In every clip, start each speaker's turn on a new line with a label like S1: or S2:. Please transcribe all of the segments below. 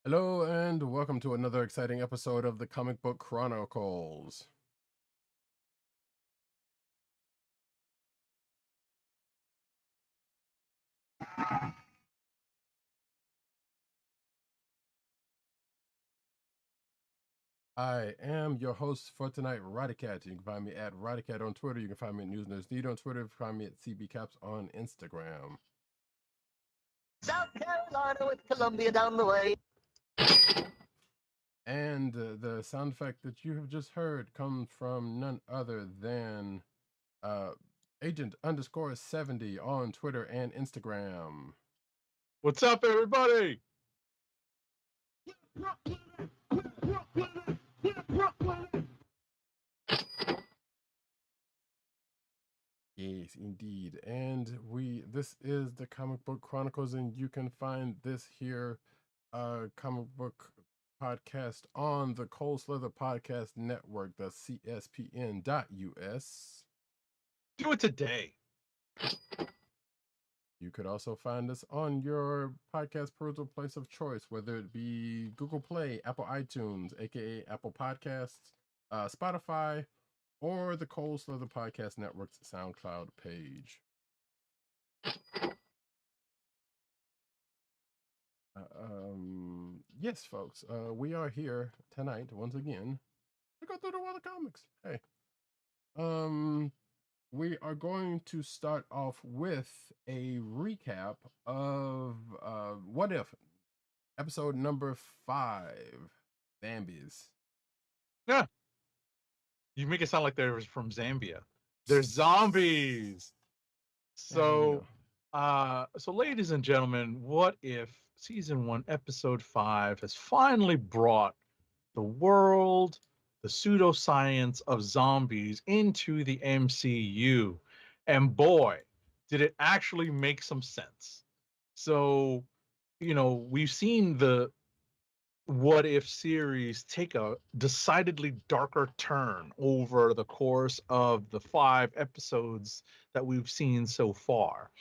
S1: Hello and welcome to another exciting episode of the Comic Book Chronicles. I am your host for tonight, Roddykat. You can find me at Roddykat on Twitter. You can find me at News Nerds Need on Twitter. You can find me at CBCaps on Instagram.
S2: South Carolina with Columbia down the way.
S1: And the sound effect that you have just heard comes from none other than Agent_70 on Twitter and Instagram.
S3: What's up, everybody?
S1: Yes, indeed. And this is the Comic Book Chronicles, and you can find this here comic book podcast on the Cold Slither Podcast Network, the CSPN.us.
S3: Do it today.
S1: You could also find us on your podcast perusal place of choice, whether it be Google Play, Apple iTunes, aka Apple Podcasts, Spotify, or the Cold Slither Podcast Network's SoundCloud page. Yes, folks, we are here tonight once again to go through the world of comics. Hey, we are going to start off with a recap of What If, episode number 5, Zombies.
S3: Yeah. You make it sound like they're from Zambia. They're zombies. So, so ladies and gentlemen, What If season 1, episode 5 has finally brought the world, the pseudoscience of zombies into the MCU. And boy, did it actually make some sense. So, we've seen the What If series take a decidedly darker turn over the course of the 5 episodes that we've seen so far.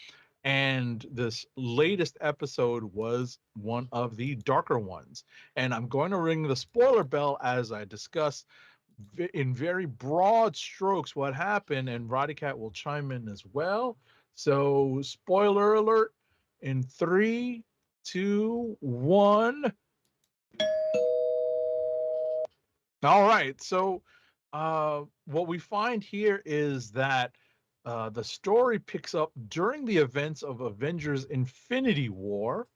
S3: And this latest episode was one of the darker ones. And I'm going to ring the spoiler bell as I discuss in very broad strokes what happened, and Roddykat will chime in as well. So, spoiler alert in 3, 2, 1. All right. So, what we find here is that the story picks up during the events of Avengers Infinity War,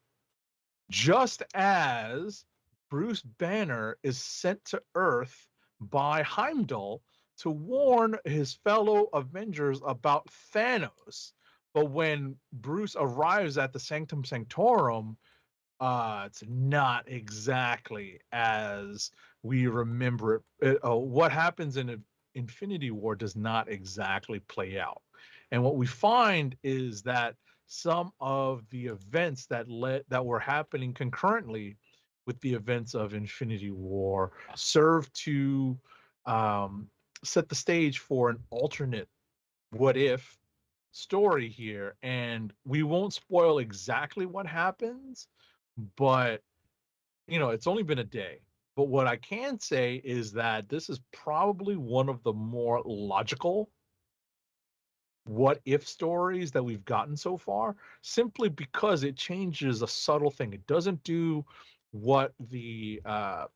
S3: just as Bruce Banner is sent to Earth by Heimdall to warn his fellow Avengers about Thanos. But when Bruce arrives at the Sanctum Sanctorum, it's not exactly as we remember it. What happens in Infinity War does not exactly play out. And what we find is that some of the events that were happening concurrently with the events of Infinity War serve to set the stage for an alternate what if story here. And we won't spoil exactly what happens, but it's only been a day. But what I can say is that this is probably one of the more logical what if stories that we've gotten so far, simply because it changes a subtle thing. It doesn't do what the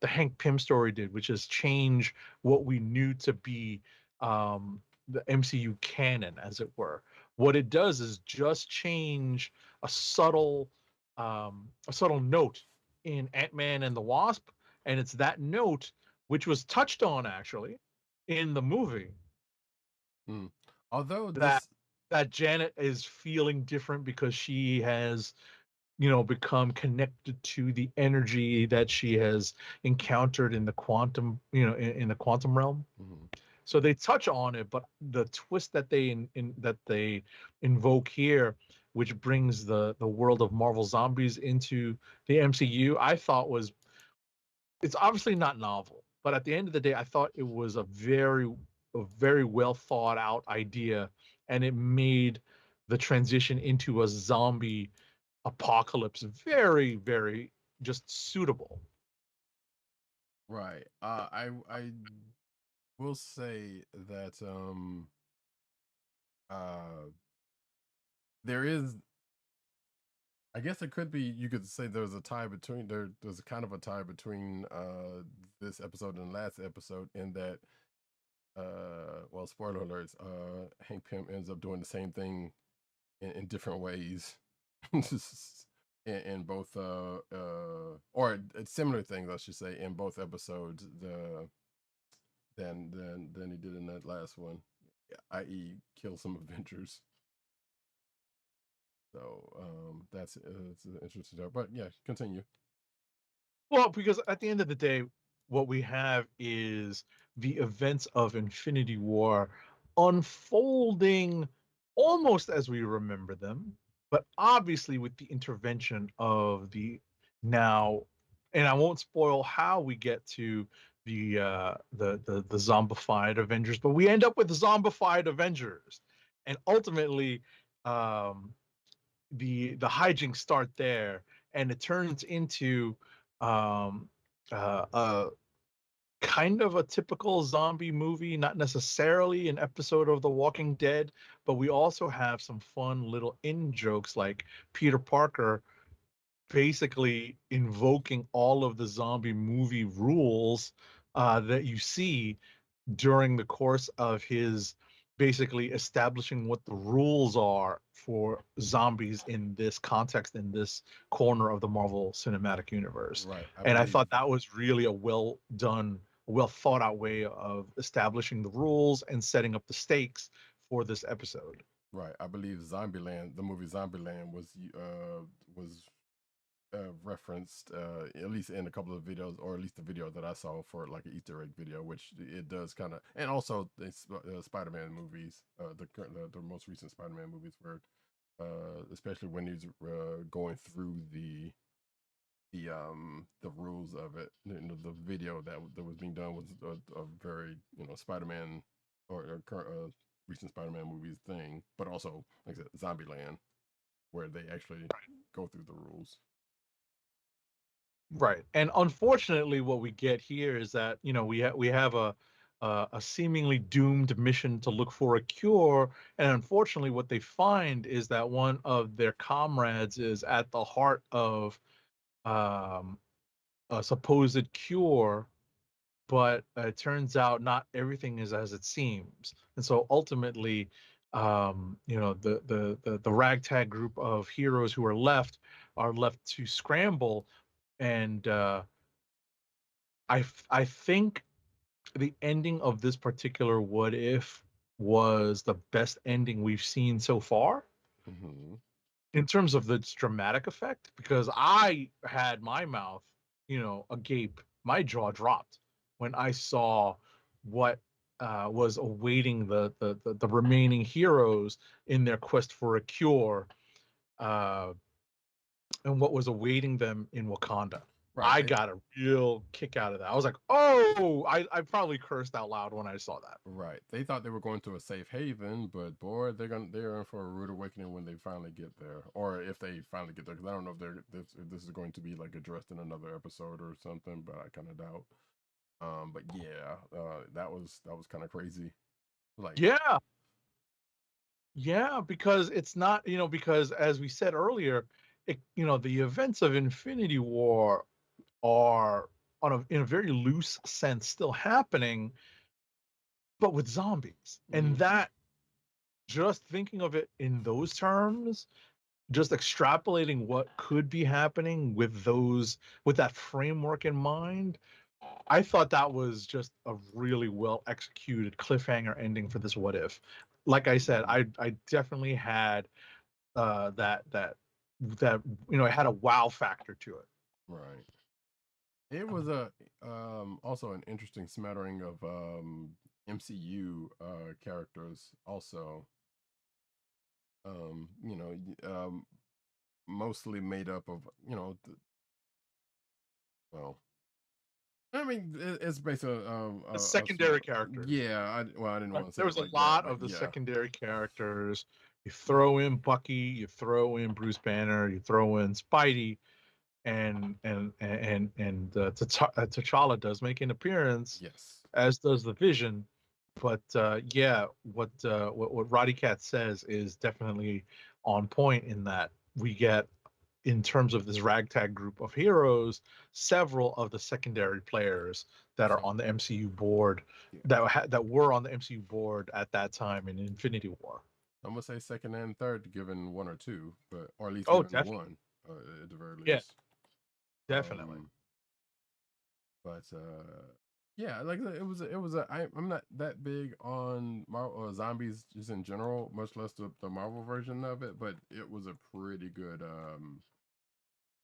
S3: Hank Pym story did, which is change what we knew to be the MCU canon, as it were. What it does is just change a subtle note in Ant-Man and the Wasp, and it's that note which was touched on actually in the movie.
S1: Although
S3: that Janet is feeling different because she has become connected to the energy that she has encountered in the quantum in the quantum realm.
S1: Mm-hmm.
S3: So they touch on it, but the twist that they invoke here, which brings the world of Marvel Zombies into the MCU, I thought it's obviously not novel, but at the end of the day, I thought it was a very well thought out idea, and it made the transition into a zombie apocalypse very, very just suitable.
S1: Right. I will say that there is, I guess it could be, you could say there's a tie between there's kind of a tie between this episode and last episode, in that well, spoiler alerts, Hank Pym ends up doing the same thing in different ways. in both or similar things, I should say, in both episodes, than he did in that last one, i.e. kill some Avengers. So that's it's an interesting joke. But yeah, continue.
S3: Well, because at the end of the day, what we have is the events of Infinity War unfolding almost as we remember them, but obviously with the intervention of the now, and I won't spoil how we get to the zombified Avengers, but we end up with the zombified Avengers, and ultimately, the hijinks start there, and it turns into a kind of a typical zombie movie, not necessarily an episode of The Walking Dead, but we also have some fun little in jokes, like Peter Parker basically invoking all of the zombie movie rules that you see during the course of his basically establishing what the rules are for zombies in this context, in this corner of the Marvel Cinematic Universe.
S1: Right.
S3: I thought that was really a well done, well thought out way of establishing the rules and setting up the stakes for this episode.
S1: Right. I believe Zombieland, the movie Zombieland, was referenced at least in a couple of videos, or at least the video that I saw for like an Easter egg video, which it does kind of, and also the Spider-Man movies, the most recent Spider-Man movies, where especially when he's going through the rules of it, the video that was being done was a very Spider-Man or recent Spider-Man movies thing, but also like I said, Zombieland, where they actually go through the rules.
S3: Right. And unfortunately, what we get here is that, we have a seemingly doomed mission to look for a cure. And unfortunately, what they find is that one of their comrades is at the heart of a supposed cure, but it turns out not everything is as it seems. And so ultimately, the ragtag group of heroes who are left to scramble. And I think the ending of this particular What If was the best ending we've seen so far, in terms of its dramatic effect, because I had my mouth, agape, my jaw dropped when I saw what was awaiting the remaining heroes in their quest for a cure, and what was awaiting them in Wakanda. Right. I got a real kick out of that. I was like, oh, I probably cursed out loud when I saw that.
S1: Right. They thought they were going to a safe haven, but boy, they're in for a rude awakening when they finally get there, or if they finally get there. Because I don't know if this is going to be like addressed in another episode or something, but I kind of doubt. But yeah, that was kind of crazy. Like,
S3: yeah, because it's not, because as we said earlier, the events of Infinity War are in a very loose sense still happening, but with zombies. And that, just thinking of it in those terms, just extrapolating what could be happening with that framework in mind, I thought that was just a really well executed cliffhanger ending for this What If. Like I said, I definitely had that it had a wow factor to it.
S1: Right. It was also an interesting smattering of MCU characters also. Mostly made up of, well, I mean, it's basically
S3: secondary characters.
S1: Yeah, I didn't want to say
S3: there was a lot of the secondary characters. You throw in Bucky, you throw in Bruce Banner, you throw in Spidey, T'Challa does make an appearance,
S1: Yes.
S3: as does the Vision. But yeah, what Roddykat says is definitely on point in that we get, in terms of this ragtag group of heroes, several of the secondary players that are
S1: So
S3: on the MCU board,
S1: yeah,
S3: that were on the MCU board at that time in Infinity War.
S1: I'm gonna say second and third, given one or two, but or at least
S3: Oh,
S1: given
S3: definitely.
S1: one, at the very
S3: Yeah,
S1: least.
S3: definitely.
S1: But yeah, like I said, I'm not that big on Marvel or zombies just in general, much less the Marvel version of it. But it was a pretty good.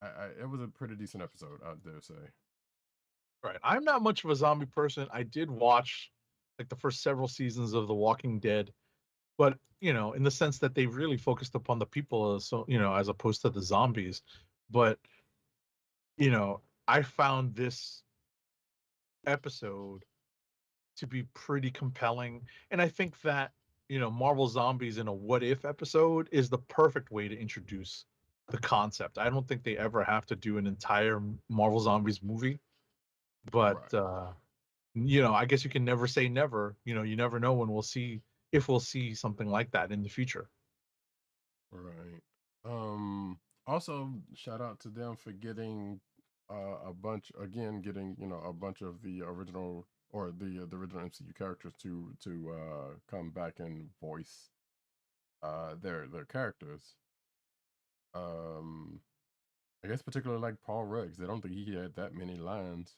S1: It was a pretty decent episode, I dare say.
S3: Right. I'm not much of a zombie person. I did watch like the first several seasons of The Walking Dead, but in the sense that they really focused upon the people, so as opposed to the zombies. But I found this episode to be pretty compelling, and I think that Marvel Zombies in a what if episode is the perfect way to introduce the concept. I don't think they ever have to do an entire Marvel Zombies movie, but
S1: Right,
S3: I guess you can never say never. You never know when if we'll see something like that in the future.
S1: right. Also, shout out to them for getting a bunch again, getting a bunch of the original or the original MCU characters to come back and voice their characters. Um, I guess particularly like Paul Rudd, 'cause I don't think he had that many lines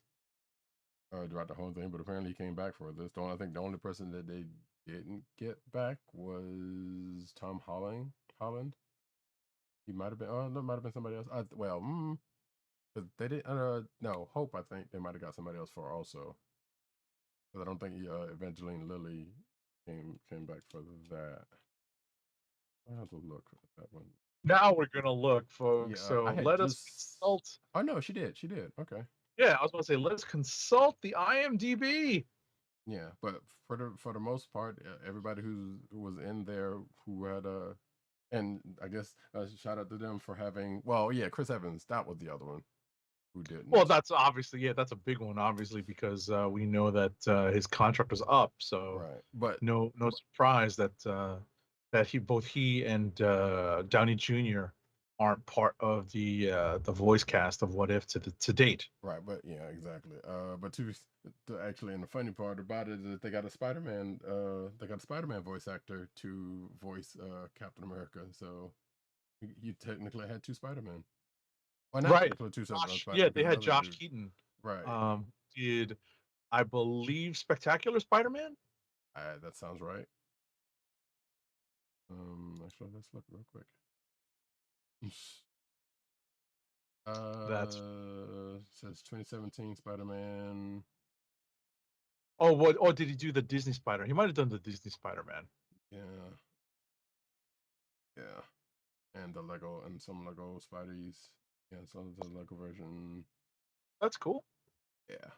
S1: throughout the whole thing, but apparently he came back for this. I think the only person that they didn't get back was Tom Holland. Holland. He might have been. Oh, that might have been somebody else. Well, 'cause they didn't. No, Hope. I think they might have got somebody else for also. Because I don't think Evangeline Lilly came back for that. I have to look at that one.
S3: Now we're gonna look, folks.
S1: Yeah, I
S3: So
S1: had
S3: let us
S1: just.
S3: consult.
S1: Oh no, she did. She did. Okay.
S3: Yeah, I was going to say, let's consult the IMDb.
S1: Yeah, but for the most part, everybody who was in there who had and I guess shout out to them for having. Well, yeah, Chris Evans. That was the other one who
S3: Well,
S1: didn't.
S3: that's obviously, yeah, that's a big one, obviously, because we know that his contract was up. So
S1: Right, but
S3: no surprise that he and Downey Jr. aren't part of the voice cast of What If to date.
S1: right, but yeah, exactly. But to actually, and the funny part about it is that they got a Spider-Man. They got a Spider-Man voice actor to voice Captain America. So you technically had two Spider-Man. Well, not
S3: Right.
S1: technically two
S3: Yeah,
S1: Spider-Man
S3: they
S1: because the
S3: had
S1: other
S3: Josh
S1: dude.
S3: Keaton.
S1: Right.
S3: Did I believe Spectacular Spider-Man?
S1: That sounds right. Actually, let's look real quick.
S3: That's
S1: Says 2017 Spider-Man.
S3: Oh, what? Oh, did he do the Disney Spider? He might have done the Disney Spider-Man.
S1: Yeah, yeah, and the Lego and some Lego Spideys. Yeah, some of the Lego version.
S3: That's cool.
S1: Yeah,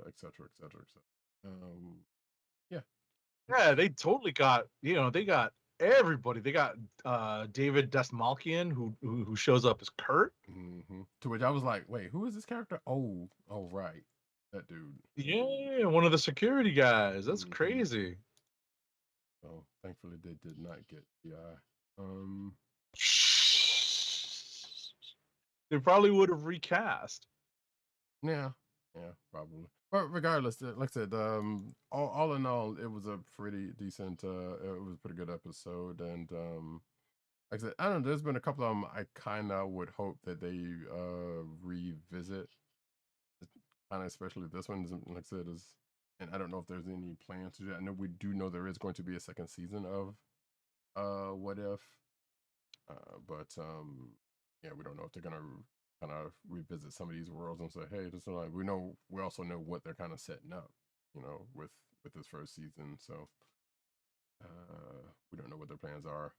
S1: etc. etc. etc. Yeah,
S3: Yeah, they totally got, they got everybody. They got David Dastmalchian who shows up as Kurt.
S1: To which I was like, wait, who is this character? Oh, right, that dude.
S3: Yeah, one of the security guys. That's
S1: Mm-hmm.
S3: crazy.
S1: So thankfully they did not get the eye.
S3: They probably would have recast.
S1: Yeah, probably. But regardless, like I said, all in all, it was a pretty decent. It was a pretty good episode, and like I said, I don't know. There's been a couple of them I kind of would hope that they revisit, kind of especially this one. Like I said, is and I don't know if there's any plans to do that. I know we do know there is going to be a second season of What If, but yeah, we don't know if they're gonna kind of revisit some of these worlds and say, hey, this is like we also know what they're kind of setting up, with this first season. So we don't know what their plans are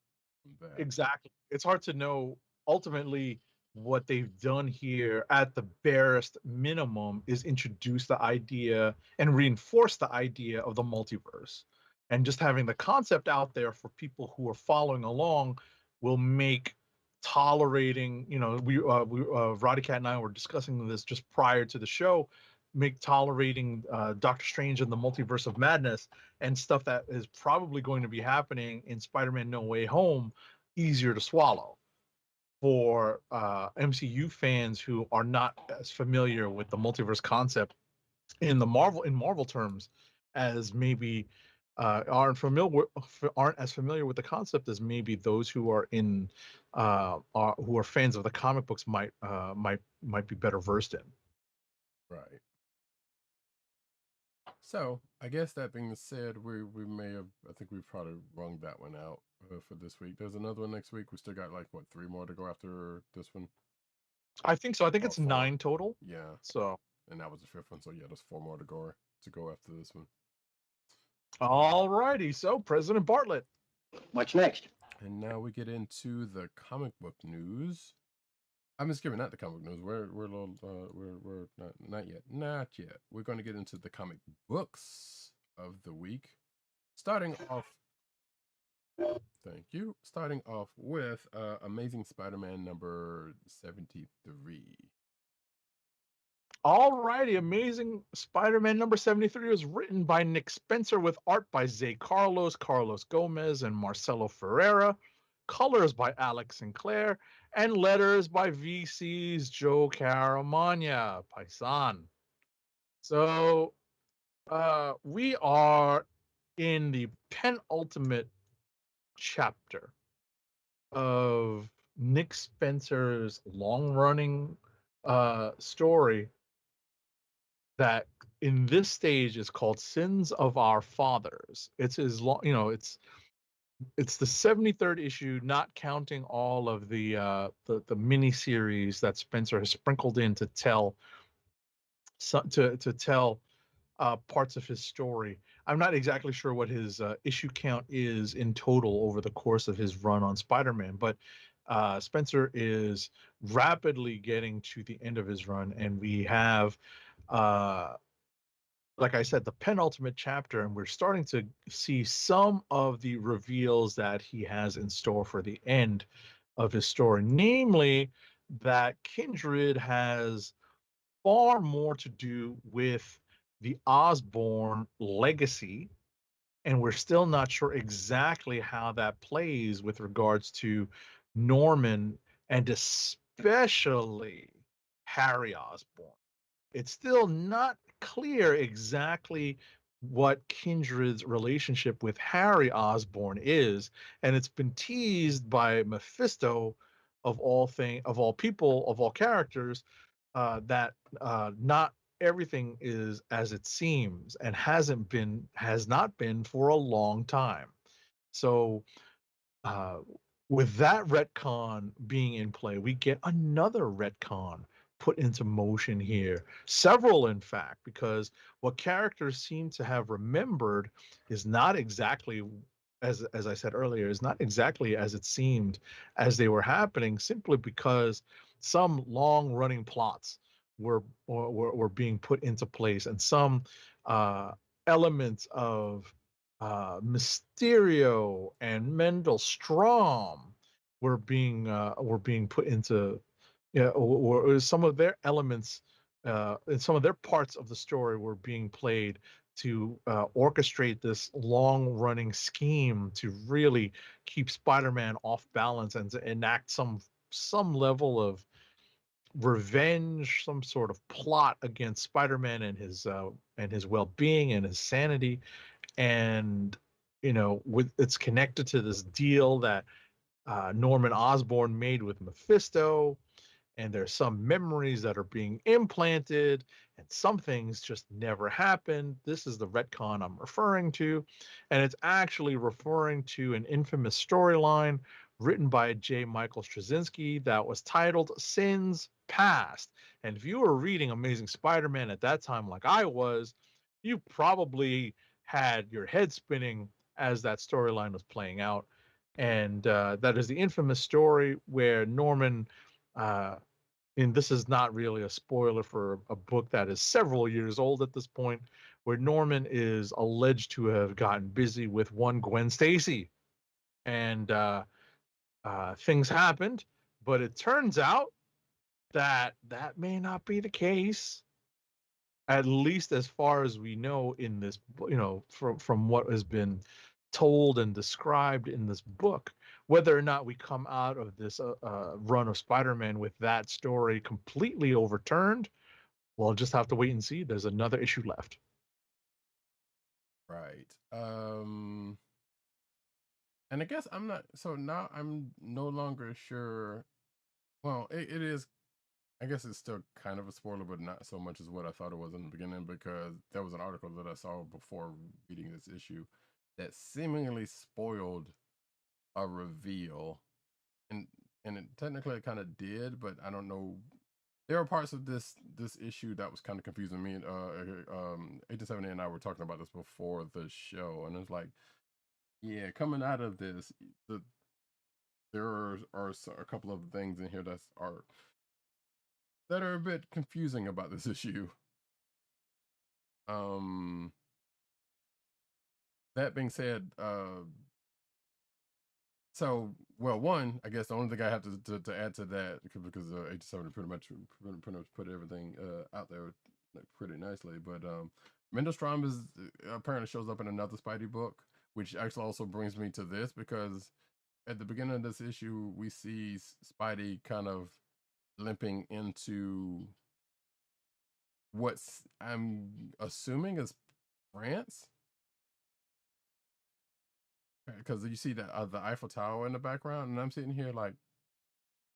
S1: from that.
S3: Exactly. It's hard to know ultimately what they've done here at the barest minimum is introduce the idea and reinforce the idea of the multiverse. And just having the concept out there for people who are following along will make tolerating, Roddykat and I were discussing this just prior to the show, tolerating Doctor Strange and the Multiverse of Madness and stuff that is probably going to be happening in Spider-Man No Way Home easier to swallow for MCU fans who are not as familiar with the multiverse concept in Marvel terms as maybe aren't as familiar with the concept as maybe those who are who are fans of the comic books might be better versed in.
S1: Right. So I guess that being said, we may have, I think we've probably rung that one out for this week. There's another one next week. We still got like what, 3 more to go after this one.
S3: I think so. I think
S1: Or
S3: it's
S1: 4.
S3: 9 total.
S1: Yeah.
S3: So,
S1: and that was the 5th one. So yeah, there's 4 more to go after this one.
S3: All righty. So President Bartlett.
S2: What's next?
S1: And now we get into the comic book news. I'm just giving not the comic news. We're a little we're not yet. We're going to get into the comic books of the week, starting off with Amazing Spider-Man number 73.
S3: All righty, Amazing Spider-Man number 73 was written by Nick Spencer with art by Zay Carlos Gomez, and Marcelo Ferreira. Colors by Alex Sinclair, and letters by VC's Joe Caramagna, Paisan. So we are in the penultimate chapter of Nick Spencer's long-running story that in this stage is called Sins of Our Fathers. It's his long, it's the 73rd issue, not counting all of the mini series that Spencer has sprinkled in to tell parts of his story. I'm not exactly sure what his issue count is in total over the course of his run on Spider-Man, but Spencer is rapidly getting to the end of his run, and we have like I said, the penultimate chapter, and we're starting to see some of the reveals that he has in store for the end of his story, namely that Kindred has far more to do with the Osborn legacy, and we're still not sure exactly how that plays with regards to Norman and especially Harry Osborn. It's still not clear exactly what Kindred's relationship with Harry Osborn is, and it's been teased by Mephisto, of all people, of all characters, that not everything is as it seems, and has not been for a long time. So with that retcon being in play, we get another retcon put into motion here, several in fact, because what characters seem to have remembered is not exactly, as I said earlier, is not exactly as it seemed as they were happening, simply because some long running plots were being put into place, and some elements of Mysterio and Mendel Strom were being put into, or some of their elements and some of their parts of the story were being played to orchestrate this long-running scheme to really keep Spider-Man off balance and to enact some level of revenge, some sort of plot against Spider-Man and his well-being and his sanity. And it's connected to this deal that Norman Osborn made with Mephisto, and there's some memories that are being implanted, and some things just never happened. This is the retcon I'm referring to, and it's actually referring to an infamous storyline written by J. Michael Straczynski that was titled Sins Past. And if you were reading Amazing Spider-Man at that time like I was, you probably had your head spinning as that storyline was playing out. And that is the infamous story where Norman, and this is not really a spoiler for a book that is several years old at this point, where Norman is alleged to have gotten busy with one Gwen Stacy. And things happened But it turns out that that may not be the case, at least as far as we know in this, from what has been told and described in this book. Whether or not we come out of this run of Spider-Man with that story completely overturned, we'll just have to wait and see. There's another issue left.
S1: Right. And I guess I'm not. So now I'm no longer sure. Well, it is. I guess it's still kind of a spoiler, but not so much as what I thought it was in the beginning, because there was an article that I saw before reading this issue that seemingly spoiled a reveal, and it technically kind of did, but I don't know. There are parts of this issue that was kind of confusing me. 1870 and I were talking about this before the show, and it's like, yeah, coming out of this, there are a couple of things in here that are a bit confusing about this issue. That being said, so, well, one, I guess the only thing I have to add to that, because 87 pretty much put everything out there pretty nicely, but Mendelstrom is apparently shows up in another Spidey book, which actually also brings me to this, because at the beginning of this issue, we see Spidey kind of limping into what's, I'm assuming, is France, because you see the Eiffel Tower in the background, and I'm sitting here like,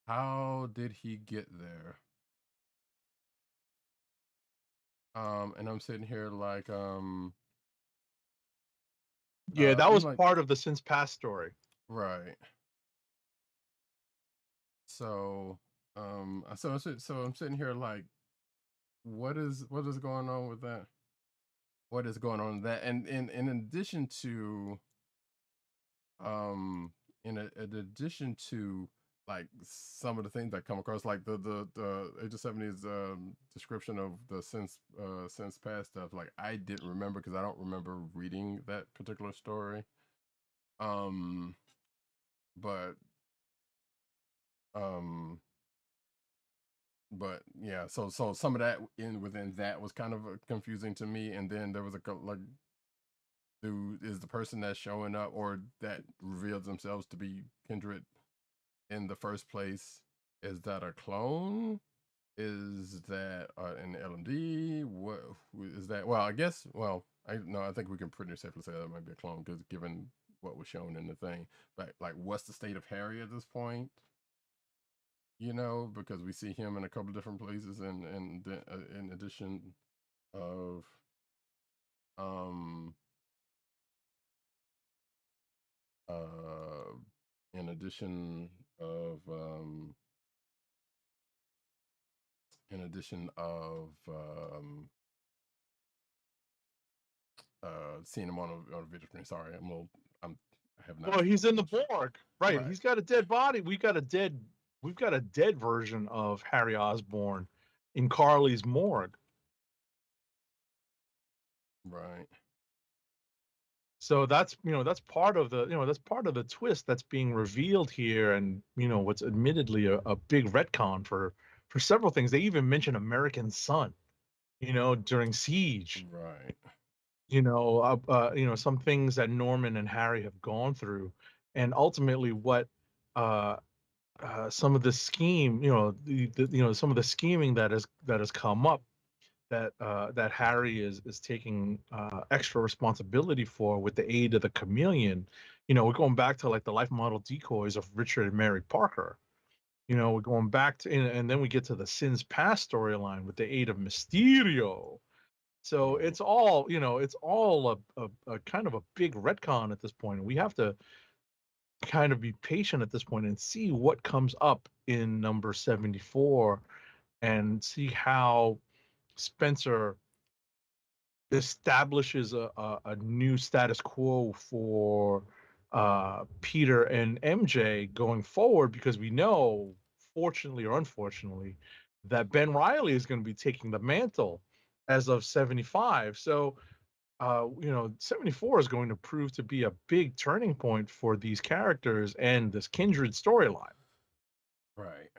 S1: how did he get there? And I'm sitting here like,
S3: yeah, that
S1: I'm
S3: was
S1: like,
S3: part of the Since Past story,
S1: right. So, so I'm sitting here like, what is going on with that? What is going on with that? And in addition to, in addition to like some of the things that come across, like the Age of 70's description of the since past stuff, like I didn't remember, because I don't remember reading that particular story. But but yeah, so some of that within that was kind of confusing to me, and then there was like, who is the person that's showing up or that reveals themselves to be Kindred in the first place? Is that a clone? Is that an LMD? What is that? Well, I guess. Well, I think we can pretty safely say that might be a clone, because given what was shown in the thing. But like, what's the state of Harry at this point? Because we see him in a couple of different places, and in addition of um in addition of in addition of seeing him on a video screen. Sorry, I have not.
S3: Well, he's in the Borg, right?
S1: Right.
S3: He's got a dead body. We've got a dead version of Harry Osborn in Carly's morgue.
S1: Right.
S3: So that's part of the twist that's being revealed here, and what's admittedly a big retcon for several things. They even mention American Son, during Siege.
S1: Right.
S3: Some things that Norman and Harry have gone through, and ultimately what some of the scheme, some of the scheming that has come up, that Harry is taking extra responsibility for with the aid of the Chameleon. We're going back to like the life model decoys of Richard and Mary Parker. We're going back to, and then we get to the Sin's Past storyline with the aid of Mysterio. So it's all, a kind of a big retcon at this point. And we have to kind of be patient at this point and see what comes up in number 74, and see how Spencer establishes a new status quo for Peter and MJ going forward, because we know, fortunately or unfortunately, that Ben Reilly is going to be taking the mantle as of 75. So 74 is going to prove to be a big turning point for these characters and this Kindred storyline.
S1: Right.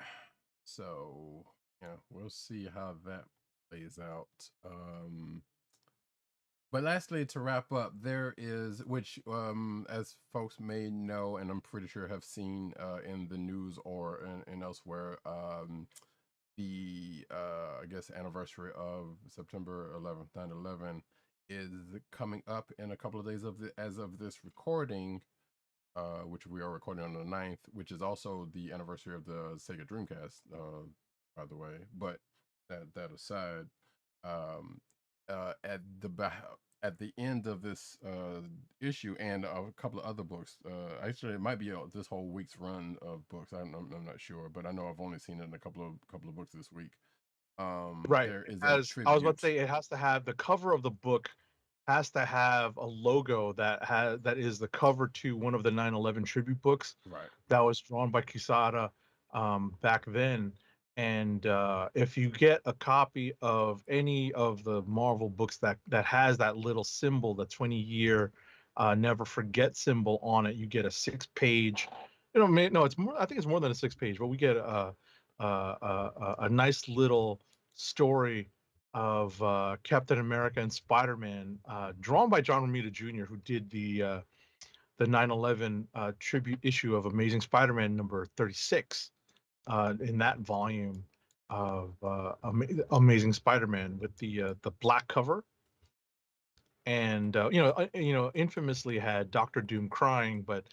S1: So yeah, we'll see how that plays out. But lastly, to wrap up, there is, which as folks may know, and I'm pretty sure have seen in the news or in elsewhere, the I guess anniversary of September 11th, 9/11 is coming up in a couple of days as of this recording, which we are recording on the 9th, which is also the anniversary of the Sega Dreamcast, by the way. But that aside, um, at the end of this issue and a couple of other books, actually it might be this whole week's run of books. I'm not sure, but I know I've only seen it in a couple of books this week.
S3: Right.
S1: There is a
S3: As I was about to
S1: tribute.
S3: say, it has to have the cover of the book has to have a logo that is the cover to one of the 9/11 tribute books
S1: Right.
S3: that was drawn by Quesada back then. And if you get a copy of any of the Marvel books that has that little symbol, the 20-year never forget symbol on it, you get a 6-page. No, it's more. I think it's more than a 6-page, but we get a nice little story of Captain America and Spider-Man, drawn by John Romita Jr., who did the 9/11 tribute issue of Amazing Spider-Man number 36 in that volume of Amazing Spider-Man with the black cover, and infamously had Doctor Doom crying, but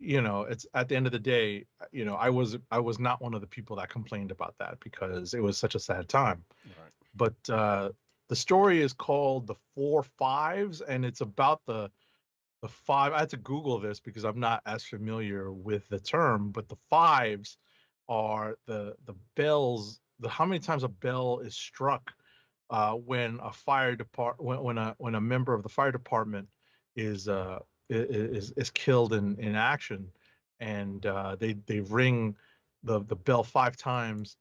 S3: it's at the end of the day, I was not one of the people that complained about that because it was such a sad time.
S1: Right.
S3: But the story is called The Four Fives, and it's about the five. I had to Google this because I'm not as familiar with the term, but the fives are the bells, the how many times a bell is struck when a fire depart when a member of the fire department is is killed in action, and they ring the bell 5 times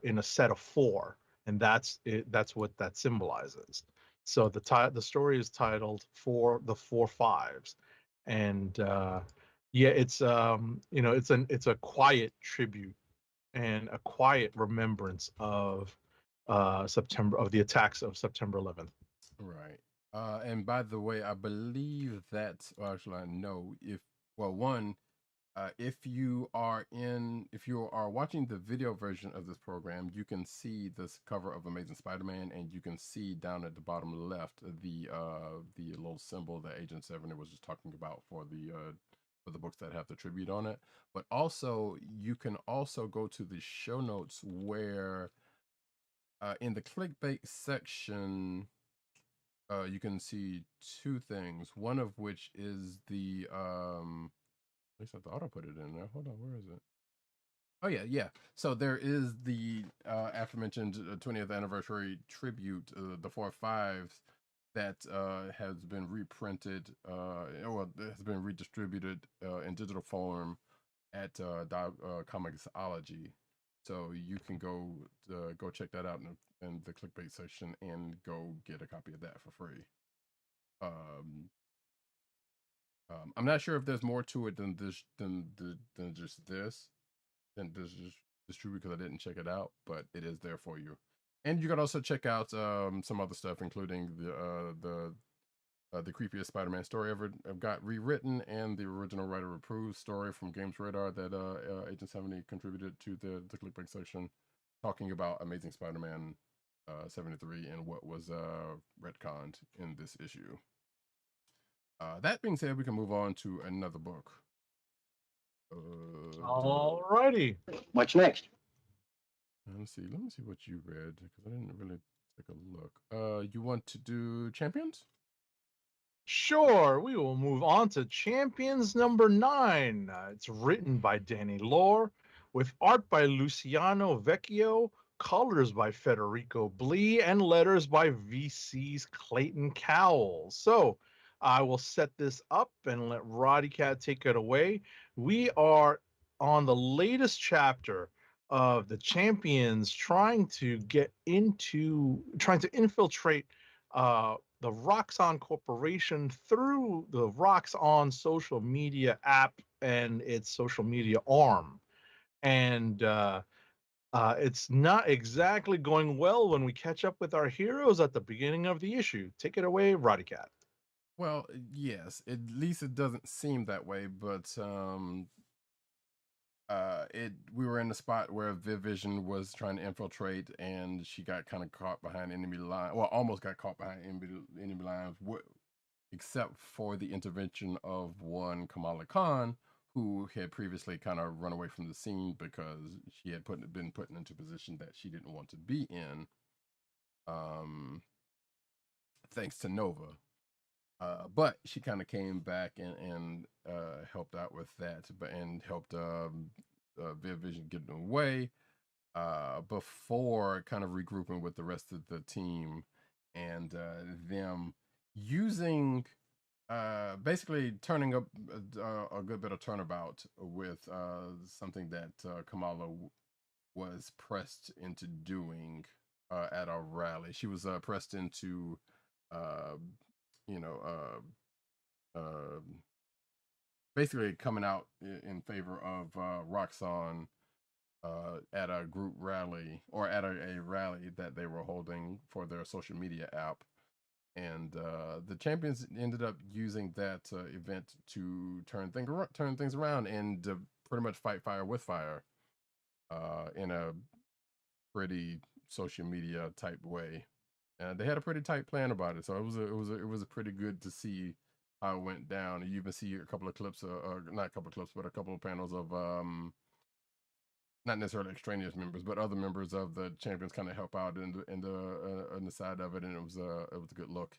S3: in a set of four, and that's it. That's what that symbolizes. So the story is titled "For the Four Fives," and yeah, it's a quiet tribute and a quiet remembrance of the attacks of September 11th.
S1: Right. And by the way, I believe that, well, actually, I know if, well, one, if you are watching the video version of this program, you can see this cover of Amazing Spider-Man, and you can see down at the bottom left the little symbol that Agent 70 was just talking about for the books that have the tribute on it. But also, you can also go to the show notes where in the clickbait section, you can see two things. One of which is at least I thought I put it in there. Hold on, where is it? Oh yeah, yeah. So there is the aforementioned 20th anniversary tribute, the Four Fives, that has been reprinted, well, has been redistributed in digital form at Comicsology. So you can go check that out in the clickbait section and go get a copy of that for free. Um, I'm not sure if there's more to it than this than just this than this just distribute because I didn't check it out, but it is there for you. And you can also check out some other stuff, including the creepiest Spider-Man story ever got rewritten, and the original writer approved story from Games Radar that Agent 70 contributed to the clickbait section, talking about Amazing Spider-Man 73 and what was retconned in this issue. That being said, we can move on to another book.
S3: All righty.
S2: What's next?
S1: Let me see what you read because I didn't really take a look. You want to do Champions?
S3: Sure, we will move on to Champions number 9. It's written by Danny Lore, with art by Luciano Vecchio, colors by Federico Blee, and letters by VC's Clayton Cowles. So I will set this up and let Roddykat take it away. We are on the latest chapter of the Champions trying to infiltrate the Roxxon Corporation through the Roxxon social media app and its social media arm. and it's not exactly going well when we catch up with our heroes at the beginning of the issue. Take it away, Roddykat.
S1: Well, yes, at least it doesn't seem that way, but we were in the spot where Vision was trying to infiltrate, and she got kind of caught behind enemy line. Well, almost got caught behind enemy lines, except for the intervention of one Kamala Khan, who had previously kind of run away from the scene because she had been put into a position that she didn't want to be in. Thanks to Nova. But she kind of came back and helped out with that, and helped Vision get away before kind of regrouping with the rest of the team, and them using basically turning up a good bit of turnabout with something that Kamala was pressed into doing at a rally. She was pressed into uh, you know, basically coming out in favor of Roxxon at a group rally, or at a rally that they were holding for their social media app. And the champions ended up using that event to turn things around, and pretty much fight fire with fire in a pretty social media type way. And they had a pretty tight plan about it, so it was a pretty good to see how it went down. And you even see a couple of clips, not a couple of clips, but a couple of panels of not necessarily extraneous members, but other members of the champions kind of help out in the side of it, and it was a good look.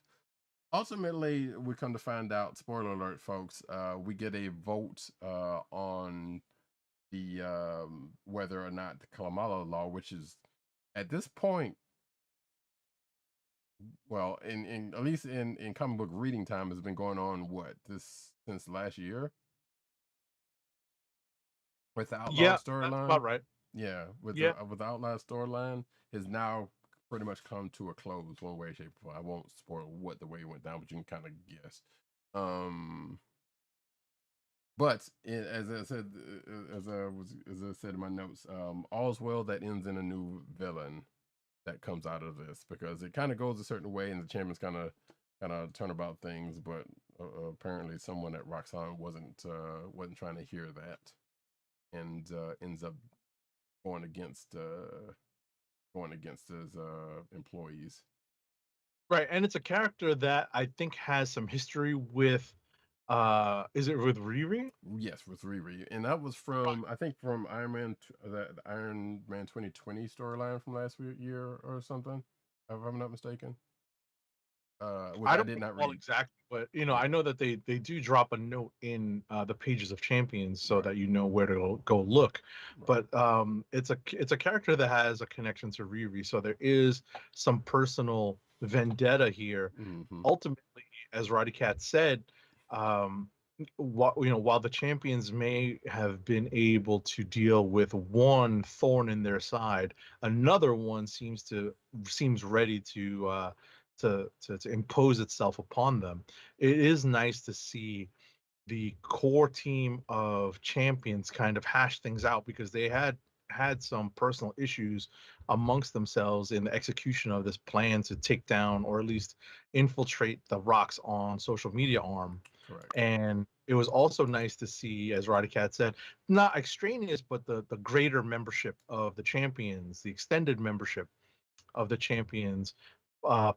S1: Ultimately, we come to find out, spoiler alert, folks, we get a vote on the whether or not the Kalamala law, which is at this point, well, in at least in comic book reading time, has been going on since last year with the Outlaw
S3: Yeah, that's
S1: storyline.
S3: about right.
S1: Yeah,
S3: Yeah.
S1: with the Outlaw storyline has now pretty much come to a close one way, shape, or form. I won't spoil what the way it went down, but you can kind of guess. But as I said, as I said in my notes, all's well that ends in a new villain that comes out of this, because it kind of goes a certain way, and the champions kind of turn about things. But apparently, someone at Roxxon wasn't trying to hear that, and ends up going against his employees.
S3: Right, and it's a character that I think has some history with is it with Riri?
S1: Yes, with Riri, and that was from, I think, from the Iron Man 2020 storyline from last year or something, if I'm not mistaken. Which
S3: I
S1: I
S3: don't
S1: did not
S3: recall
S1: read.
S3: exactly, but
S1: Yeah,
S3: I know that they do drop a note in the pages of Champions so
S1: right,
S3: that you know where to go look.
S1: right.
S3: But it's a character that has a connection to Riri, so there is some personal vendetta here.
S1: Mm-hmm.
S3: Ultimately, as Roddykat said, um, while the Champions may have been able to deal with one thorn in their side, another one seems ready to impose itself upon them. It is nice to see the core team of champions kind of hash things out, because they had some personal issues amongst themselves in the execution of this plan to take down, or at least infiltrate, the Roxxon social media arm.
S1: Correct.
S3: And it was also nice to see, as Roddykat said, not extraneous, but the greater membership of the champions, the extended membership of the champions,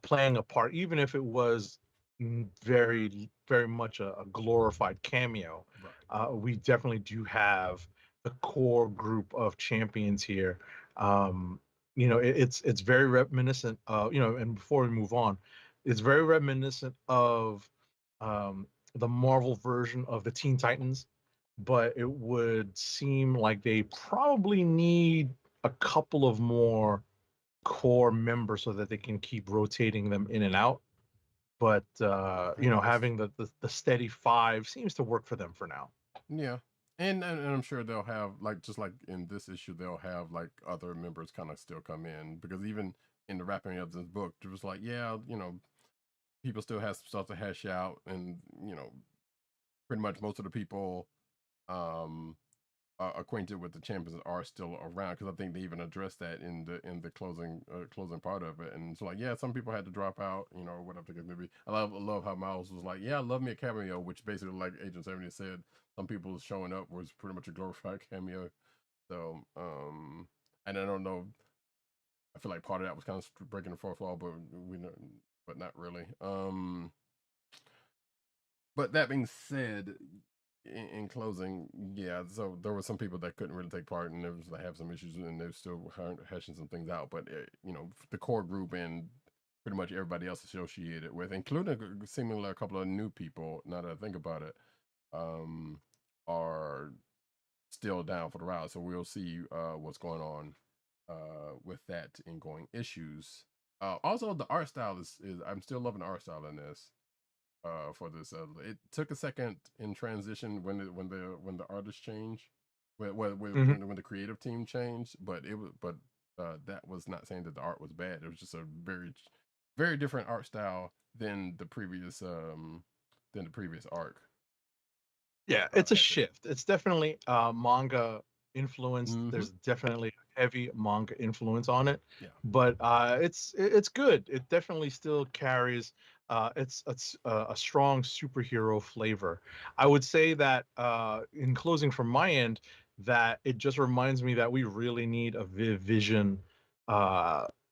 S3: playing a part, even if it was very, very much a glorified cameo.
S1: Right.
S3: We definitely do have the core group of champions here. It's very reminiscent of, and before we move on, it's very reminiscent of the Marvel version of the Teen Titans, but it would seem like they probably need a couple of more core members so that they can keep rotating them in and out. But
S1: Yes.
S3: having the steady five seems to work for them for now.
S1: Yeah. And I'm sure they'll have, like, just like in this issue, they'll have like other members kind of still come in, because even in the wrapping of this book, it was like, yeah, people still have some stuff to hash out, and pretty much most of the people, um, acquainted with the champions are still around, because I think they even addressed that in the closing part of it. And it's like, yeah, some people had to drop out, or whatever the case may be. I love how Miles was like, yeah, I love me a cameo, which basically, like Agent 70 said, some people showing up was pretty much a glorified cameo. So and I don't know, I feel like part of that was kind of breaking the fourth wall, but not really. But that being said, in closing, yeah, so there were some people that couldn't really take part, and there was, they have some issues, and they're still hashing some things out. But the core group and pretty much everybody else associated with, including seemingly a couple of new people, now that I think about it, are still down for the ride. So we'll see what's going on with that ingoing issues. Also, the art style is I'm still loving the art style in this. For this, it took a second in transition when the artist changed, when the creative team changed, but that was not saying that the art was bad. It was just a very, very different art style than the previous arc.
S3: Yeah, it's a shift. It's definitely manga influenced.
S1: Mm-hmm.
S3: There's definitely heavy manga influence on it.
S1: Yeah.
S3: But it's good. It definitely still carries it's a strong superhero flavor. I would say that in closing from my end, that it just reminds me that we really need a Vision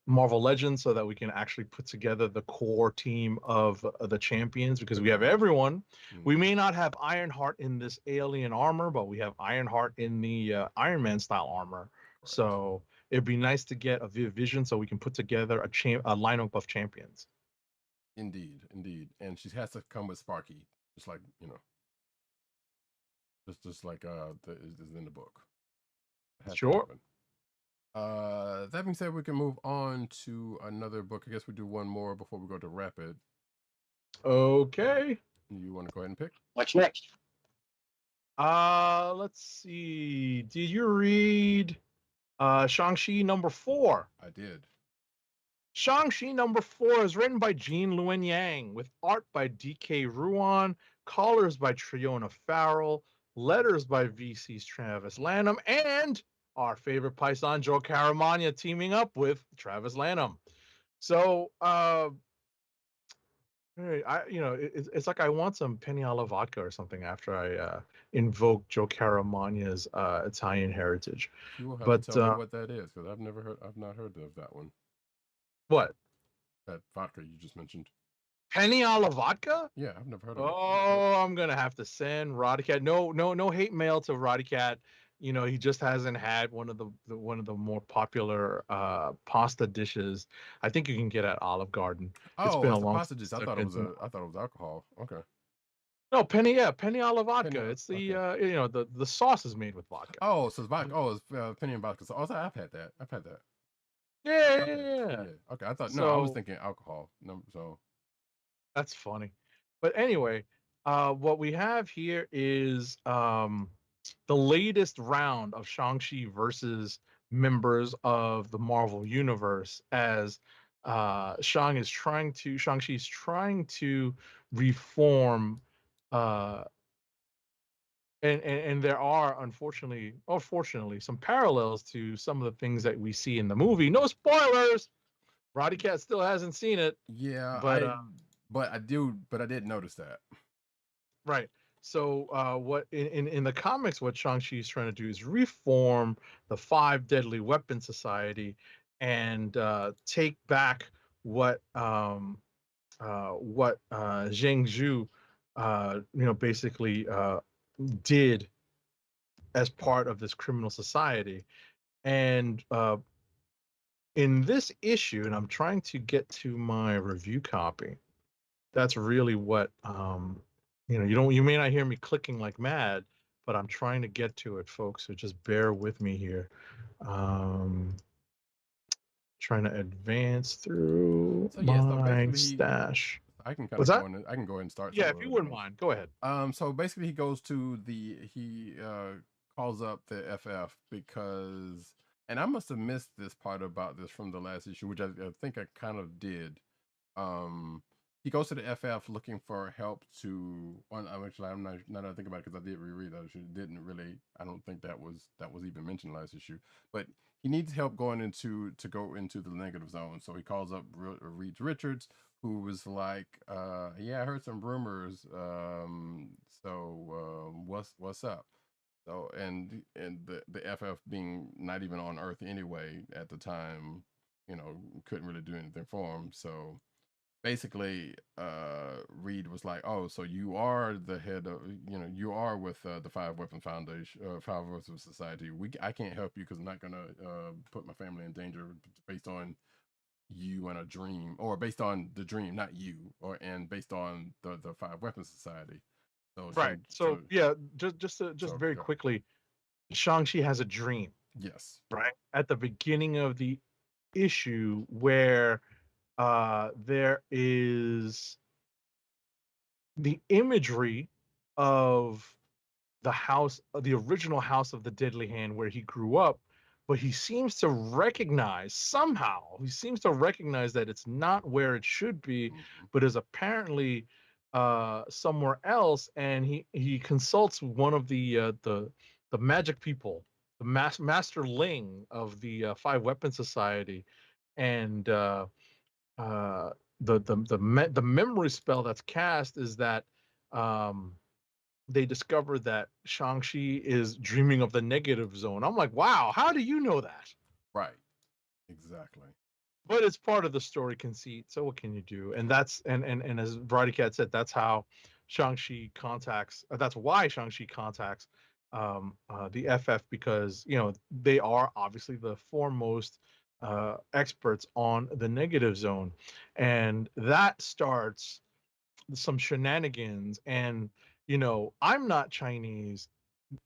S3: Marvel Legends so that we can actually put together the core team of the champions, because we have everyone. We may not have Ironheart in this alien armor, but we have Ironheart in the Iron Man style armor. Correct. So it'd be nice to get a Vision so we can put together a lineup of champions.
S1: Indeed, and she has to come with Sparky, just like just like is in the book.
S3: Sure.
S1: That being said, we can move on to another book. I guess we do one more before we go to Rapid.
S3: Okay.
S1: You want to go ahead and pick?
S2: What's next?
S3: Let's see. Did you read Shang-Chi number 4?
S1: I did.
S3: Shang-Chi number 4 is written by Jean Luen Yang, with art by D.K. Ruan, colors by Triona Farrell, letters by VC's Travis Lanham, and our favorite Python Joe Caramagna teaming up with Travis Lanham. So, it's like I want some Peniala vodka or something after I invoke Joe Caramagna's Italian heritage.
S1: You will have to tell me what that is, because I've not heard of that one.
S3: What?
S1: That vodka you just mentioned.
S3: Peniala vodka?
S1: Yeah, I've never heard of it.
S3: Oh, I'm gonna have to send Roddykat. No hate mail to Roddykat. He just hasn't had one of the more popular pasta dishes. I think you can get at Olive Garden.
S1: It's been a long pasta dish. I thought it was alcohol. Okay.
S3: No, Peniala vodka. It's the the sauce is made with vodka.
S1: Oh, so it's vodka. Oh, it's penny and vodka. So also I've had that.
S3: Yeah.
S1: Okay, I thought I was thinking alcohol. No, so
S3: that's funny. But anyway, what we have here is the latest round of Shang-Chi versus members of the Marvel Universe, as Shang-Chi is trying to reform, and there are unfortunately some parallels to some of the things that we see in the movie. No spoilers. Roddykat still hasn't seen it.
S1: Yeah, but I did notice that.
S3: Right. So what in the comics, what Shang-Chi is trying to do is reform the 5 Deadly Weapon Society and take back what Zheng Zhu basically did as part of this criminal society. And in this issue, and I'm trying to get to my review copy, that's really what you may not hear me clicking like mad, but I'm trying to get to it, folks, so just bear with me here. Trying to advance through my stash.
S1: I can kind of go in. I can go ahead and start.
S3: Yeah, if you wouldn't mind, go ahead.
S1: So basically, he goes to he calls up the FF because, and I must have missed this part about this from the last issue, which I think I kind of did. he goes to the FF looking for help to. Actually, I'm not. Now that I think about it, because I did reread that issue, didn't really. I don't think that was even mentioned last issue. But he needs help going into the negative zone. So he calls up Reed Richards, who was like, "Yeah, I heard some rumors. What's up?" So and the FF being not even on Earth anyway at the time, couldn't really do anything for him. So basically, Reed was like, "Oh, so you are the head of, you are with the Five Weapon Foundation, Five Weapons Society. I can't help you because I'm not gonna put my family in danger based on you and a dream, or based on the dream, not you, and based on the Five Weapons Society." So
S3: Right. So yeah, just very
S1: go.
S3: quickly, Shang-Chi has a dream.
S1: Yes.
S3: Right at the beginning of the issue where there is the imagery of the original house of the Deadly Hand where he grew up, but he seems to recognize that it's not where it should be, but is apparently somewhere else, and he consults one of the magic people, the master Ling of the Five Weapon Society, and the memory spell that's cast is that they discover that Shang-Chi is dreaming of the negative zone. I'm like, wow, how do you know that?
S1: Right. Exactly.
S3: But it's part of the story conceit. So what can you do? And that's and as Roddykat said, that's how Shang-Chi contacts. That's why Shang-Chi contacts the FF, because they are obviously the foremost experts on the negative zone, and that starts some shenanigans. And I'm not Chinese,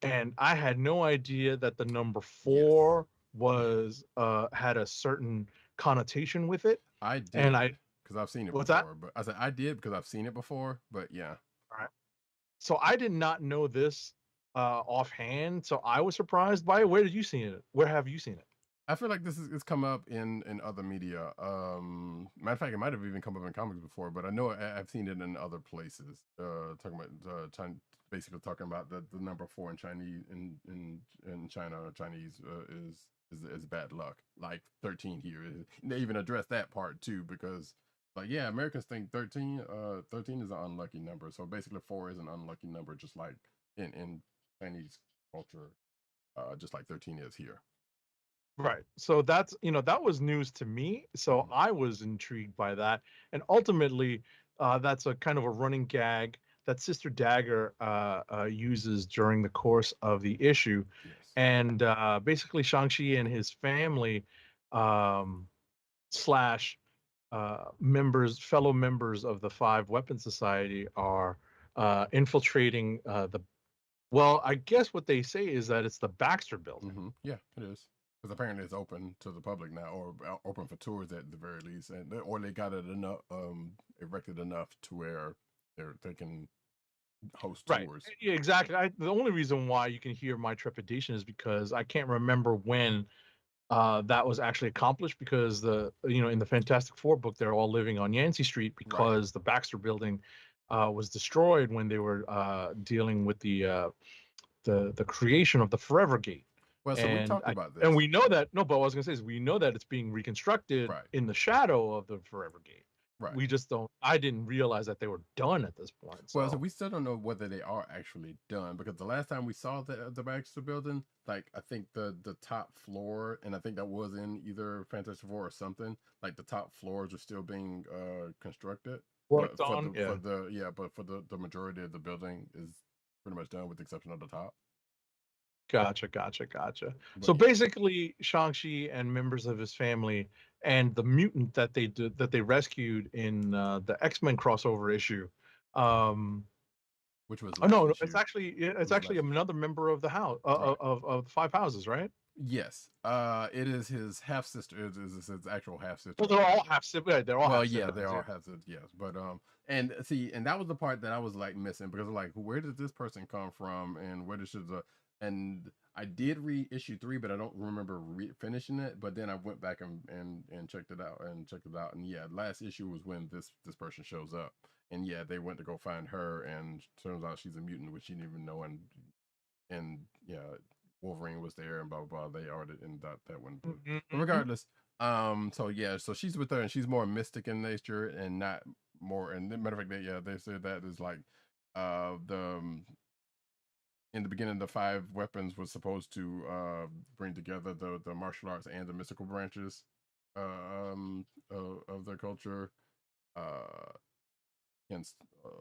S3: and I had no idea that the number 4 was had a certain connotation with it.
S1: I did,
S3: and I
S1: because I've seen it
S3: what's
S1: before.
S3: that?
S1: But I said I did because I've seen it before. But yeah.
S3: All right. So I did not know this offhand, so I was surprised by it. Where did you see it? Where have you seen it?
S1: I feel like it's come up in other media. Matter of fact, it might have even come up in comics before, but I know I've seen it in other places. Talking about basically talking about the number 4 in Chinese in China, Chinese is bad luck. Like 13 here. They even address that part too, because like, yeah, Americans think 13 is an unlucky number. So basically 4 is an unlucky number, just like in Chinese culture, just like 13 is here.
S3: Right. So that's, that was news to me. So I was intrigued by that. And ultimately, that's a kind of a running gag that Sister Dagger uses during the course of the issue.
S1: Yes.
S3: And basically, Shang-Chi and his family slash fellow members of the Five Weapon Society are infiltrating well, I guess what they say is that it's the Baxter building.
S1: Yeah, it is. Because apparently it's open to the public now, or open for tours at the very least, or they got it enough erected enough to where they can host tours.
S3: Yeah, exactly. The only reason why you can hear my trepidation is because I can't remember when that was actually accomplished, because in the Fantastic Four book they're all living on Yancey Street, because the Baxter building was destroyed when they were dealing with the creation of the Forever Gate.
S1: Well, so we talked about this,
S3: and we know that. No, but what I was going to say is we know that it's being reconstructed in the shadow of the Forever Gate.
S1: Right.
S3: We just don't. I didn't realize that they were done at this point. So.
S1: Well, so we still don't know whether they are actually done, because the last time we saw the Baxter building, like I think the top floor, and I think that was in either Fantastic Four or something, like the top floors are still being constructed.
S3: Worked
S1: but
S3: on,
S1: but for the majority of the building is pretty much done, with the exception of the top.
S3: Gotcha. So basically, Shang-Chi and members of his family and the mutant that they rescued in the X-Men crossover issue,
S1: which was
S3: no, it's actually another member of the house of the Five Houses, right?
S1: Yes. It is his half sister. It is his actual half sister.
S3: Well, they're all half siblings. They're all
S1: Well,
S3: half
S1: yeah,
S3: siblings.
S1: they all have siblings. Yes, but and see, and that was the part that I was like missing because like, where did this person come from, and where did the and I did read issue 3, but I don't remember finishing it. But then I went back and checked it out and yeah, last issue was when this person shows up, and yeah, they went to go find her, and turns out she's a mutant, which she didn't even know, and yeah, Wolverine was there, and blah blah blah. They already in that one, but regardless, so yeah, so she's with her, and she's more mystic in nature, and not more. And matter of fact, they said that is like, the in the beginning, the 5 weapons was supposed to bring together the martial arts and the mystical branches, of their culture. Uh, Hence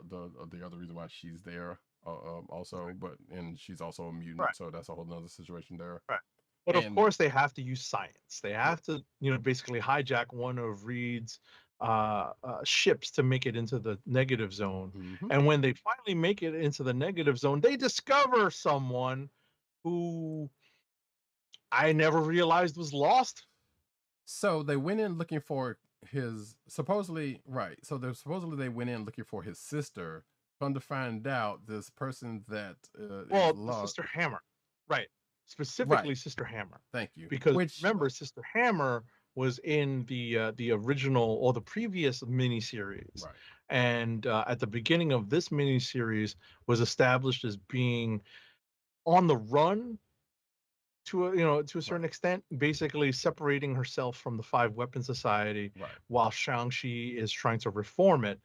S1: the other reason why she's there, also, but and she's also a mutant,
S3: Right.
S1: so that's a whole nother situation there.
S3: Right. But of
S1: And
S3: course, they have to use science. They have to, basically hijack one of Reed's ships to make it into the negative zone.
S1: mhm.
S3: And when they finally make it into the negative zone, they discover someone who I never realized was lost.
S1: So they went in looking for his supposedly right. So they went in looking for his sister. Come to find out, this person that
S3: Well,
S1: is
S3: the
S1: lost.
S3: Sister Hammer, right? Specifically,
S1: Right.
S3: Sister Hammer.
S1: Thank you.
S3: Because
S1: Which
S3: remember, Sister Hammer was in the original or the previous miniseries,
S1: right.
S3: and at the beginning of this miniseries was established as being on the run to a certain
S1: Right.
S3: extent, basically separating herself from the 5 Weapon Society,
S1: Right.
S3: while Shang-Chi is trying to reform it.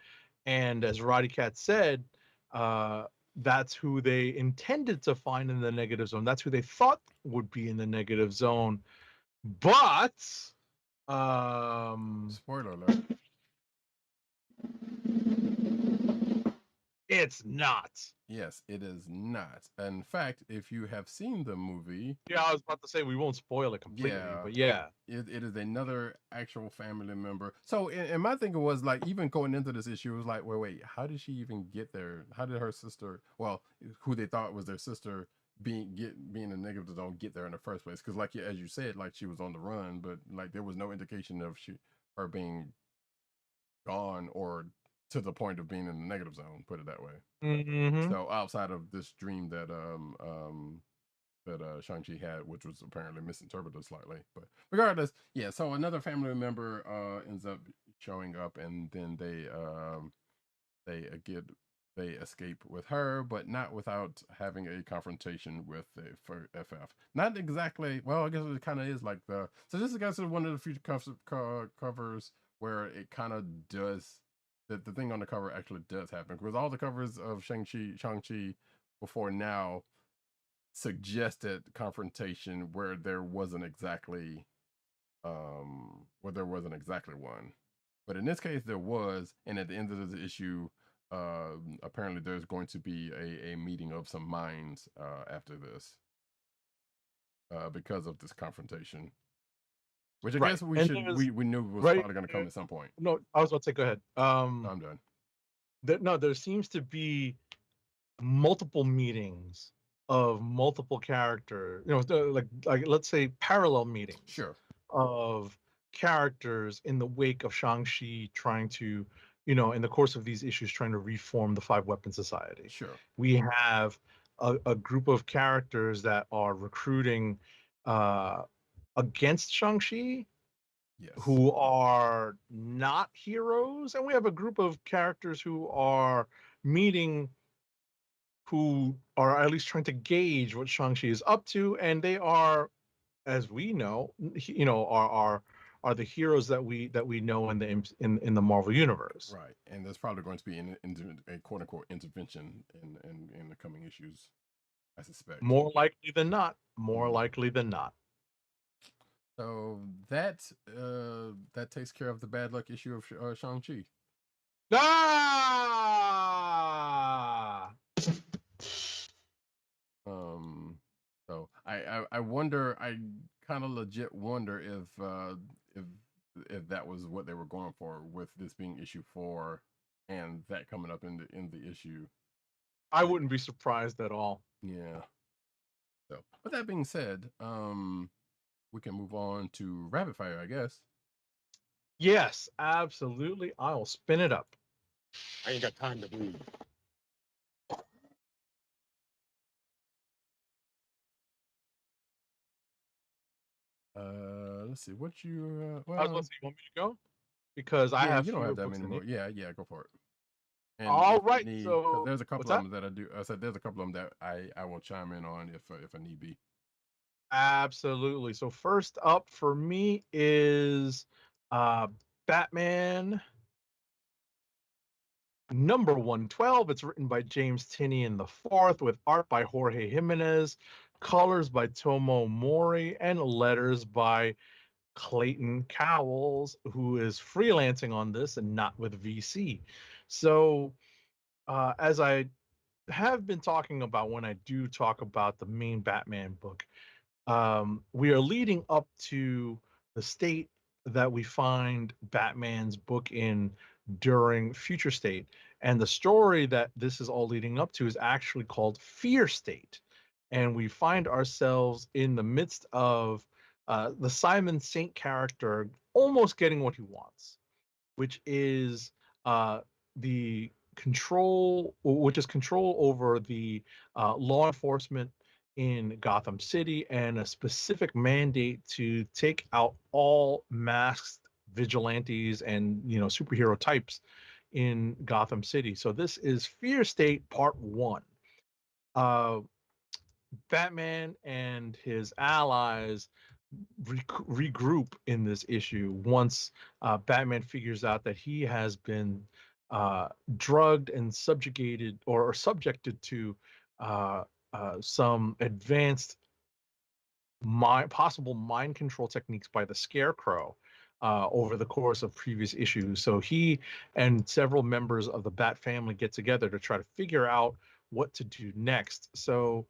S3: And as Roddykat said, that's who they intended to find in the negative zone. That's who they thought would be in the negative zone. But
S1: Spoiler alert.
S3: it's not.
S1: Yes, it is not. In fact, if you have seen the movie,
S3: Yeah, I was about to say we won't spoil it completely, but yeah.
S1: it is another actual family member. So, and my thinking was like, even going into this issue, it was like, wait, how did she even get there? How did her sister, well, who they thought was their sister, being a negative zone, get there in the first place? Because, like, as you said, like, she was on the run, but like there was no indication of her being gone or to the point of being in the negative zone. Put it that way.
S3: Mm-hmm.
S1: So outside of this dream that Shang-Chi had, which was apparently misinterpreted slightly. But regardless, yeah, so another family member ends up showing up, and then they escape with her, but not without having a confrontation with the FF. Not exactly, well, I guess it kind of is like so this is, I guess, one of the future covers where it kind of does, the thing on the cover actually does happen, because all the covers of Shang-Chi before now suggested confrontation where there wasn't exactly one, but in this case there was. And at the end of the issue, apparently there's going to be a meeting of some minds after this, because of this confrontation, which I guess we knew was probably going to come at some point.
S3: No, I was about to say, go ahead.
S1: I'm done.
S3: There seems to be multiple meetings of multiple characters, like let's say parallel meetings.
S1: Sure.
S3: Of characters in the wake of Shang-Chi trying to, in the course of these issues, trying to reform the 5 Weapon Society.
S1: Sure.
S3: We have a group of characters that are recruiting against Shang-Chi,
S1: Yes,
S3: who are not heroes, and we have a group of characters who are meeting, who are at least trying to gauge what Shang-Chi is up to, and they are, as we know, are the heroes that we know in the Marvel universe.
S1: right. And there's probably going to be a quote unquote intervention in the coming issues, I suspect.
S3: More likely than not. More likely than not.
S1: So that takes care of the bad luck issue of Shang-Chi.
S3: Ah!
S1: So I wonder, I kind of legit wonder if that was what they were going for with this being issue 4 and that coming up in the issue.
S3: I wouldn't be surprised at all.
S1: Yeah. So with that being said, we can move on to rapid fire, I guess.
S3: Yes, absolutely. I'll spin it up.
S2: I ain't got time to breathe.
S1: Let's see what you.
S3: I was going to say, you want me to go? Because I
S1: Yeah,
S3: have
S1: you don't
S3: fewer
S1: have that
S3: books
S1: many
S3: than
S1: more.
S3: you.
S1: Yeah, go for it. And
S3: All
S1: if you
S3: right,
S1: need,
S3: so
S1: because there's a
S3: what's
S1: couple of
S3: that?
S1: them that I do. I said there's a couple of them that I will chime in on if I need be.
S3: Absolutely. So first up for me is Batman number 112. It's written by James Tynion IV with art by Jorge Jimenez, colors by Tomo Mori, and letters by Clayton Cowles, who is freelancing on this and not with VC. So, as I have been talking about when I do talk about the main Batman book, we are leading up to the state that we find Batman's book in during Future State. And the story that this is all leading up to is actually called Fear State. And we find ourselves in the midst of the Simon Saint character almost getting what he wants, which is the control over the law enforcement in Gotham City and a specific mandate to take out all masked vigilantes and superhero types in Gotham City. So this is Fear State Part 1. Uh, Batman and his allies regroup in this issue once Batman figures out that he has been drugged and subjugated or subjected to some advanced possible mind control techniques by the Scarecrow over the course of previous issues. So he and several members of the Bat family get together to try to figure out what to do next. So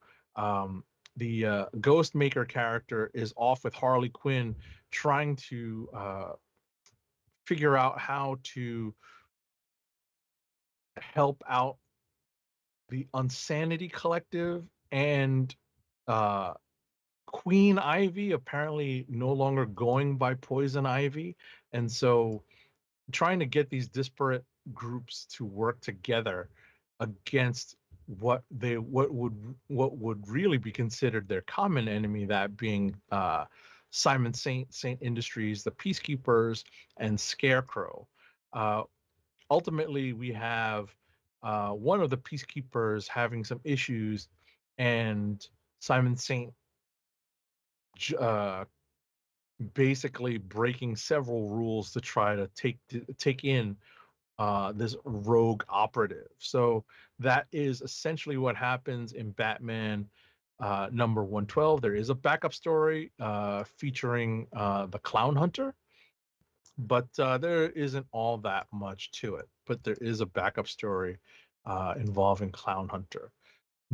S3: the Ghostmaker character is off with Harley Quinn trying to figure out how to help out the Unsanity Collective and Queen Ivy, apparently no longer going by Poison Ivy. And so trying to get these disparate groups to work together against what would really be considered their common enemy, that being Simon Saint Industries, the Peacekeepers, and Scarecrow. Ultimately, we have one of the Peacekeepers having some issues, and Simon Saint basically breaking several rules to try to take in this rogue operative. So that is essentially what happens in Batman number 112. There is a backup story featuring the Clown Hunter, but there isn't all that much to it. But there is a backup story involving Clown Hunter.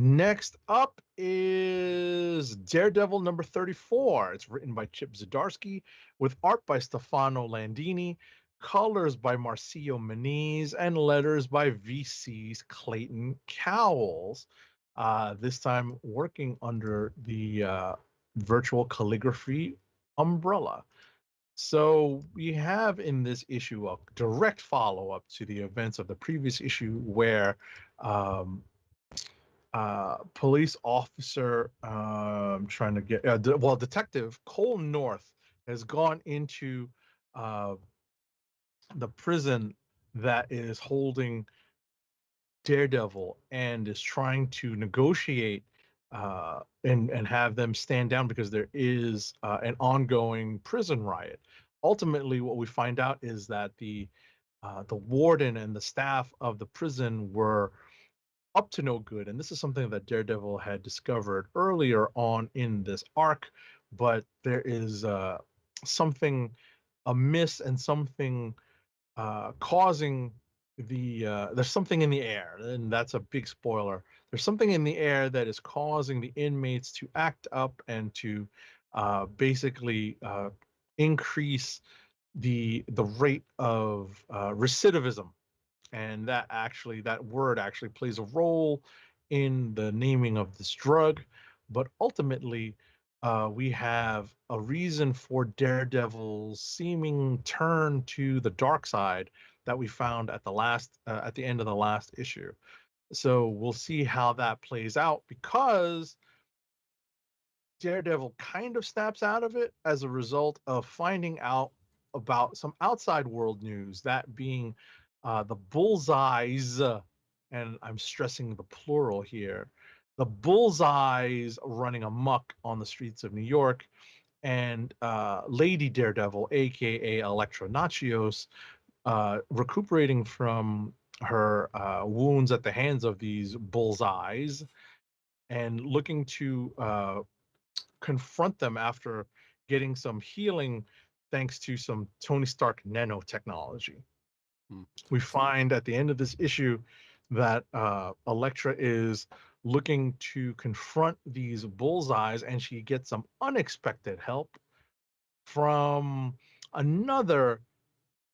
S3: Next up is Daredevil number 34. It's written by Chip Zdarsky with art by Stefano Landini, colors by Marcio Meniz, and letters by VC's Clayton Cowles. This time working under the virtual calligraphy umbrella. So we have in this issue a direct follow-up to the events of the previous issue where police officer trying to get detective Cole North has gone into the prison that is holding Daredevil and is trying to negotiate and have them stand down because there is an ongoing prison riot. Ultimately, what we find out is that the warden and the staff of the prison were up to no good. And this is something that Daredevil had discovered earlier on in this arc, but there is something amiss and something causing there's something in the air, and that's a big spoiler. There's something in the air that is causing the inmates to act up and to basically increase the rate of recidivism, and that word actually plays a role in the naming of this drug. But ultimately we have a reason for Daredevil's seeming turn to the dark side that we found at the end of the last issue. So we'll see how that plays out, because Daredevil kind of snaps out of it as a result of finding out about some outside world news, that being the bullseyes, and I'm stressing the plural here, the bullseyes running amok on the streets of New York, and Lady Daredevil, aka Elektra Nachios, recuperating from her wounds at the hands of these bullseyes and looking to confront them after getting some healing thanks to some Tony Stark nanotechnology.
S1: Hmm.
S3: We find at the end of this issue that Elektra is looking to confront these bullseyes, and she gets some unexpected help from another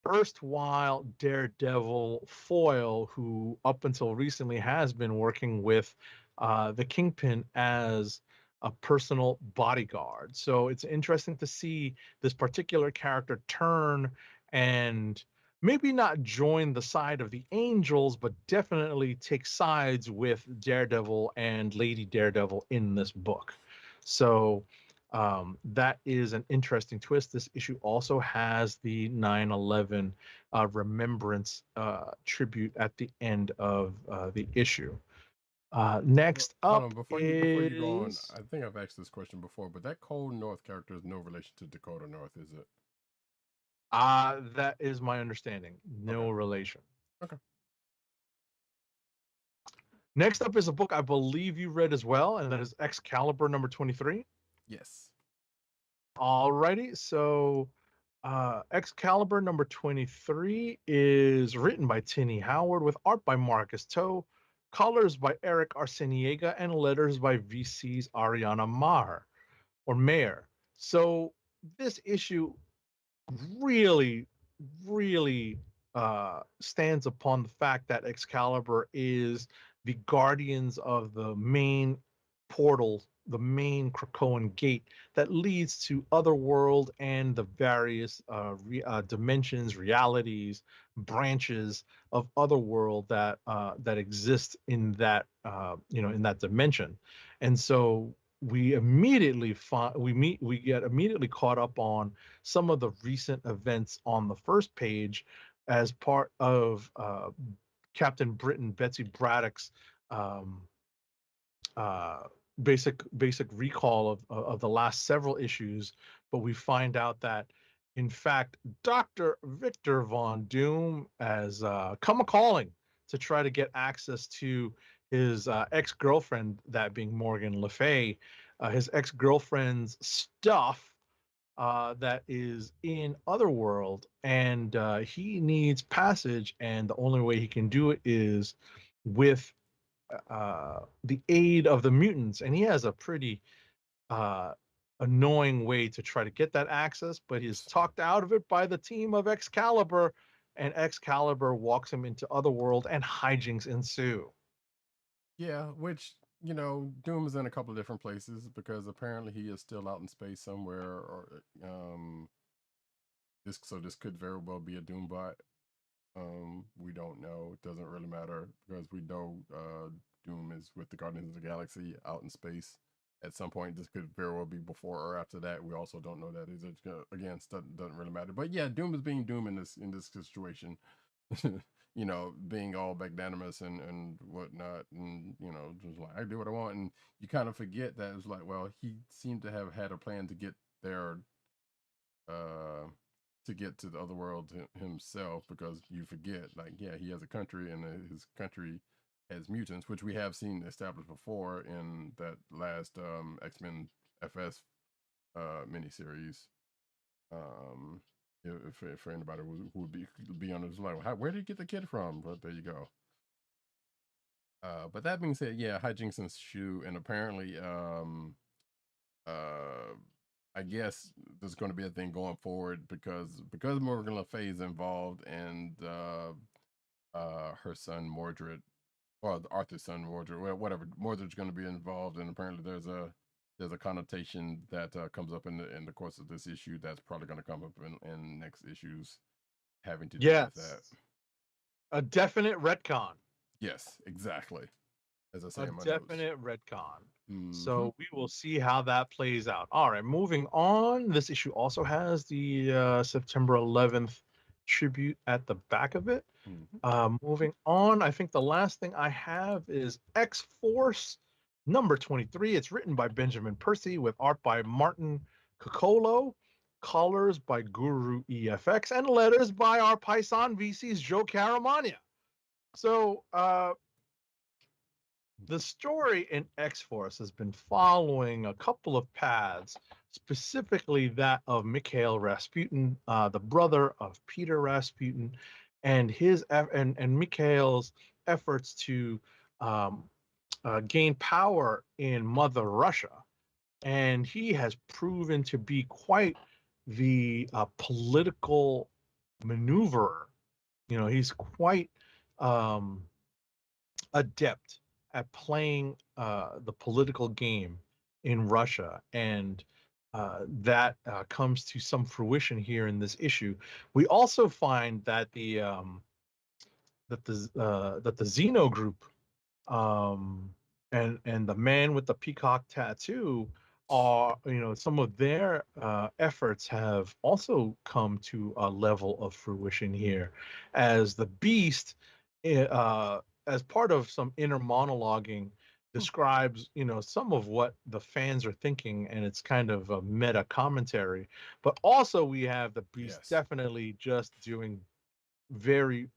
S3: erstwhile Daredevil foil who, up until recently, has been working with the Kingpin as a personal bodyguard. So it's interesting to see this particular character turn and maybe not join the side of the Angels, but definitely take sides with Daredevil and Lady Daredevil in this book. So that is an interesting twist. This issue also has the 9/11 remembrance tribute at the end of the issue. Next
S1: Hold
S3: up
S1: on, before you go on,
S3: is
S1: I think I've asked this question before, but that Cold North character is no relation to Dakota North, is it?
S3: that is my understanding.
S1: Okay.
S3: No relation.
S1: Okay.
S3: Next up is a book I believe you read as well, and that is Excalibur number 23.
S1: Yes.
S3: Alrighty, so Excalibur number 23 is written by Tinny Howard with art by Marcus Toe, colors by Eric Arciniega, and letters by VC's Ariana Maher. So this issue really, really stands upon the fact that Excalibur is the guardians of the main portal, the main Krakoan gate that leads to Otherworld and the various dimensions, realities, branches of Otherworld that exist in that in that dimension. And so we get immediately caught up on some of the recent events on the first page as part of Captain Britain Betsy Braddock's um, uh, basic recall of the last several issues. But we find out that, in fact, Dr. Victor Von Doom has come a calling to try to get access to his ex-girlfriend, that being Morgan Le Fay, his ex-girlfriend's stuff that is in Otherworld, and he needs passage, and the only way he can do it is with the aid of the mutants, and he has a pretty uh, annoying way to try to get that access, but he's talked out of it by the team of Excalibur, and Excalibur walks him into Otherworld, and hijinks ensue.
S1: Yeah, which, Doom is in a couple of different places because apparently he is still out in space somewhere, or this could very well be a Doom bot. We don't know. It doesn't really matter because we know Doom is with the Guardians of the Galaxy out in space at some point. This could very well be before or after that. We also don't know that. Again, doesn't really matter. But yeah, Doom is being Doom in this situation. Being all magnanimous and whatnot, and just like, I do what I want, and you kind of forget that it's like, well, he seemed to have had a plan to get there, uh, to get to the other world himself, because you forget, like, yeah, he has a country, and his country has mutants, which we have seen established before in that last X-Men FS miniseries. Um, if for anybody who would be on this, like, where did he get the kid from? But there you go. But that being said, yeah, hijinks ensue, and apparently, I guess there's going to be a thing going forward because Morgan Le Fay is involved, and her son Mordred, or Arthur's son Mordred, whatever, Mordred's going to be involved, and apparently there's there's a connotation that comes up in the course of this issue that's probably going to come up in next issues having to do with that.
S3: A definite retcon.
S1: Yes, exactly. As I say
S3: A
S1: in my
S3: definite retcon.
S1: notes.
S3: So we will see how that plays out. All right, moving on. This issue also has the September 11th tribute at the back of it. Moving on, I think the last thing I have is X-Force number 23. It's written by Benjamin Percy with art by Martin Coccolo, colors by Guru EFX, and letters by our Paisan VC's Joe Caramagna. So the story in X-Force has been following a couple of paths, specifically that of Mikhail Rasputin, the brother of Peter Rasputin, and Mikhail's efforts to gain power in Mother Russia. And he has proven to be quite the political maneuverer. You know, he's quite adept at playing the political game in Russia, and that comes to some fruition here in this issue. We also find that the Xeno group and the man with the peacock tattoo are, you know, some of their efforts have also come to a level of fruition here, as the Beast as part of some inner monologuing describes, you know, some of what the fans are thinking, and it's kind of a meta commentary. But also we have the Beast definitely just doing very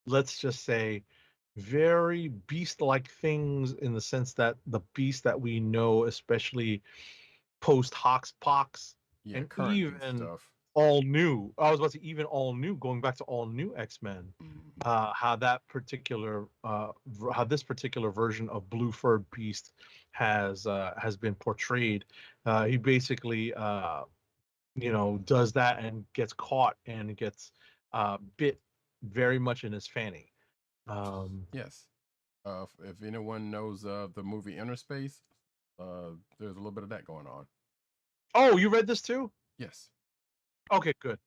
S3: let's just say very beast-like things, in the sense that the Beast that we know, especially post Hox Pox, and even
S1: stuff.
S3: All New. I was about to even All New, going back to All New X-Men, how this particular version of Blue Furred Beast has been portrayed. He basically you know, does that and gets caught and gets bit very much in his fanny.
S1: Yes. If anyone knows the movie Inner Space, there's a little bit of that going on.
S3: Oh, you read this too?
S1: Yes.
S3: Okay, good.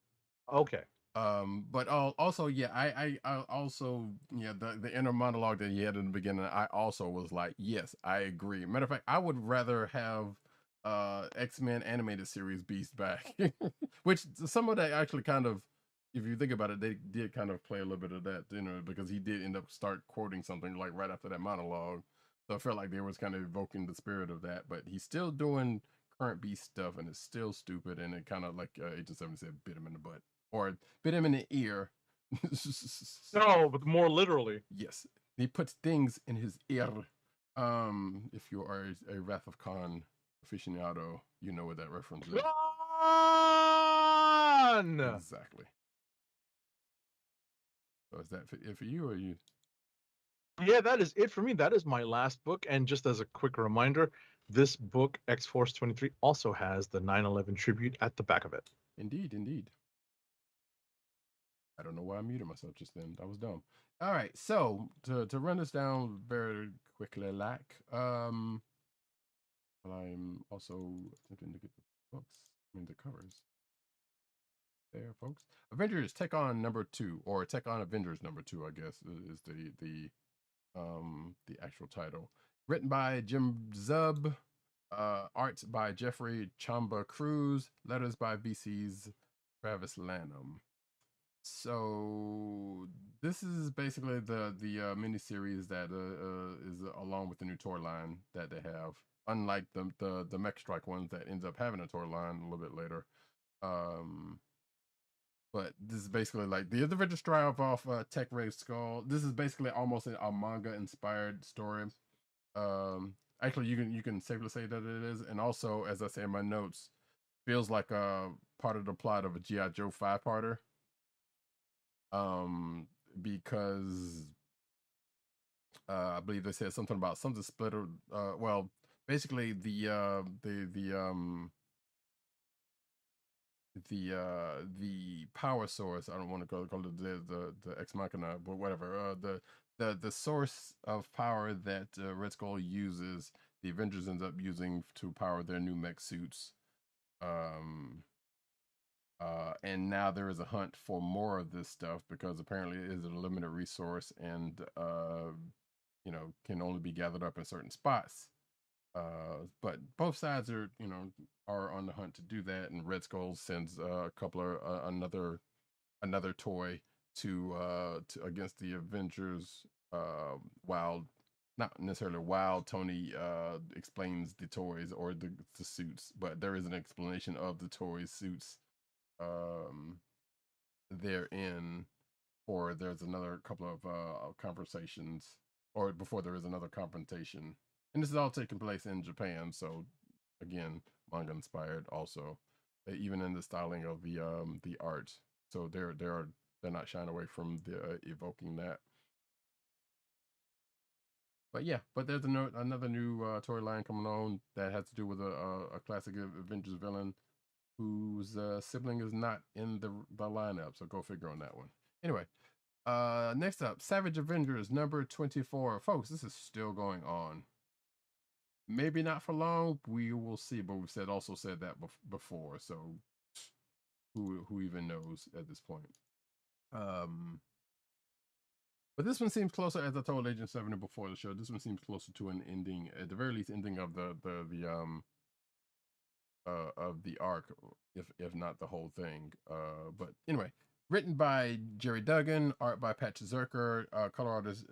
S3: Okay.
S1: But also, yeah, I also, yeah, the inner monologue that he had in the beginning, I also was like, yes, I agree. Matter of fact, I would rather have X-Men animated series Beast back, which some of that actually kind of, if you think about it, they did kind of play a little bit of that, you know, because he did end up start quoting something like right after that monologue. So I felt like they was kind of evoking the spirit of that, but he's still doing current Beast stuff, and it's still stupid, and it kind of, like Agent 7 said, bit him in the butt. Or bit him in the ear.
S3: No, but more literally.
S1: Yes. He puts things in his ear. If you are a Wrath of Khan aficionado, you know what that reference is.
S3: Khan!
S1: Exactly. So is that it for you, or you?
S3: Yeah, that is it for me. That is my last book. And just as a quick reminder, this book, X-Force 23, also has the 9/11 tribute at the back of it.
S1: Indeed, indeed. I don't know why I muted myself just then. That was dumb. All right, so to run this down very quickly, I'm also attempting to get the books, the covers. There, folks. Avengers Take On number 2, or Take On Avengers number 2, I guess is the actual title. Written by Jim Zub, art by Jeffrey Chamba Cruz, letters by VC's Travis Lanham. So this is basically the miniseries that is along with the new toy line that they have. Unlike the Mech Strike ones that ends up having a toy line a little bit later. But this is basically like the Avengers drive off Tech Ray Skull. This is basically almost a manga inspired story. Actually, you can safely say that it is, and also, as I say in my notes, feels like a part of the plot of a G.I. Joe 5-parter. Because I believe they said something about something splitter. Well, basically the power source. I don't want to call it the ex machina, but whatever. The source of power that Red Skull uses the Avengers ends up using to power their new mech suits. And now there is a hunt for more of this stuff because apparently it is a limited resource and can only be gathered up in certain spots. But both sides are on the hunt to do that, and Red Skull sends a couple of another toy to against the Avengers. While not necessarily while Tony explains the toys or the suits, but there is an explanation of the toys suits therein. Or there's another couple of conversations, or before there is another confrontation. And this is all taking place in Japan, so again, manga inspired also, even in the styling of the art. So they're not shying away from the evoking that. But yeah, but there's another new toy line coming on that has to do with a classic Avengers villain whose sibling is not in the lineup. So go figure on that one. Anyway, next up, Savage Avengers number 24. Folks, this is still going on. Maybe not for long. We will see, but we've also said that before. So who even knows at this point? But this one seems closer, as I told Agent 70 before the show. This one seems closer to an ending, at the very least, ending of the arc, if not the whole thing. But anyway, written by Jerry Duggan, art by Pat Zerker, color artist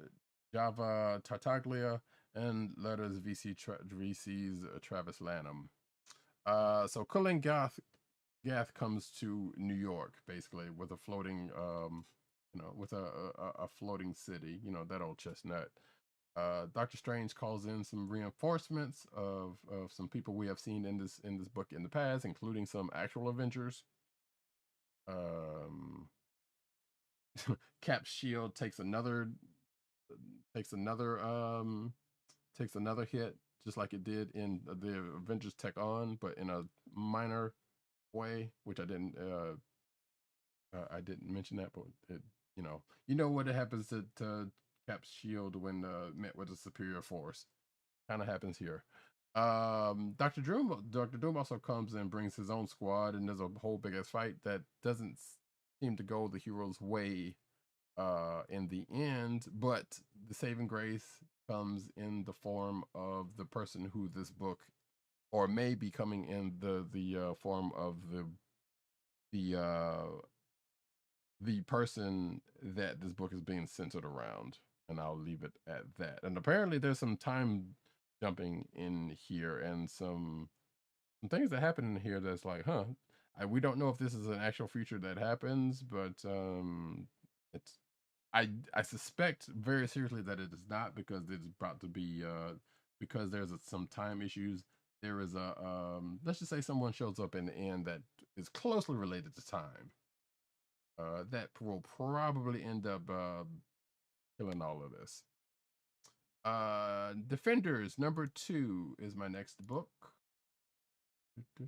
S1: Java Tartaglia, and letters VC's Travis Lanham. So Cullen Gath comes to New York, basically, with a floating with a floating city, that old chestnut. Doctor Strange calls in some reinforcements of some people we have seen in this book in the past, including some actual Avengers. Cap's shield takes another hit, just like it did in the Avengers Tech On, but in a minor way, which I didn't mention that, but it, what happens to Cap's shield when met with a superior force. Kind of happens here. Dr. Doom also comes and brings his own squad, and there's a whole big ass fight that doesn't seem to go the hero's way in the end, but the saving grace comes in the form of the person who this book, or may be coming in the form of the person that this book is being centered around, and I'll leave it at that. And apparently there's some time jumping in here and some things that happen in here that's like, we don't know if this is an actual feature that happens, but it's I suspect very seriously that it is not, because it's about to be because there's some time issues. There is a let's just say someone shows up in the end that is closely related to time. That will probably end up killing all of this. Defenders number 2 is my next book. Here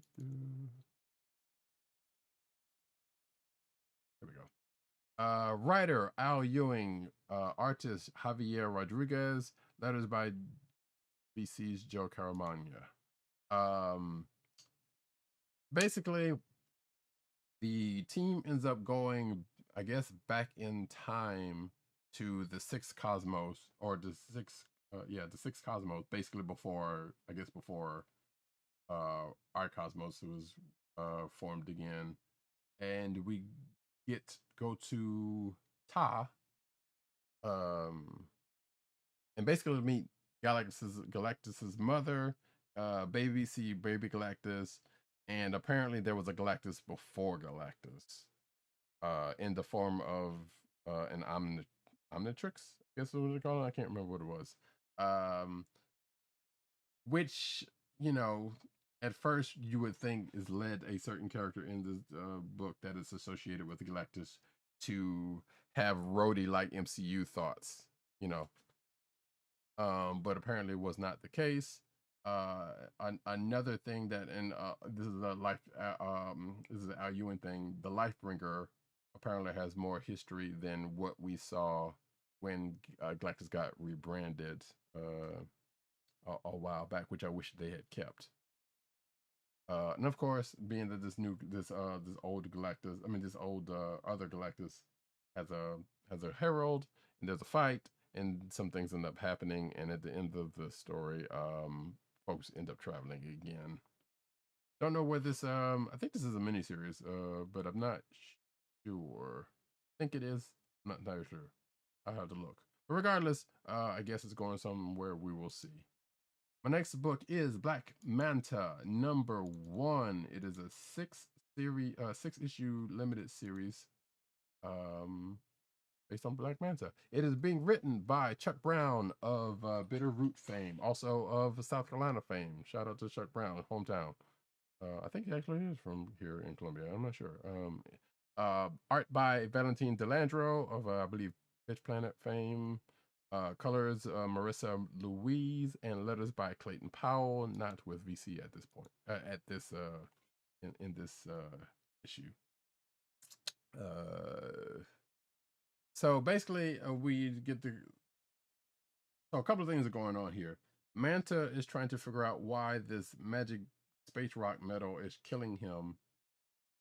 S1: we go. Writer Al Ewing, artist Javier Rodriguez, letters by BC's Joe Caramagna. Basically, the team ends up going, I guess, back in time to the sixth cosmos, or the sixth cosmos, basically before our cosmos was formed again, and we go to Ta, and basically meet Galactus's mother, baby Galactus. And apparently there was a Galactus before Galactus, in the form of an Omnitrix, I guess is what they call it. I can't remember what it was. Which, at first you would think is led a certain character in this book that is associated with Galactus to have Rhodey-like MCU thoughts, but apparently it was not the case. Another thing that, and this is a this is an Al Ewing thing. The Lifebringer apparently has more history than what we saw when Galactus got rebranded a while back, which I wish they had kept. And of course, being that this old Galactus, this old other Galactus has a herald, and there's a fight, and some things end up happening, and at the end of the story, folks end up traveling again. Don't know where this I think this is a miniseries, but I'm not sure. I think it is. I'm not entirely sure. I'll have to look. But regardless, I guess it's going somewhere. We will see. My next book is Black Manta #1. It is a 6-issue limited series, based on Black Manta. It is being written by Chuck Brown of Bitterroot fame, also of South Carolina fame. Shout out to Chuck Brown, hometown. I think he actually is from here in Columbia. I'm not sure. Art by Valentine Delandro of, I believe, Pitch Planet fame. Colors Marissa Louise, and letters by Clayton Powell, not with VC at this point. At this in this issue. So basically, we get so a couple of things are going on here. Manta is trying to figure out why this magic space rock metal is killing him,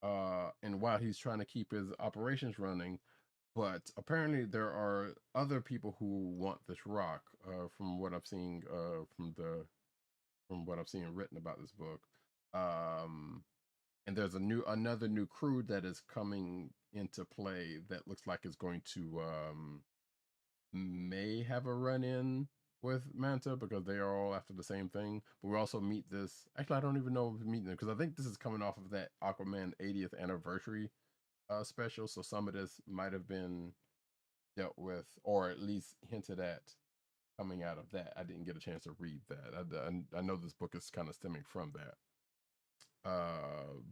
S1: and while he's trying to keep his operations running. But apparently there are other people who want this rock, from what I've seen, from what I've seen written about this book. And there's another new crew that is coming into play that looks like it's going to may have a run-in with Manta, because they are all after the same thing. But we also meet this. Actually, I don't even know if we meet them, because I think this is coming off of that Aquaman 80th anniversary special, so some of this might have been dealt with, or at least hinted at, coming out of that. I didn't get a chance to read that. I know this book is kind of stemming from that.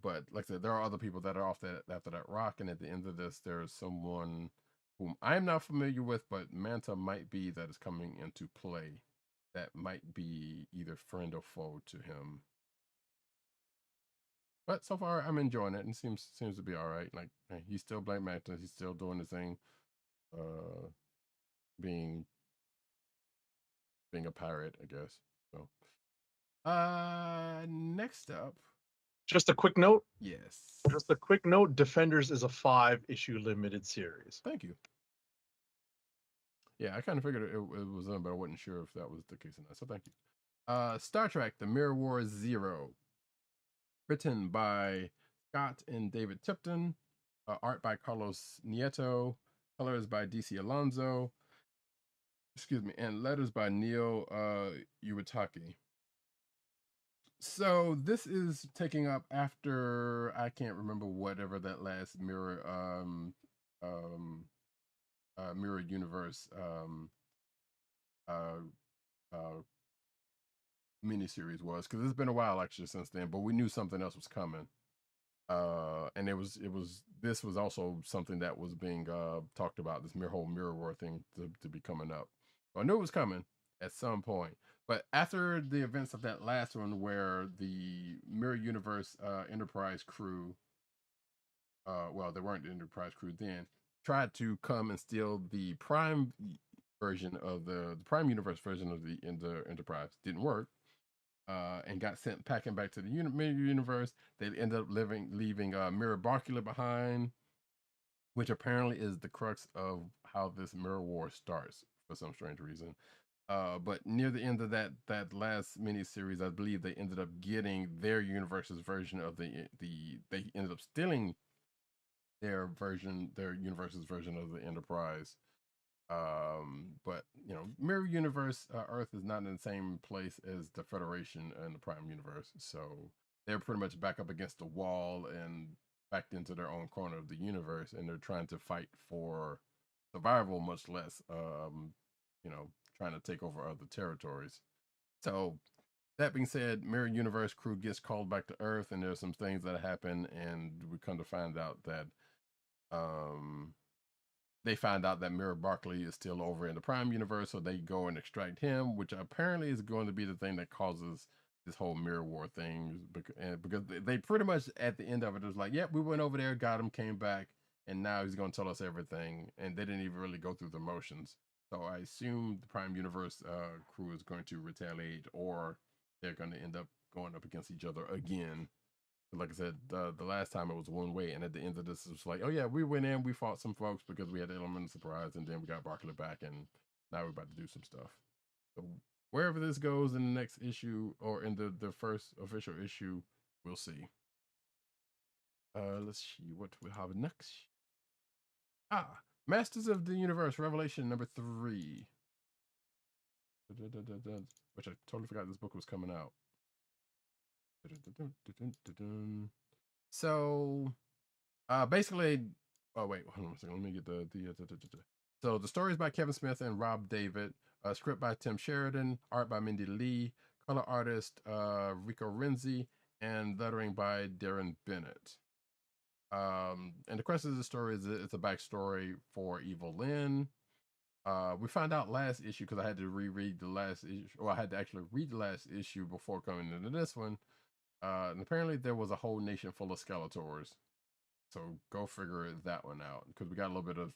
S1: But like I said, there are other people that are off that after that rock, and at the end of this, there's someone whom I'm not familiar with, but Manta might be, that is coming into play, that might be either friend or foe to him. But so far, I'm enjoying it, and seems to be all right. Like, he's still Black Manta. He's still doing his thing, being a pirate, I guess. So, next up,
S3: just a quick note.
S1: Yes.
S3: Just a quick note. Defenders is a 5-issue limited series.
S1: Thank you. Yeah, I kind of figured it was in, but I wasn't sure if that was the case or not. So thank you. Star Trek: The Mirror War Zero. Written by Scott and David Tipton, art by Carlos Nieto, colors by DC Alonso, and letters by Neil Iwataki. So this is taking up after, I can't remember whatever that last Mirror Universe miniseries was, because it's been a while actually since then, but we knew something else was coming, and this was also something that was being talked about, this whole Mirror War thing to be coming up. So I knew it was coming at some point, but after the events of that last one, where the Mirror Universe Enterprise crew, well, they weren't the Enterprise crew then, tried to come and steal the Prime version of the Prime Universe version of the Enterprise. Didn't work. And got sent packing back to the Mirror Universe. They ended up leaving Mirror Barkula behind, which apparently is the crux of how this Mirror War starts for some strange reason. But near the end of that last miniseries, I believe they ended up getting their universe's version of they ended up stealing their universe's version of the Enterprise. But Mirror Universe Earth is not in the same place as the Federation and the Prime Universe, so they're pretty much back up against the wall and backed into their own corner of the universe, and they're trying to fight for survival, much less trying to take over other territories. So that being said, Mirror Universe crew gets called back to Earth, and there's some things that happen, and we come to find out that they find out that Mirror Barkley is still over in the Prime Universe, so they go and extract him, which apparently is going to be the thing that causes this whole Mirror War thing, because they pretty much at the end of it was like, yep, we went over there, got him, came back, and now he's going to tell us everything, and they didn't even really go through the motions. So I assume the Prime Universe crew is going to retaliate, or they're going to end up going up against each other again. Like I said, the last time it was one way, and at the end of this, it was like, oh yeah, we went in, we fought some folks because we had the element of surprise, and then we got Barkley back, and now we're about to do some stuff. So wherever this goes in the next issue, or in the first official issue, we'll see. Let's see what we have next. Masters of the Universe, Revelation number 3. Which I totally forgot this book was coming out. So, basically, oh wait, hold on a second. Let me get the. So the story is by Kevin Smith and Rob David. Script by Tim Sheridan. Art by Mindy Lee. Color artist Rico Renzi, and lettering by Darren Bennett. And the crux of the story is it's a backstory for Evil Lyn. We found out last issue because I had to reread the last issue, or I had to actually read the last issue before coming into this one. And apparently there was a whole nation full of Skeletors. So go figure that one out, because we got a little bit of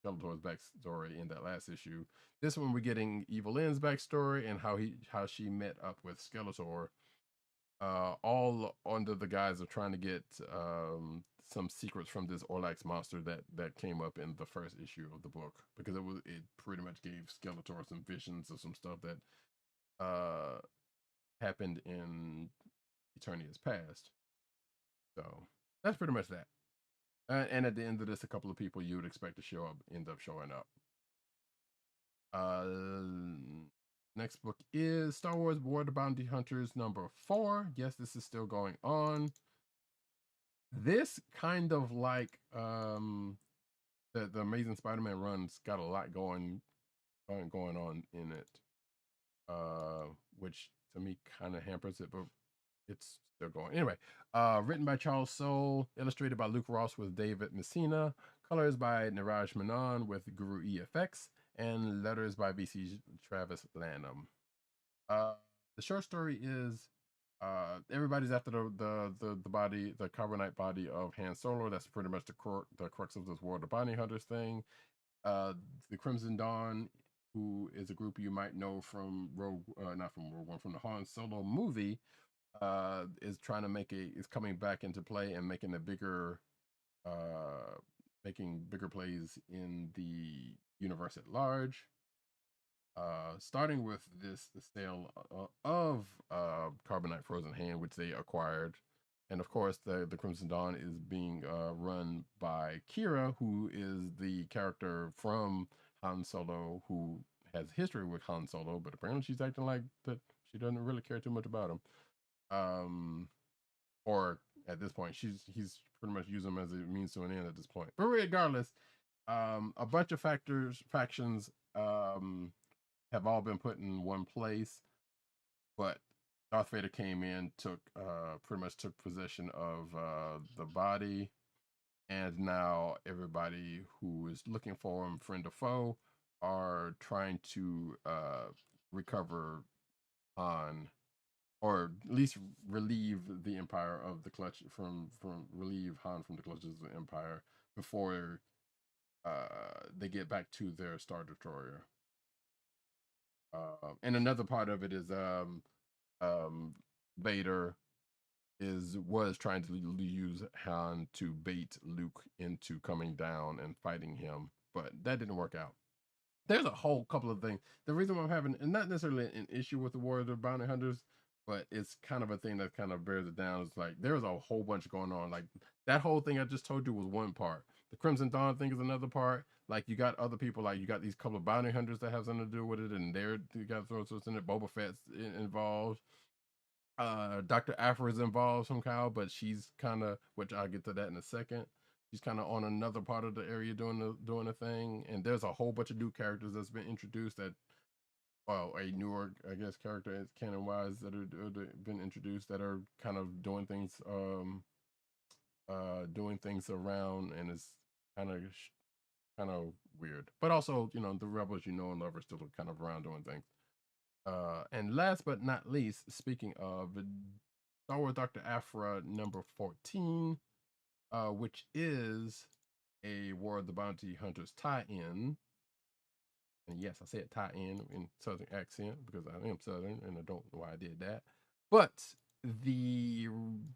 S1: Skeletor's backstory in that last issue. This one we're getting Evil Lyn's backstory and how she met up with Skeletor. All under the guise of trying to get some secrets from this Orlax monster that came up in the first issue of the book, because it pretty much gave Skeletor some visions of some stuff that happened in Eternia's past. So that's pretty much that. And at the end of this, a couple of people you would expect to show up end up showing up. Next book is Star Wars War of the Bounty Hunters number 4. Yes, this is still going on. This kind of like the Amazing Spider-Man run's got a lot going on in it, which to me kind of hampers it, but it's still going. Anyway, written by Charles Soule, illustrated by Luke Ross with David Messina, colors by Niraj Menon with Guru EFX, and letters by BC Travis Lanham. The short story is everybody's after the body, the carbonite body of Han Solo. That's pretty much the crux of this War of the Bounty Hunters thing. The Crimson Dawn, who is a group you might know from not from Rogue One, from the Han Solo movie, is trying to is coming back into play and making bigger plays in the universe at large. Starting with the sale of Carbonite Frozen Hand, which they acquired. And of course, the Crimson Dawn is being run by Kira, who is the character from Han Solo, who has history with Han Solo, but apparently she's acting like that she doesn't really care too much about him. Or at this point, he's pretty much using him as a means to an end at this point. But regardless, a bunch of factions have all been put in one place, but Darth Vader came in, pretty much took possession of the body, and now everybody who is looking for him, friend or foe, are trying to recover Han, or at least relieve the Empire of the clutch relieve Han from the clutches of the Empire before they get back to their Star Destroyer. And another part of it is Vader was trying to use Han to bait Luke into coming down and fighting him, but that didn't work out. There's a whole couple of things. The reason why I'm having, and not necessarily an issue with the War of the Bounty Hunters, but it's kind of a thing that kind of bears it down. It's like there's a whole bunch going on. Like that whole thing I just told you was one part. The Crimson Dawn thing is another part. Like you got other people, like you got these couple of bounty hunters that have something to do with it, and you got throws in it. Boba Fett's involved. Dr. Aphra is involved somehow, but she's kind of, which I'll get to that in a second. She's kind of on another part of the area doing the thing, and there's a whole bunch of new characters that's been introduced that, well, a newer, I guess, character canon wise that are been introduced that are kind of doing things around, and it's kind of weird. But also, the rebels and love are still kind of around doing things. And last but not least, speaking of Star Wars Dr. Aphra number 14, which is a War of the Bounty Hunters tie-in. And yes, I said tie in Southern accent because I am Southern and I don't know why I did that. But the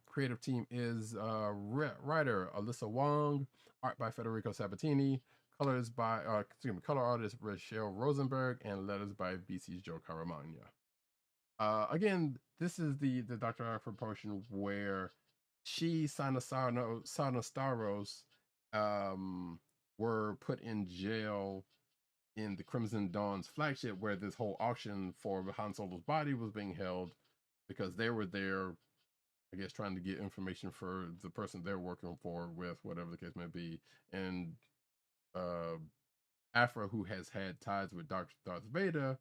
S1: creative team is writer Alyssa Wong, art by Federico Sabatini, color artist Rachelle Rosenberg, and letters by BC's Joe Caramagna. Again, this is the Dr. Alfred portion where she, Sanastaros, were put in jail in the Crimson Dawn's flagship, where this whole auction for Han Solo's body was being held, because they were there, I guess, trying to get information for the person they're working for, with whatever the case may be. And Afra, who has had ties with Darth Vader,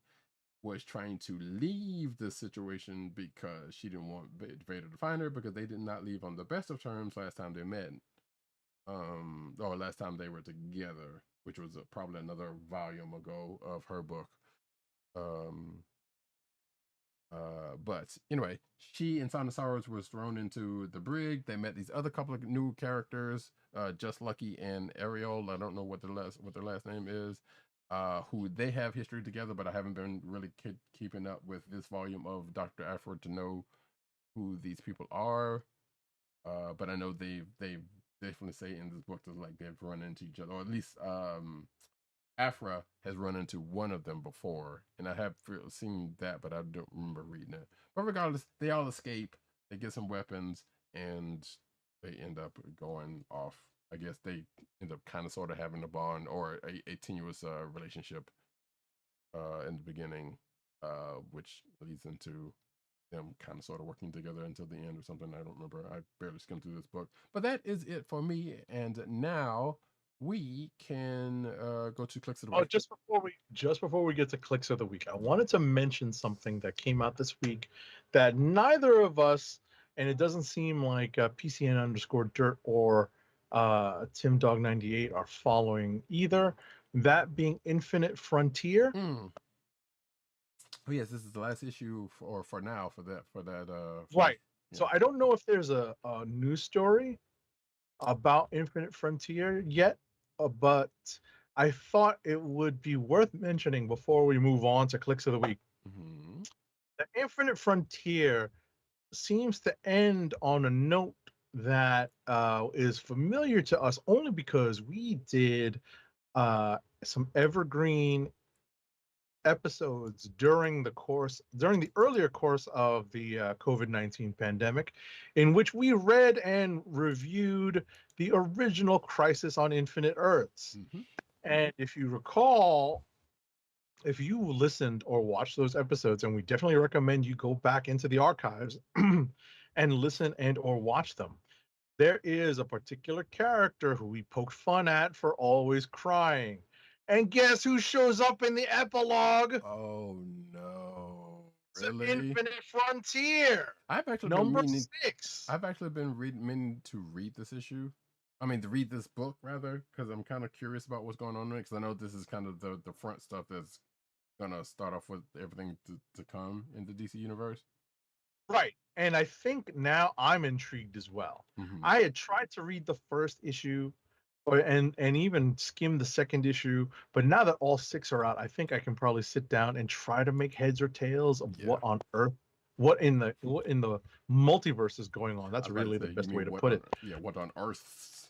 S1: was trying to leave the situation because she didn't want Vader to find her, because they did not leave on the best of terms last time they met, or last time they were together, which was probably another volume ago of her book. But anyway, she and Sanasaurus was thrown into the brig. They met these other couple of new characters, Just Lucky and Ariel. I don't know what their last name is. Who they have history together, but I haven't been really keeping up with this volume of Dr. Afro to know who these people are. But I know they definitely say in this book that like they've run into each other, or at least Afra has run into one of them before, and I have seen that, but I don't remember reading it. But regardless, they all escape. They get some weapons, and they end up going off. I guess they end up kind of sort of having a bond or a tenuous relationship in the beginning, which leads into them kind of sort of working together until the end or something. I don't remember. I barely skimmed through this book. But that is it for me. And now we can go to Clicks of the Week.
S3: Just before we get to Clicks of the Week, I wanted to mention something that came out this week that neither of us, and it doesn't seem like PCN_Dirt or Tim Dog 98 are following either. That being Infinite Frontier.
S1: Oh yes, this is the last issue for now for that
S3: right. Yeah. So I don't know if there's a news story about Infinite Frontier yet, but I thought it would be worth mentioning before we move on to Clicks of the Week.
S1: Mm-hmm.
S3: The Infinite Frontier seems to end on a note that is familiar to us only because we did some evergreen episodes during the earlier course of the COVID-19 pandemic, in which we read and reviewed the original Crisis on Infinite Earths.
S1: Mm-hmm.
S3: And if you recall, if you listened or watched those episodes, and we definitely recommend you go back into the archives and listen and or watch them, there is a particular character who we poked fun at for always crying. And guess who shows up in the epilogue?
S1: Oh no!
S3: Really? It's Infinite Frontier.
S1: I've actually
S3: number 6.
S1: I've actually been meaning to read this issue. I mean, to read this book rather, because I'm kind of curious about what's going on there. Because I know this is kind of the front stuff that's gonna start off with everything to come in the DC universe.
S3: Right. And I think now I'm intrigued as well.
S1: Mm-hmm.
S3: I had tried to read the first issue and even skim the second issue, but now that all 6 are out, I think I can probably sit down and try to make heads or tails of what on earth, what in the multiverse is going on. That's really the best way to put it.
S1: Yeah, what on earth?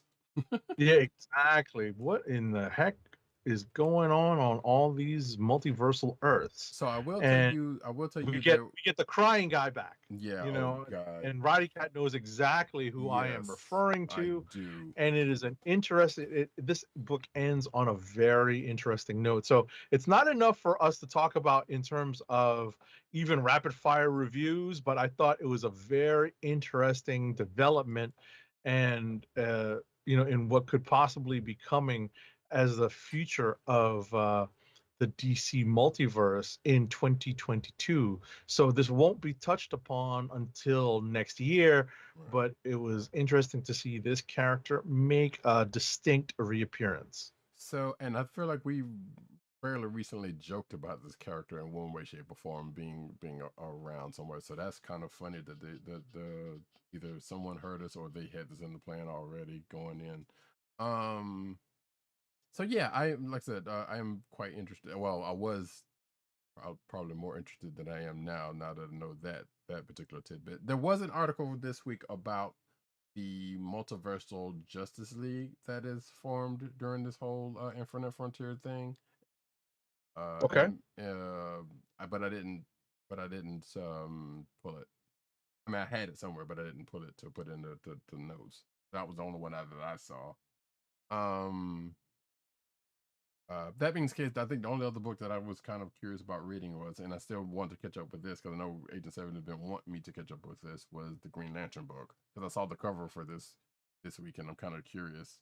S3: Yeah, exactly. What in the heck is going on all these multiversal Earths?
S1: So I will tell you.
S3: We get the crying guy back.
S1: Yeah,
S3: you know, and Roddykat knows exactly who I am referring to.
S1: I do.
S3: And it is an interesting. This book ends on a very interesting note. So it's not enough for us to talk about in terms of even rapid fire reviews, but I thought it was a very interesting development, and in what could possibly be coming as the future of the DC multiverse in 2022. So this won't be touched upon until next year, but it was interesting to see this character make a distinct reappearance.
S1: So, and I feel like we fairly recently joked about this character in one way, shape, or form being around somewhere. So that's kind of funny that the either someone heard us or they had this in the plan already going in. So yeah, I like I said, I am quite interested. Well, I was probably more interested than I am now. Now that I know that particular tidbit, there was an article this week about the multiversal Justice League that is formed during this whole Infinite Frontier thing.
S3: Okay.
S1: But I didn't. Pull it. I mean, I had it somewhere, but I didn't pull it to put in the notes. That was the only one that I saw. That being the case, I think the only other book that I was kind of curious about reading was, and I still want to catch up with this because I know Agent 7 has been wanting me to catch up with this, was the Green Lantern book. Because I saw the cover for this week, and I'm kind of curious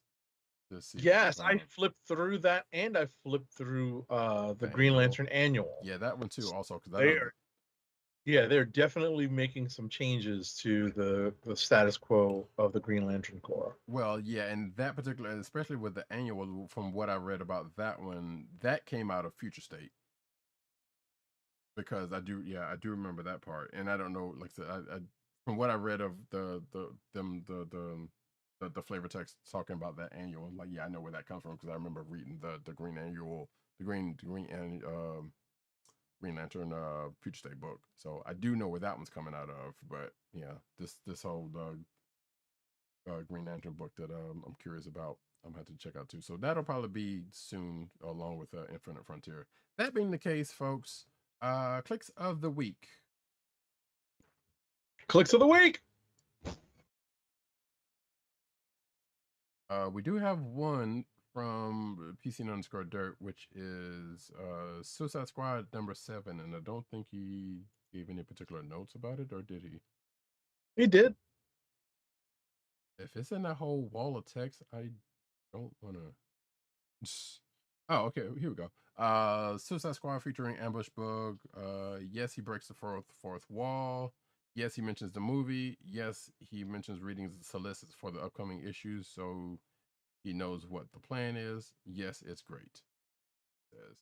S1: to see.
S3: Yes, I flipped through that, and I flipped through the Green Lantern Annual.
S1: Yeah, that one too. Also, because
S3: they're definitely making some changes to the status quo of the Green Lantern Corps.
S1: Well, yeah, and that particular, especially with the annual, from what I read about that one, that came out of Future State. Because I do remember that part, and I don't know, like I said, I from what I read of the flavor text talking about that annual, I'm like, yeah, I know where that comes from because I remember reading the Green Annual, the Green Lantern Future State book, so I do know where that one's coming out of. But yeah, this whole Green Lantern book that I'm curious about, I'm gonna have to check out too. So that'll probably be soon, along with Infinite Frontier. That being the case, folks, clicks of the week.
S3: Clicks of the week.
S1: We do have one from PC_Dirt, which is Suicide Squad number 7, and I don't think he gave any particular notes about it, or did he?
S3: He did.
S1: If it's in that whole wall of text, I don't want to. Oh, okay. Here we go. Suicide Squad featuring Ambush Bug. Yes, he breaks the fourth wall. Yes, he mentions the movie. Yes, he mentions reading the solicits for the upcoming issues, so he knows what the plan is. Yes, it's great.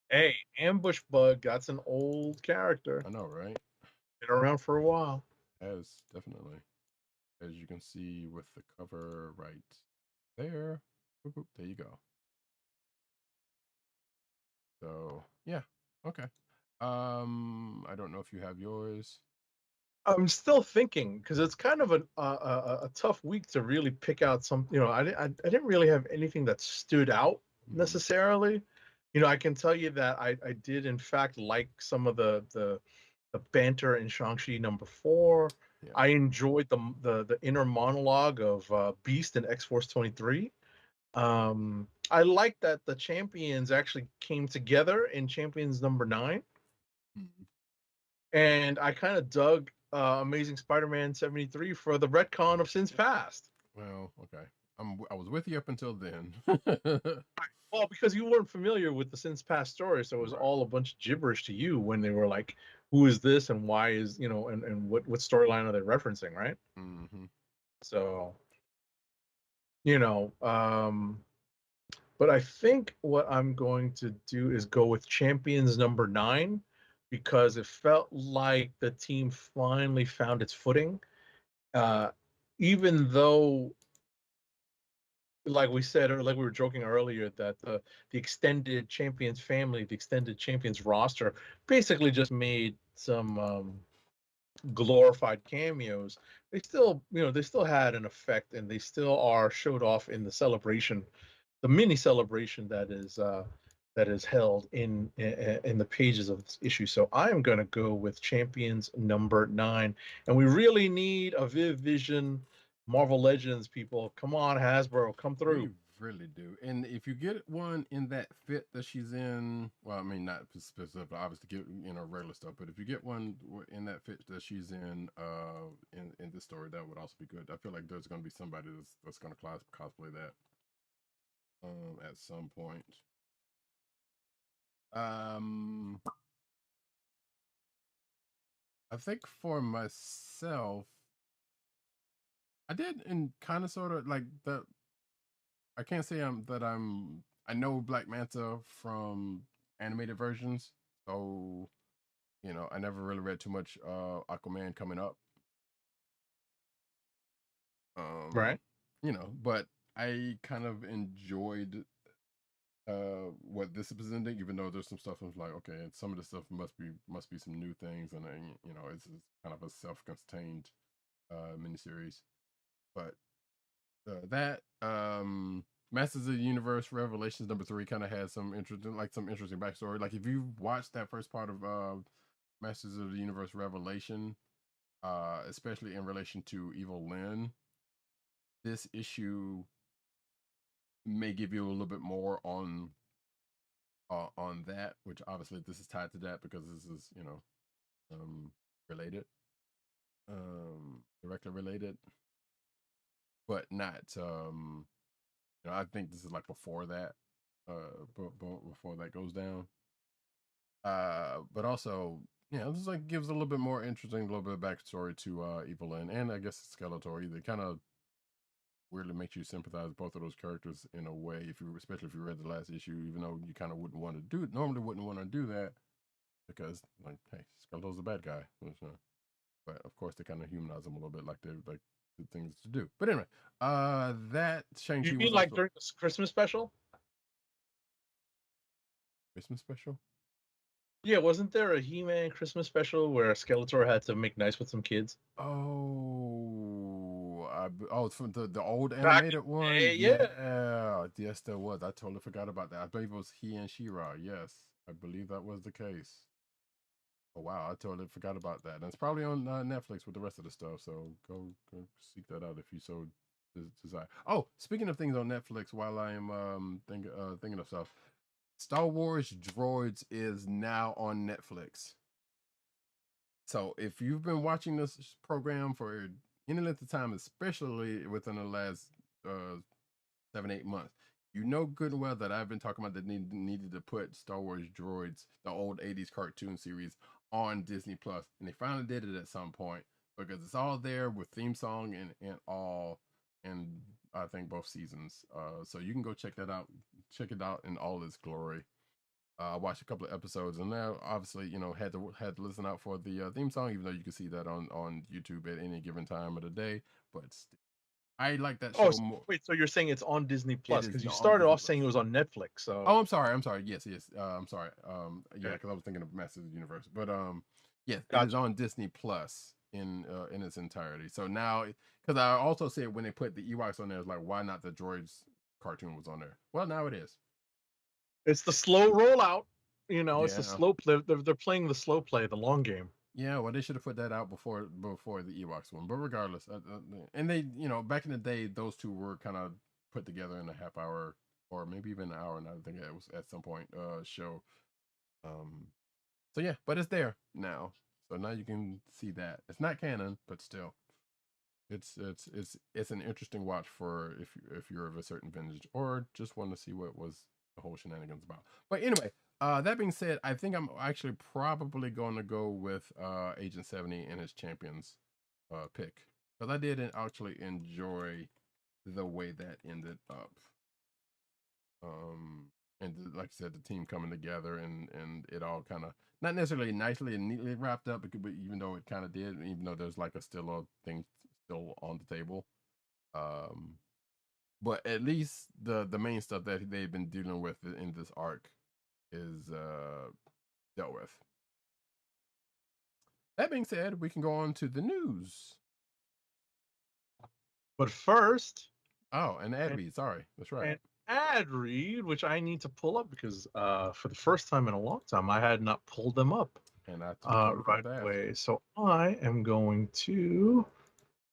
S3: Hey, Ambush Bug, that's an old character.
S1: I know, right?
S3: Been around for a while.
S1: As definitely, as you can see with the cover right there. There you go. So yeah, okay. I don't know if you have yours.
S3: I'm still thinking because it's kind of a tough week to really pick out some. I didn't really have anything that stood out necessarily. I can tell you that I did in fact like some of the banter in Shang-Chi number 4. Yeah. I enjoyed the inner monologue of Beast and X-Force 23. I like that the champions actually came together in Champions number 9. And I kind of dug Amazing Spider-Man 73 for the retcon of Sins Past.
S1: Well, okay. I was with you up until then.
S3: Well, because you weren't familiar with the Sins Past story, so it was all a bunch of gibberish to you when they were like, who is this and why is, and what storyline are they referencing, right?
S1: Mm-hmm.
S3: So, but I think what I'm going to do is go with Champions number 9, because it felt like the team finally found its footing. Even though, like we said, or like we were joking earlier, that the extended Champions family, the extended Champions roster, basically just made some glorified cameos. They still, they still had an effect, and they still are showed off in the celebration, the mini celebration that is held in the pages of this issue. So I am going to go with Champions number 9, and we really need a Viv Vision Marvel Legends, people. Come on, Hasbro, come through.
S1: We really do. And if you get one in that fit that she's in, well, I mean, not specific, obviously, get regular stuff, but if you get one in that fit that she's in this story, that would also be good. I feel like there's going to be somebody that's going to cosplay that at some point. I think for myself, I did, and kind of sort of like that. I can't say I know Black Manta from animated versions, so I never really read too much Aquaman coming up.
S3: Right.
S1: But I kind of enjoyed what this is presenting, even though there's some stuff I'm like, okay, and some of the stuff must be some new things, and then, you know, it's kind of a self-contained miniseries. But that Masters of the Universe Revelations #3 kind of had some interesting backstory. Like if you watched that first part of Masters of the Universe Revelation, especially in relation to Evil Lyn, this issue may give you a little bit more on that, which obviously this is tied to that because this is, you know, related, directly related, but not, you know, I think this is like before that, before that goes down. But also, yeah, this like gives a little bit more interesting, a little bit of backstory to Evil Lyn, and I guess Skeletor. They kind of weirdly makes you sympathize with both of those characters in a way, if you, especially if you read the last issue, even though you kind of wouldn't want to do it, normally wouldn't want to do that because, like, hey, Skeletor's a bad guy. But of course, they kind of humanize him a little bit, like they're like the things to do. But anyway, that Shang-Chi
S3: You
S1: was
S3: mean like
S1: also
S3: during this Christmas special?
S1: Christmas special.
S3: Yeah, wasn't there a He-Man Christmas special where Skeletor had to make nice with some kids?
S1: It's from the old
S3: Back in
S1: animated
S3: the
S1: one.
S3: day, yeah.
S1: Yeah, yes, there was. I totally forgot about that. I believe it was he and She-Ra. Yes, I believe that was the case. Oh wow, I totally forgot about that. And it's probably on Netflix with the rest of the stuff. So go seek that out if you so desire. Oh, speaking of things on Netflix, while I am thinking of stuff, Star Wars Droids is now on Netflix. So if you've been watching this program for any length of time, especially within the last 7-8 months, you know good and well that I've been talking about that needed to put Star Wars Droids, the old 80s cartoon series, on Disney Plus, and they finally did it at some point because it's all there with theme song and all, and I think both seasons. So you can go check that out, check it out in all its glory. I watched a couple of episodes, and now obviously, you know, had to listen out for the theme song, even though you can see that on YouTube at any given time of the day. But I like that show more.
S3: Wait, so you're saying it's on Disney Plus? Because you
S1: On
S3: started
S1: Disney
S3: off saying it was on Netflix. So
S1: Oh, I'm sorry. Yes. I'm sorry. Yeah,
S3: okay.
S1: because I was thinking of Masters of the Universe, but yes, it
S3: Gotcha.
S1: is on Disney Plus in its entirety. So now, because I also said when they put the Ewoks on there, it's like, why not the Droids cartoon was on there? Well, now it is.
S3: It's the slow rollout. You know, it's the
S1: Yeah.
S3: slow play. They're playing the slow play, the long game.
S1: Yeah, well, they should have put that out before the Ewoks one. But regardless, and they, you know, back in the day, those two were kind of put together in a half hour or maybe even an hour. And I think it was at some point show. So yeah, but it's there now. So now you can see that it's not canon, but still, it's an interesting watch for if you're of a certain vintage or just want to see what was the whole shenanigans about. But anyway, that being said, I think I'm actually probably going to go with Agent 70 and his champions pick because I did actually enjoy the way that ended up. And like I said, the team coming together and it all kind of not necessarily nicely and neatly wrapped up, but even though it kind of did, even though there's like still a thing still on the table. But at least the main stuff that they've been dealing with in this arc is dealt with. That being said, we can go on to the news.
S3: But first,
S1: and ad read. Sorry, that's right.
S3: An ad read, which I need to pull up because for the first time in a long time, I had not pulled them up
S1: And I
S3: right away. So I am going to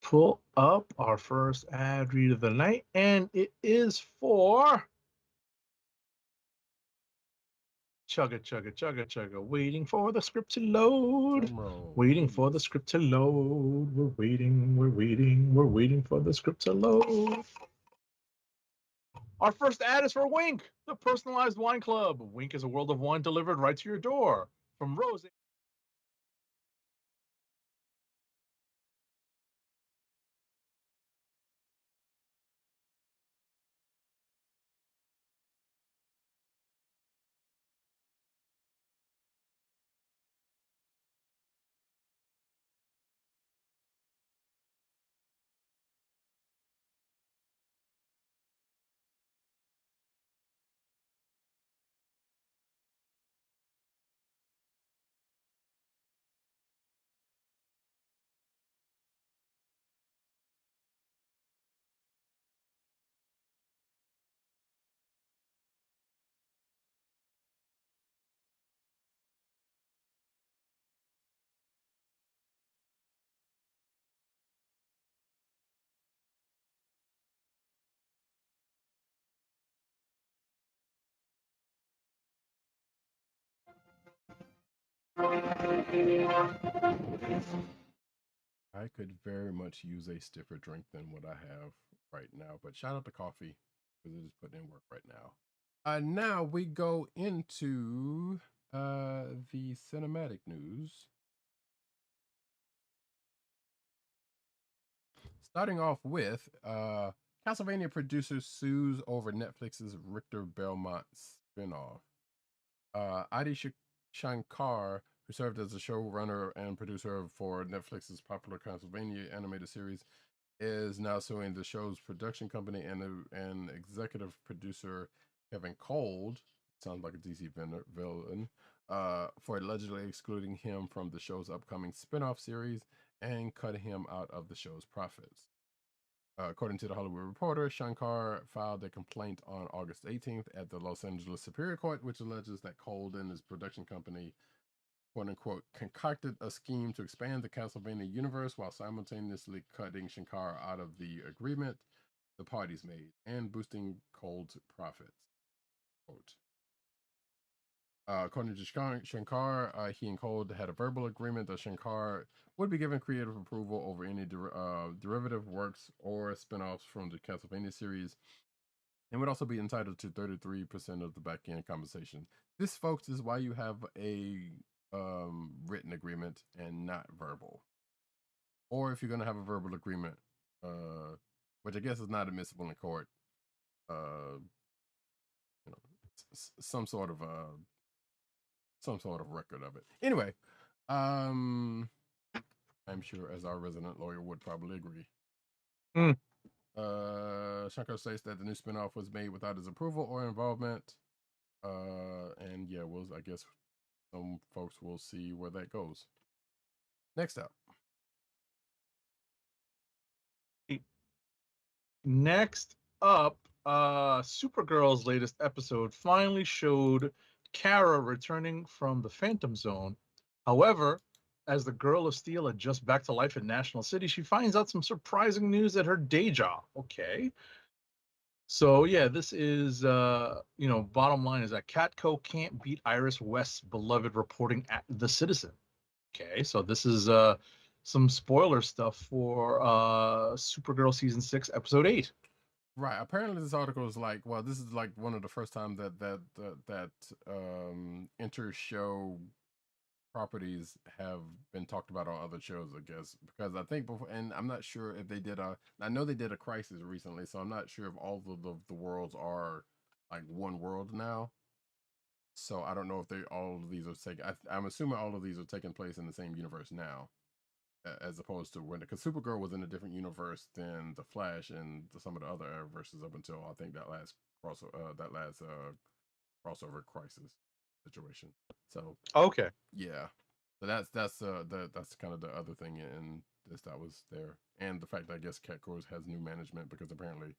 S3: pull up our first ad read of the night, and it is for chugga chugga chugga chugga, waiting for the script to load. Waiting for the script to load. We're waiting for the script to load. Our first ad is for Wink, the personalized wine club. Wink is a world of wine delivered right to your door. From Rose
S1: I could very much use a stiffer drink than what I have right now, but shout out to coffee because it is putting in work right now. Now we go into the cinematic news. Starting off with Castlevania producer sues over Netflix's Richter Belmont spinoff. Adi Shankar, who served as a showrunner and producer for Netflix's popular Castlevania animated series, is now suing the show's production company and executive producer Kevin Cold, sounds like a DC villain, for allegedly excluding him from the show's upcoming spin-off series and cutting him out of the show's profits. According to the Hollywood Reporter, Shankar filed a complaint on August 18th at the Los Angeles Superior Court, which alleges that Cold and his production company, quote unquote, concocted a scheme to expand the Castlevania universe while simultaneously cutting Shankar out of the agreement the parties made and boosting Cold's profits. Quote. According to Shankar, he and Cold had a verbal agreement that Shankar would be given creative approval over any derivative works or spin-offs from the Castlevania series, and would also be entitled to 33% of the back-end compensation. This, folks, is why you have a written agreement and not verbal. Or if you're going to have a verbal agreement, which I guess is not admissible in court, some sort of record of it. Anyway, I'm sure as our resident lawyer would probably agree. Shankar states that the new spinoff was made without his approval or involvement. And yeah, I guess some folks will see where that goes. Next up.
S3: Next up, Supergirl's latest episode finally showed Kara returning from the Phantom Zone. However, as the Girl of Steel adjusts back to life in National City, she finds out some surprising news at her day job. Okay. So yeah, this is bottom line is that Catco can't beat Iris West's beloved reporting at The Citizen. Okay, so this is some spoiler stuff for Supergirl season 6, episode 8.
S1: Right. Apparently, this article is like, well, this is like one of the first time that inter-show properties have been talked about on other shows, I guess, because I think before, and I'm not sure if they did I know they did a Crisis recently, so I'm not sure if all of the worlds are like one world now. So I don't know if all of these are taking. I'm assuming all of these are taking place in the same universe now, as opposed to when, because Supergirl was in a different universe than the Flash and some of the other verses up until I think that last crossover Crisis situation. So
S3: okay,
S1: yeah, so that's kind of the other thing in this that was there, and the fact that I guess Catco has new management because apparently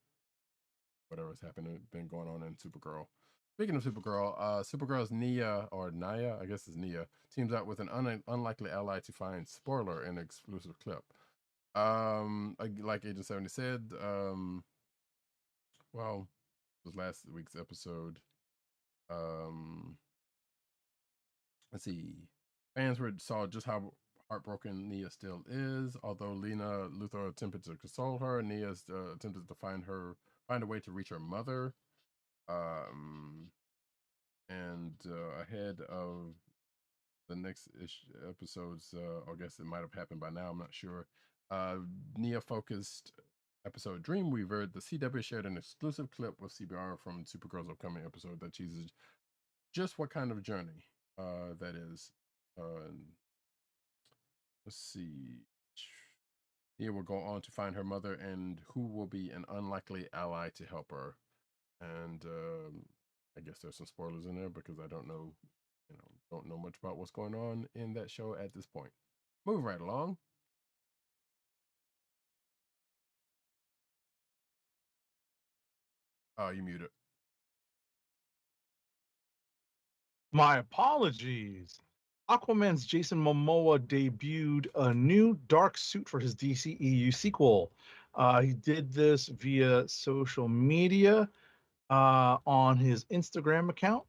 S1: whatever's been going on in Supergirl. Speaking of Supergirl, Supergirl's Nia, I guess it's Nia, teams up with an unlikely ally to find spoiler in an exclusive clip. Like Agent 70 said, well, it was last week's episode. Let's see. Fans saw just how heartbroken Nia still is. Although Lena Luthor attempted to console her, Nia attempted to find a way to reach her mother. And ahead of the next episodes, I guess it might have happened by now, I'm not sure. Nia focused episode Dreamweaver, the CW shared an exclusive clip with CBR from Supergirl's upcoming episode that teases just what kind of journey that is. Let's see. Nia will go on to find her mother and who will be an unlikely ally to help her. And I guess there's some spoilers in there because I don't know much about what's going on in that show at this point. Move right along. Oh, you muted.
S3: My apologies. Aquaman's Jason Momoa debuted a new dark suit for his DCEU sequel. He did this via social media on his Instagram account.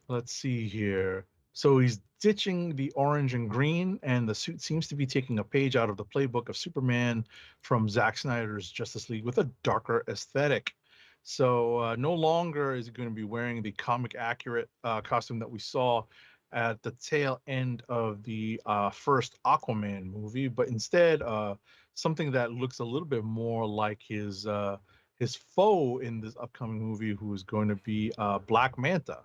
S3: Let's see here. So he's ditching the orange and green, and the suit seems to be taking a page out of the playbook of Superman from Zack Snyder's Justice League with a darker aesthetic. So no longer is he going to be wearing the comic accurate costume that we saw at the tail end of the first Aquaman movie, but instead something that looks a little bit more like his foe in this upcoming movie, who is going to be Black Manta.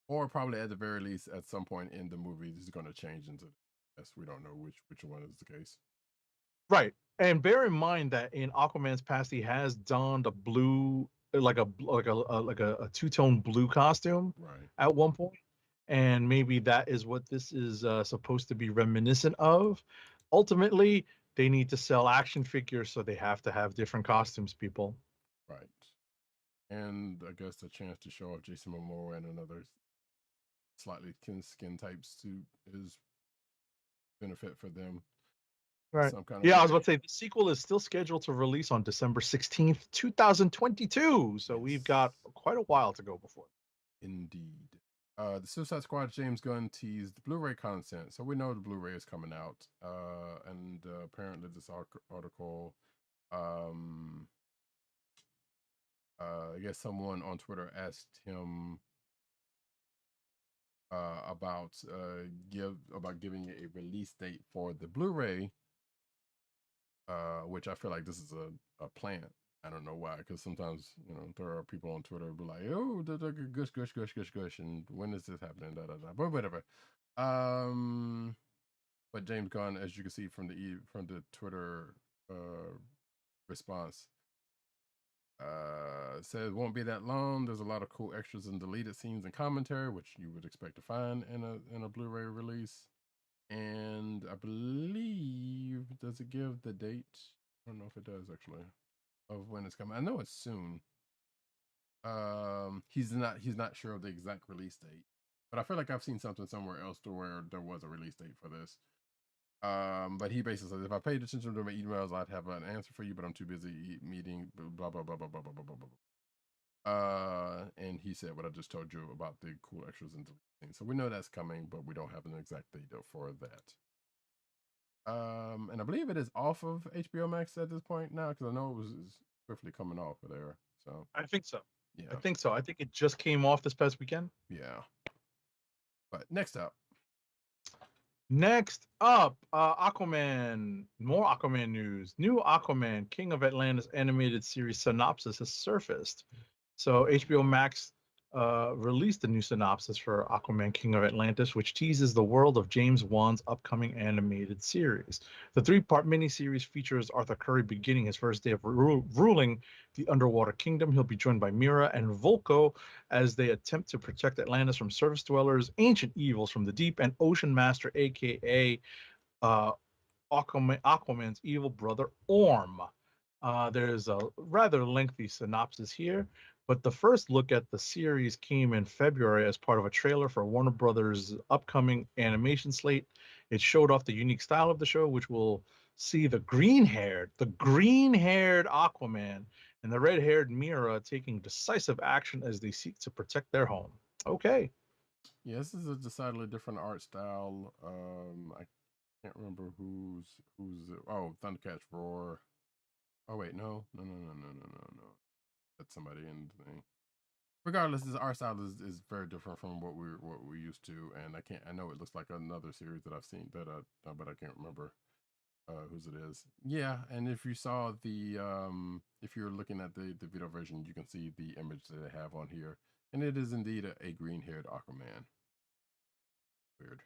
S1: Or probably at the very least, at some point in the movie, this is going to change into. Yes, we don't know which one is the case.
S3: Right. And bear in mind that in Aquaman's past, he has donned a blue, like a two-tone blue costume
S1: Right.
S3: at one point, and maybe that is what this is supposed to be reminiscent of. Ultimately, they need to sell action figures, so they have to have different costumes, people.
S1: Right. And I guess a chance to show off Jason Momoa and another slightly thin skin type suit is benefit for them.
S3: Right.
S1: Some kind of
S3: Yeah, I
S1: way.
S3: was about to say the sequel is still scheduled to release on December 16th, 2022. So we've got quite a while to go before.
S1: Indeed. The Suicide Squad James Gunn teased Blu-ray content, so we know the Blu-ray is coming out. And apparently this article, I guess someone on Twitter asked him about giving a release date for the Blu-ray, which I feel like this is a plant. I don't know why, because sometimes there are people on Twitter who be like, "Oh, gush, gush, gush, gush, gush," and when is this happening? Da da da. But whatever. But James Gunn, as you can see from the Twitter response, says it won't be that long. There's a lot of cool extras and deleted scenes and commentary, which you would expect to find in a Blu-ray release. And I believe, does it give the date? I don't know if it does actually, of when it's coming. I know it's soon. He's not sure of the exact release date, but I feel like I've seen something somewhere else to where there was a release date for this. But he basically says, if I paid attention to my emails, I'd have an answer for you, but I'm too busy meeting, blah, blah, blah, blah, blah, blah, blah, blah, blah. And he said what I just told you about the cool extras and things. So we know that's coming, but we don't have an exact date for that. And I believe it is off of HBO Max at this point now, because I know it was swiftly coming off of there. So
S3: I think so.
S1: yeah,
S3: I think so. I think it just came off this past weekend.
S1: yeah. But next up,
S3: Aquaman. More Aquaman news. New Aquaman, King of Atlantis animated series synopsis has surfaced. So HBO Max released a new synopsis for Aquaman, King of Atlantis, which teases the world of James Wan's upcoming animated series. The three-part miniseries features Arthur Curry beginning his first day of ruling the underwater kingdom. He'll be joined by Mira and Volko as they attempt to protect Atlantis from surface dwellers, ancient evils from the deep, and Ocean Master, aka Aquaman's evil brother Orm. There's a rather lengthy synopsis here, but the first look at the series came in February as part of a trailer for Warner Brothers' upcoming animation slate. It showed off the unique style of the show, which will see the green-haired Aquaman and the red-haired Mira taking decisive action as they seek to protect their home. Okay.
S1: yeah, this is a decidedly different art style. I can't remember who's oh, Thundercats Roar. Oh wait, no. That's somebody in the thing. Regardless, this art style is very different from what we're used to, and I know it looks like another series that I've seen that but I can't remember whose it is. Yeah, and if you saw the if you're looking at the video version, you can see the image that they have on here, and it is indeed a green-haired Aquaman. Weird.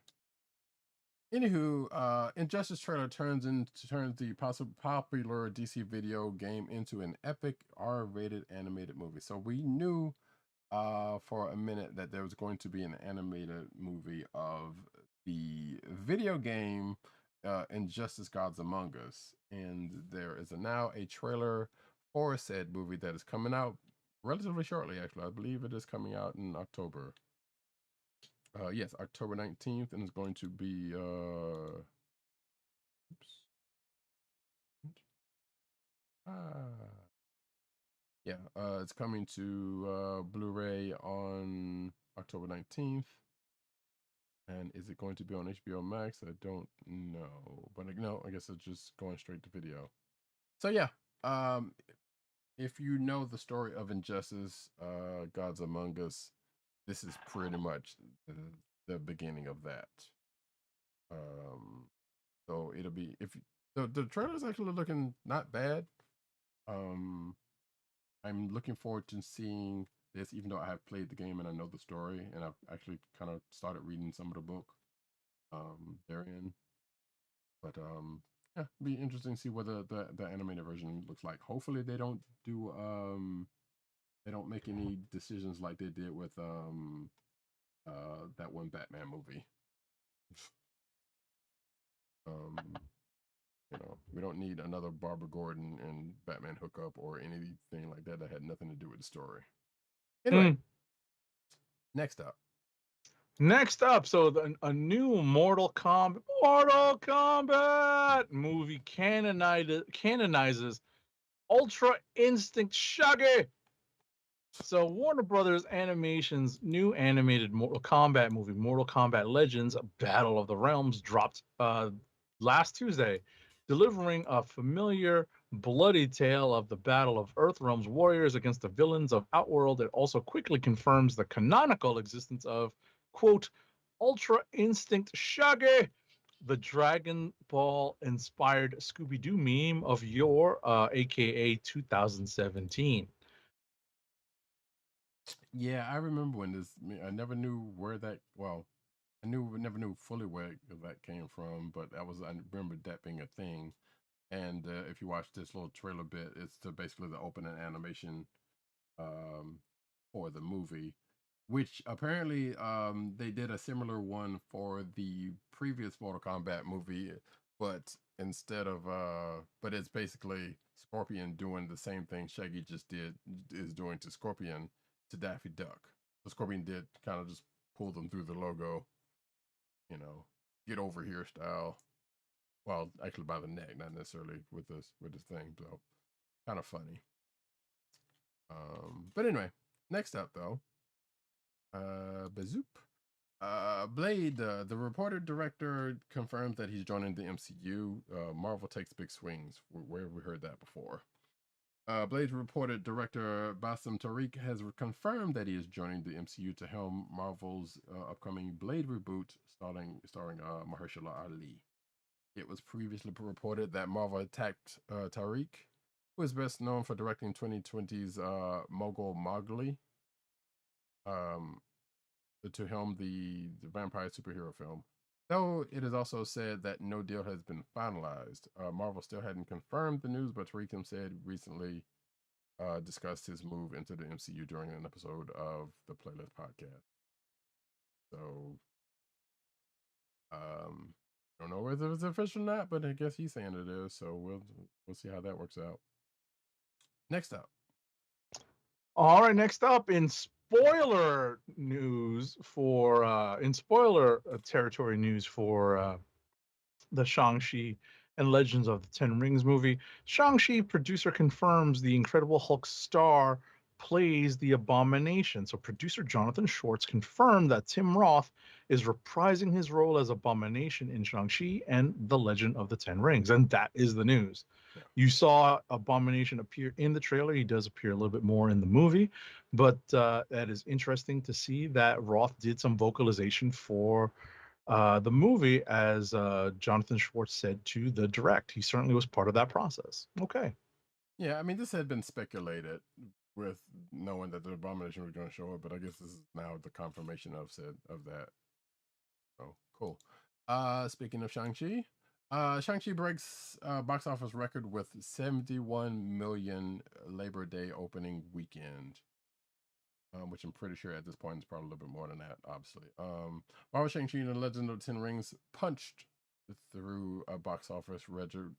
S1: Anywho, Injustice trailer turns the popular DC video game into an epic R-rated animated movie. So we knew for a minute that there was going to be an animated movie of the video game Injustice Gods Among Us, and there is now a trailer for said movie that is coming out relatively shortly. Actually, I believe it is coming out in October. Yes, October 19th, and it's going to be oops. Yeah, it's coming to Blu-ray on October 19th. And is it going to be on HBO Max? I don't know, but no, I guess it's just going straight to video. So yeah, if you know the story of Injustice, Gods Among Us, this is pretty much the beginning of that. So it'll be the trailer's actually looking not bad. I'm looking forward to seeing this, even though I have played the game and I know the story, and I've actually kind of started reading some of the book therein. But yeah, it'll be interesting to see what the animated version looks like. Hopefully they don't do they don't make any decisions like they did with that one Batman movie. um we don't need another Barbara Gordon and Batman hookup or anything like that had nothing to do with the story. Anyway, next up.
S3: So a new Mortal Kombat movie canonizes Ultra Instinct Shaggy. So Warner Brothers Animation's new animated Mortal Kombat movie, Mortal Kombat Legends: Battle of the Realms, dropped last Tuesday, delivering a familiar, bloody tale of the battle of Earthrealm's warriors against the villains of Outworld. It also quickly confirms the canonical existence of, quote, Ultra Instinct Shaggy, the Dragon Ball inspired Scooby-Doo meme of yore, aka 2017.
S1: Yeah, I remember when this. I never knew where that. Well, never knew fully where that came from, but I remember that being a thing. And if you watch this little trailer bit, it's basically the opening animation um, for the movie, which apparently they did a similar one for the previous Mortal Kombat movie, but instead of but it's basically Scorpion doing the same thing Shaggy just is doing to Scorpion to Daffy Duck. So Scorpion did kind of just pull them through the logo, get over here style. Well, actually by the neck, not necessarily with this thing. So kind of funny. But anyway, next up though, Bazoop. Blade, the reported director confirms that he's joining the MCU. Marvel takes big swings. Where have we heard that before? Blade's reported director Bassam Tariq has confirmed that he is joining the MCU to helm Marvel's upcoming Blade reboot, starring Mahershala Ali. It was previously reported that Marvel attacked Tariq, who is best known for directing 2020's Mogul Mowgli, to helm the vampire superhero film. Though it is also said that no deal has been finalized. Marvel still hadn't confirmed the news, but Tariq said recently discussed his move into the MCU during an episode of the Playlist podcast. So, don't know whether it's official or not, but I guess he's saying it is. So we'll see how that works out. Next up.
S3: All right, next up in spoiler territory news for the Shang-Chi and Legends of the Ten Rings movie. Shang-Chi producer confirms the Incredible Hulk star plays the Abomination. So producer Jonathan Schwartz confirmed that Tim Roth is reprising his role as Abomination in Shang-Chi and the Legend of the Ten Rings. And that is the news. Yeah. You saw Abomination appear in the trailer. He does appear a little bit more in the movie, but that is interesting to see that Roth did some vocalization for the movie, as Jonathan Schwartz said to the direct. He certainly was part of that process. Okay.
S1: Yeah, I mean, this had been speculated with knowing that the Abomination was going to show up, but I guess this is now the confirmation of that. Oh, cool. Speaking of Shang-Chi, Shang-Chi breaks box office record with 71 million Labor Day opening weekend. Which I'm pretty sure at this point is probably a little bit more than that, obviously. Marvel Shang-Chi and the Legend of the Ten Rings punched through a box office record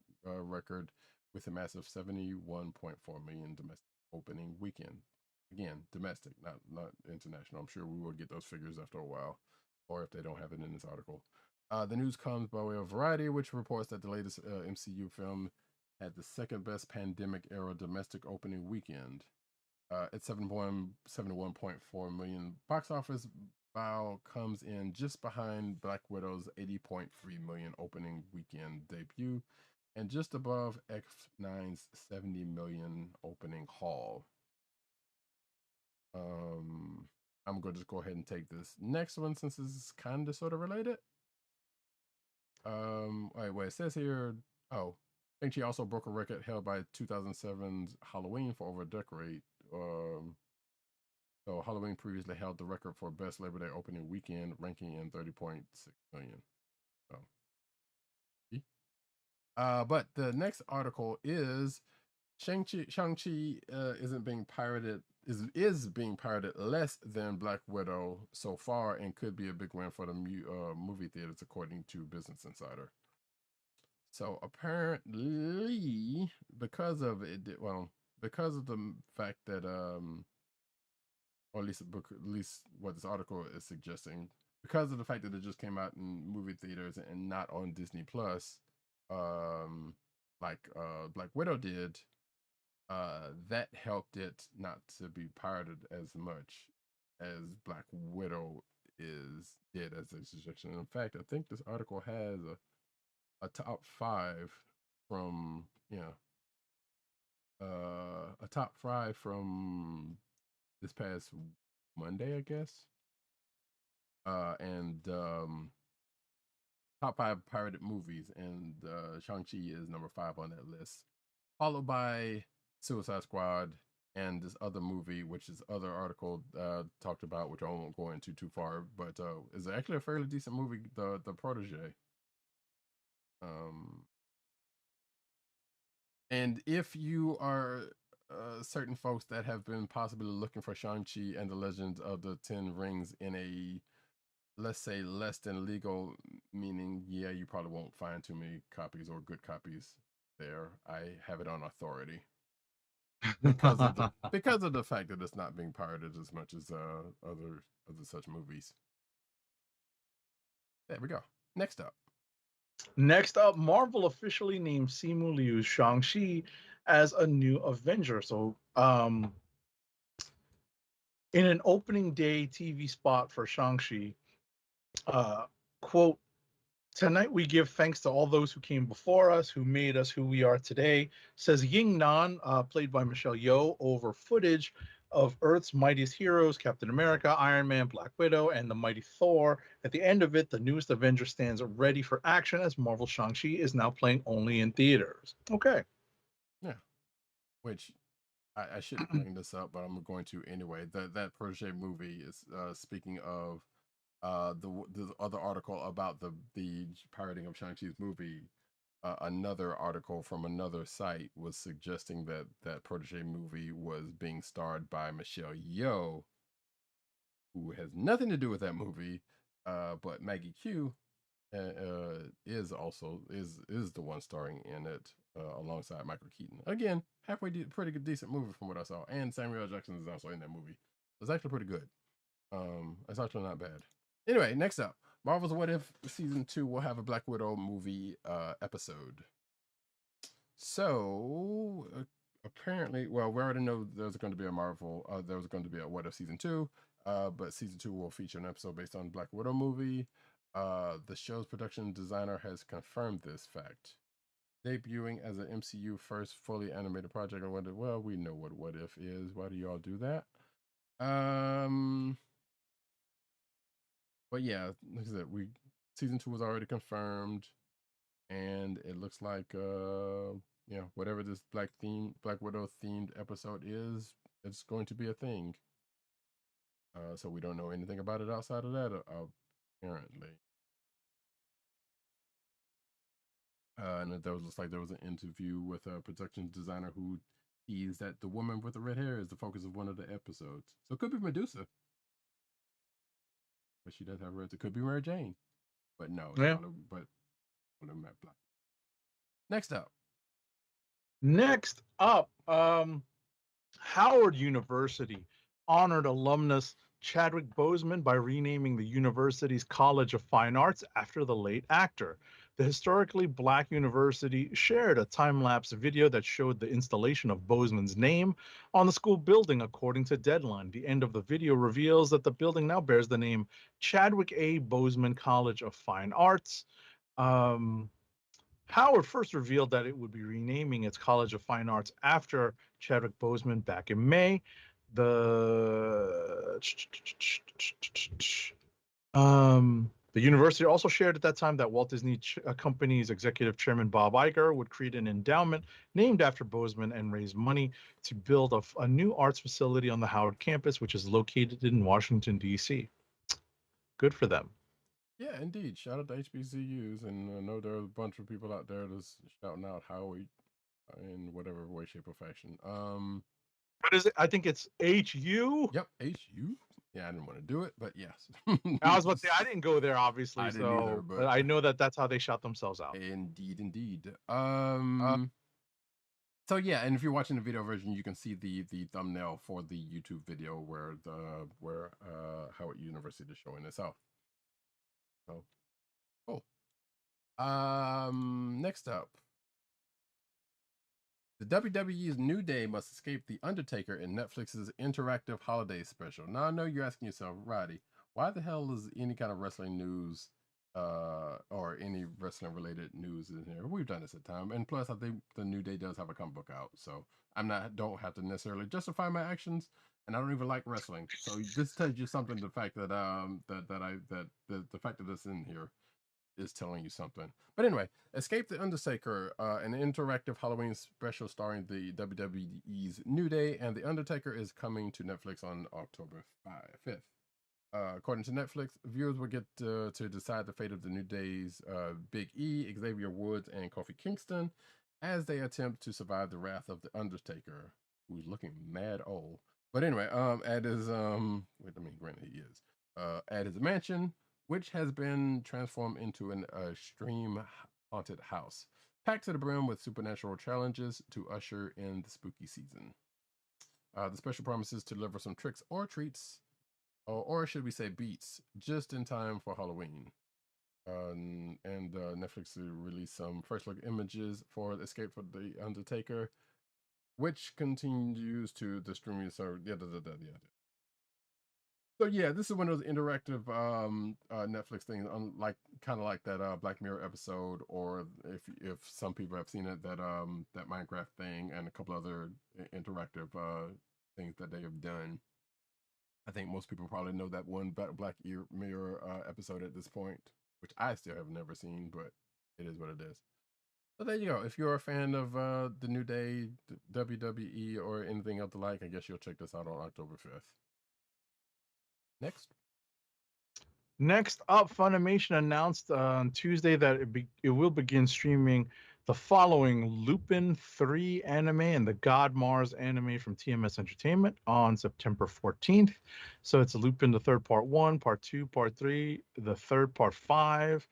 S1: with a massive 71.4 million domestic opening weekend. Again, domestic, not international. I'm sure we will get those figures after a while, or if they don't have it in this article. The news comes by way of Variety, which reports that the latest MCU film had the second best pandemic era domestic opening weekend. At 71.4 million box office, Bao comes in just behind Black Widow's 80.3 million opening weekend debut, and just above X9's 70 million opening haul. I'm going to just go ahead and take this next one since it's kind of sort of related. Wait, it says here, Shang-Chi also broke a record held by 2007's Halloween for over a decade. So Halloween previously held the record for best Labor Day opening weekend, ranking in 30.6 million. But the next article is Shang-Chi isn't being pirated, is being pirated less than Black Widow so far, and could be a big win for the movie theaters, according to Business Insider. So apparently, because of it, because of the fact that or at least what this article is suggesting, because of the fact that it just came out in movie theaters and not on Disney Plus, like Black Widow did, that helped it not to be pirated as much as Black Widow did as a suggestion. In fact, I think this article has a top 5 from a top 5 from this past Monday, I guess. And top 5 pirated movies, and Shang-Chi is number 5 on that list, followed by Suicide Squad and this other movie, which is other article talked about, which I won't go into too far, but is actually a fairly decent movie, the Protege. And if you are certain folks that have been possibly looking for Shang-Chi and the Legend of the Ten Rings in a, let's say, less than legal, meaning, yeah, you probably won't find too many copies or good copies there. I have it on authority because of the fact that it's not being pirated as much as other such movies. There we go. Next up,
S3: Marvel officially named Simu Liu's Shang-Chi as a new Avenger. So, in an opening day TV spot for Shang-Chi, quote, "Tonight we give thanks to all those who came before us, who made us who we are today," says Ying Nan, played by Michelle Yeoh, over footage of Earth's mightiest heroes, Captain America, Iron Man, Black Widow, and the mighty Thor. At the end of it, the newest Avenger stands ready for action as Marvel Shang-Chi is now playing only in theaters. Okay.
S1: Yeah. Which I shouldn't bring this up, but I'm going to anyway. That Protege movie is speaking of the other article about the pirating of Shang-Chi's movie. Another article from another site was suggesting that Protege movie was being starred by Michelle Yeoh, who has nothing to do with that movie, but Maggie Q is also the one starring in it alongside Michael Keaton. Again, pretty good, decent movie from what I saw, and Samuel L. Jackson is also in that movie. It's actually pretty good. It's actually not bad. Anyway, next up, Marvel's What If Season 2 will have a Black Widow movie episode. So, apparently, well, we already know there's going to be a What If Season 2, but Season 2 will feature an episode based on Black Widow movie. The show's production designer has confirmed this fact. Debuting as an MCU first fully animated project, I wondered, well, we know what If is. Why do y'all do that? But yeah, like I said, Season 2 was already confirmed, and it looks like whatever this Black Widow themed episode is, it's going to be a thing. So we don't know anything about it outside of that, apparently. And there looks like there was an interview with a production designer who teased that the woman with the red hair is the focus of one of the episodes. So it could be Medusa, but she does have red. It could be Mary Jane, but no.
S3: Yeah.
S1: But Matt Black. Next
S3: up, Howard University honored alumnus Chadwick Boseman by renaming the university's College of Fine Arts after the late actor. The historically black university shared a time-lapse video that showed the installation of Bozeman's name on the school building, according to Deadline. The end of the video reveals that the building now bears the name Chadwick A. Bozeman College of Fine Arts. Howard first revealed that it would be renaming its College of Fine Arts after Chadwick Boseman back in May. The university also shared at that time that Walt Disney Company's executive chairman Bob Iger would create an endowment named after Bozeman and raise money to build a new arts facility on the Howard campus, which is located in Washington, D.C. Good for them.
S1: Yeah, indeed. Shout out to HBCUs, and I know there are a bunch of people out there that's shouting out Howie in whatever way, shape, or fashion.
S3: What is it? I think it's HU.
S1: Yep, HU. Yeah, I didn't want to do it, but yes.
S3: I was about to say I didn't go there, obviously,
S1: I didn't either,
S3: but I know that that's how they shout themselves out.
S1: Indeed. So yeah, and if you're watching the video version, you can see the thumbnail for the YouTube video where Howard University is showing this off. So cool. Next up. The WWE's New Day must escape The Undertaker in Netflix's interactive holiday special. Now, I know you're asking yourself, Roddy, why the hell is any kind of wrestling news or any wrestling-related news in here? We've done this at time. And plus, I think the New Day does have a comic book out. So don't have to necessarily justify my actions. And I don't even like wrestling. So this tells you something, the fact that the fact that it's in here is telling you something. But anyway, Escape the Undertaker, an interactive Halloween special starring the WWE's New Day and the Undertaker, is coming to Netflix on October 5th. According to Netflix, viewers will get to decide the fate of the New Day's Big E, Xavier Woods, and Kofi Kingston as they attempt to survive the wrath of the Undertaker, who's looking mad old. But anyway, at his granted he is at his mansion, which has been transformed into an extreme haunted house, packed to the brim with supernatural challenges to usher in the spooky season. The special promises to deliver some tricks or treats, or should we say beats, just in time for Halloween. Netflix released some first look images for Escape for the Undertaker, which continues to the streaming service. So yeah, this is one of those interactive Netflix things, kind of like that Black Mirror episode, or if some people have seen it, that Minecraft thing and a couple other interactive things that they have done. I think most people probably know that one Black Mirror episode at this point, which I still have never seen, but it is what it is. So there you go. If you're a fan of the New Day, WWE, or anything of the like, I guess you'll check this out on October 5th.
S3: Next up, Funimation announced on Tuesday that it will begin streaming the following Lupin 3 anime and the God Mars anime from TMS Entertainment on September 14th. So it's Lupin, the third part 1, part 2, part 3, the third part 5,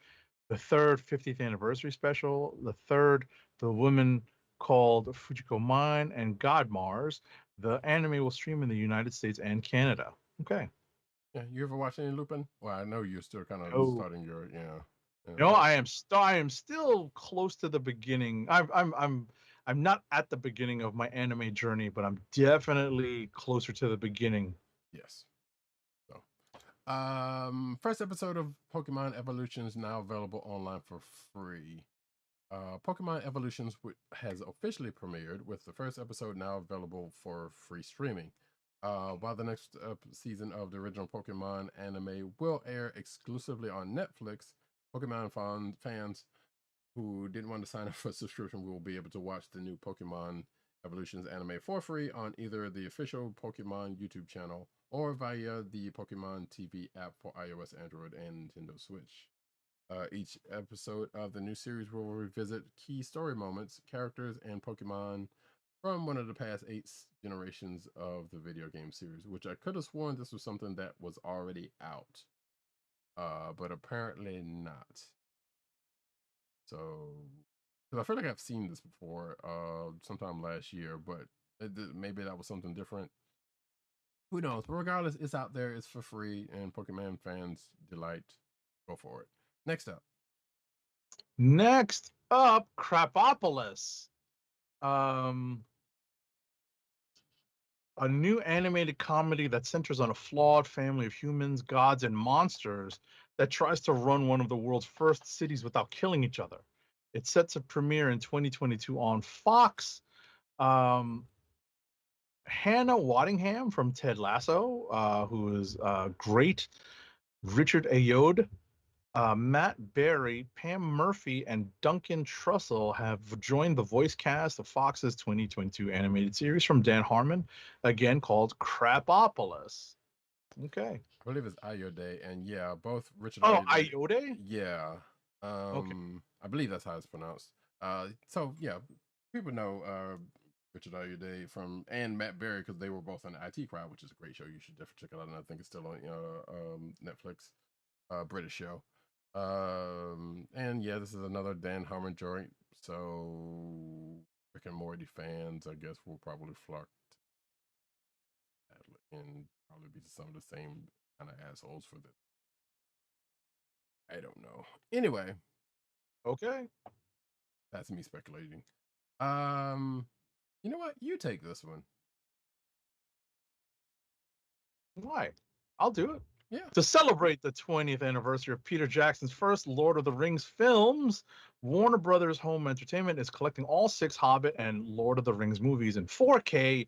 S3: the third 50th anniversary special, the third The Woman Called Fujiko Mine, and God Mars. The anime will stream in the United States and Canada. Okay.
S1: Yeah, you ever watch any Lupin? Well, I know you're still kind of starting your
S3: No, I am still close to the beginning. I'm not at the beginning of my anime journey, but I'm definitely closer to the beginning.
S1: Yes. So, first episode of Pokemon Evolutions now available online for free. Pokemon Evolutions has officially premiered, with the first episode now available for free streaming. While the next season of the original Pokemon anime will air exclusively on Netflix, Pokemon fans who didn't want to sign up for a subscription will be able to watch the new Pokemon Evolutions anime for free on either the official Pokemon YouTube channel or via the Pokemon TV app for iOS, Android, and Nintendo Switch. Each episode of the new series will revisit key story moments, characters, and Pokemon from one of the past 8 generations of the video game series, which I could have sworn this was something that was already out, but apparently not. So, because I feel like I've seen this before, sometime last year, but maybe that was something different. Who knows? But regardless, it's out there, it's for free, and Pokemon fans delight. Go for it. Next up.
S3: Next up, Crapopolis. Um, a new animated comedy that centers on a flawed family of humans, gods, and monsters that tries to run one of the world's first cities without killing each other. It's set to premiere in 2022 on Fox. Um, Hannah Waddingham from Ted Lasso, who is great. Richard Ayoade, Matt Berry, Pam Murphy, and Duncan Trussell have joined the voice cast of Fox's 2022 animated series from Dan Harmon, again called Crapopolis. Okay.
S1: I believe it's Ayoade, and yeah, both Richard
S3: Oh,
S1: Ayoade.
S3: Ayoade?
S1: Yeah.
S3: Okay.
S1: I believe that's how it's pronounced. So yeah, people know Richard Ayoade from and Matt Berry because they were both on the IT Crowd, which is a great show. You should definitely check it out. And I think it's still on Netflix, British show. And yeah, this is another Dan Harmon joint. So Rick and Morty fans, I guess, will probably flock and probably be some of the same kind of assholes for this. I don't know. Anyway,
S3: Okay.
S1: that's me speculating. You know what? You take this one.
S3: Why? I'll do it.
S1: Yeah.
S3: To celebrate the 20th anniversary of Peter Jackson's first Lord of the Rings films, Warner Brothers Home Entertainment is collecting all 6 Hobbit and Lord of the Rings movies in 4K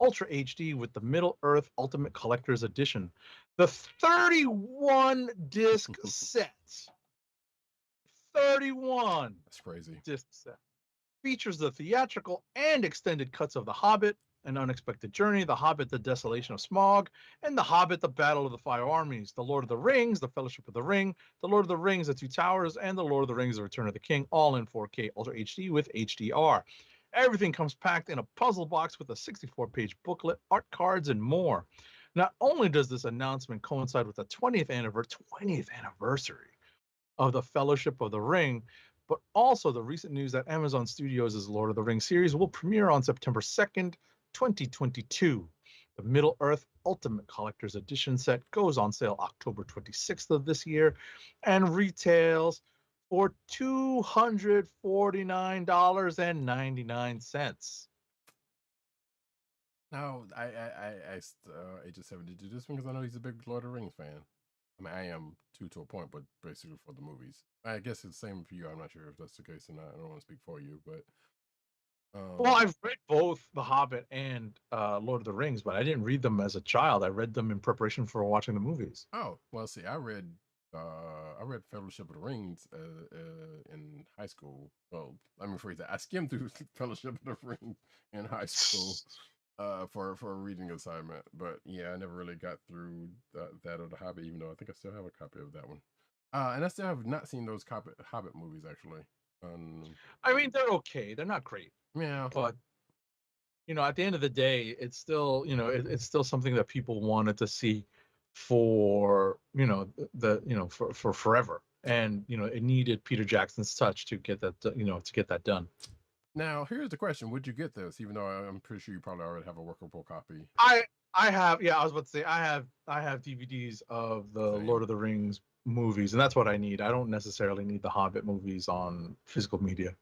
S3: Ultra HD with the Middle Earth Ultimate Collector's Edition. The 31 disc set. 31
S1: That's crazy.
S3: disc set features the theatrical and extended cuts of The Hobbit, An Unexpected Journey, The Hobbit, The Desolation of Smaug, and The Hobbit, The Battle of the Five Armies, The Lord of the Rings, The Fellowship of the Ring, The Lord of the Rings, The Two Towers, and The Lord of the Rings, The Return of the King, all in 4K Ultra HD with HDR. Everything comes packed in a puzzle box with a 64-page booklet, art cards, and more. Not only does this announcement coincide with the 20th anniversary of The Fellowship of the Ring, but also the recent news that Amazon Studios' Lord of the Rings series will premiere on September 2nd, 2022. The Middle Earth Ultimate Collector's Edition set goes on sale October 26th of this year and retails for $249.99.
S1: No, I asked Agent 70 to do this one because I know he's a big Lord of the Rings fan. I mean, I am too to a point, but basically for the movies. I guess it's the same for you. I'm not sure if that's the case or not. I don't want to speak for you, but
S3: Well, I've read both The Hobbit and Lord of the Rings, but I didn't read them as a child. I read them in preparation for watching the movies.
S1: oh well. See, I read Fellowship of the Rings in high school. Well, let me rephrase that. I skimmed through Fellowship of the Rings in high school for a reading assignment. But yeah, I never really got through that of the Hobbit, even though I think I still have a copy of that one. And I still have not seen those Hobbit movies actually.
S3: I mean, they're okay. They're not great,
S1: Yeah,
S3: but at the end of the day, it's still, it's still something that people wanted to see for, for forever. And, it needed Peter Jackson's touch to get that, to get that done.
S1: Now, here's the question: would you get this? Even though I'm pretty sure you probably already have a workable copy.
S3: I have, yeah, I was about to say I have DVDs of the
S1: Same.
S3: Lord of the Rings movies, and that's what I need. I don't necessarily need the Hobbit movies on physical media.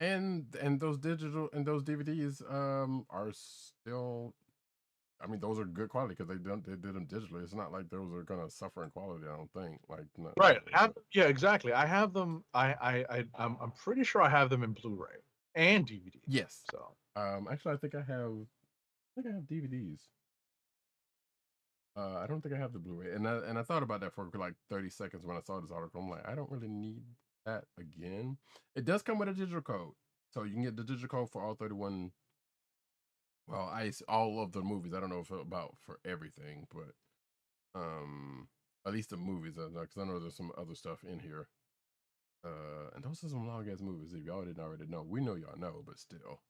S1: And those DVDs are still. I mean, those are good quality because they did them digitally. It's not like those are gonna suffer in quality. I don't think. Like
S3: Right. Yeah, exactly. I have them. I'm pretty sure I have them in Blu-ray and DVD.
S1: Yes.
S3: So
S1: Actually, I think I have DVDs. I don't think I have the Blu-ray, and I thought about that for like 30 seconds when I saw this article. I'm like, I don't really need that again. It does come with a digital code, so you can get the digital code for all 31. Well, all of the movies. I don't know if about for everything, but at least the movies. Because I know there's some other stuff in here. And those are some long ass movies. If y'all didn't already know, we know y'all know, but still.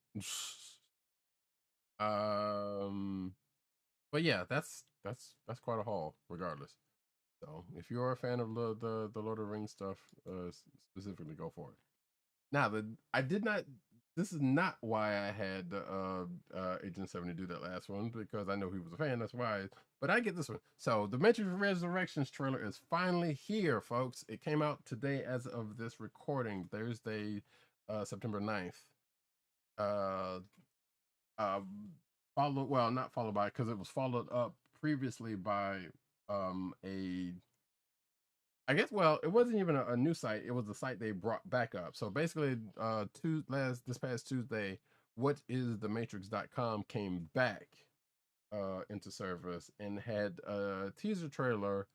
S1: But yeah, that's quite a haul, regardless. So if you're a fan of the Lord of the Rings stuff, specifically go for it. Now, I did not this is not why I had Agent 70 do that last one, because I know he was a fan. That's why. But I get this one. So the Matrix Resurrections trailer is finally here, folks. It came out today as of this recording, Thursday, September 9th. Not followed by, because it was followed up previously by a, I guess, well, it wasn't even a new site. It was the site they brought back up. So basically, this past Tuesday, whatisthematrix.com came back into service and had a teaser trailer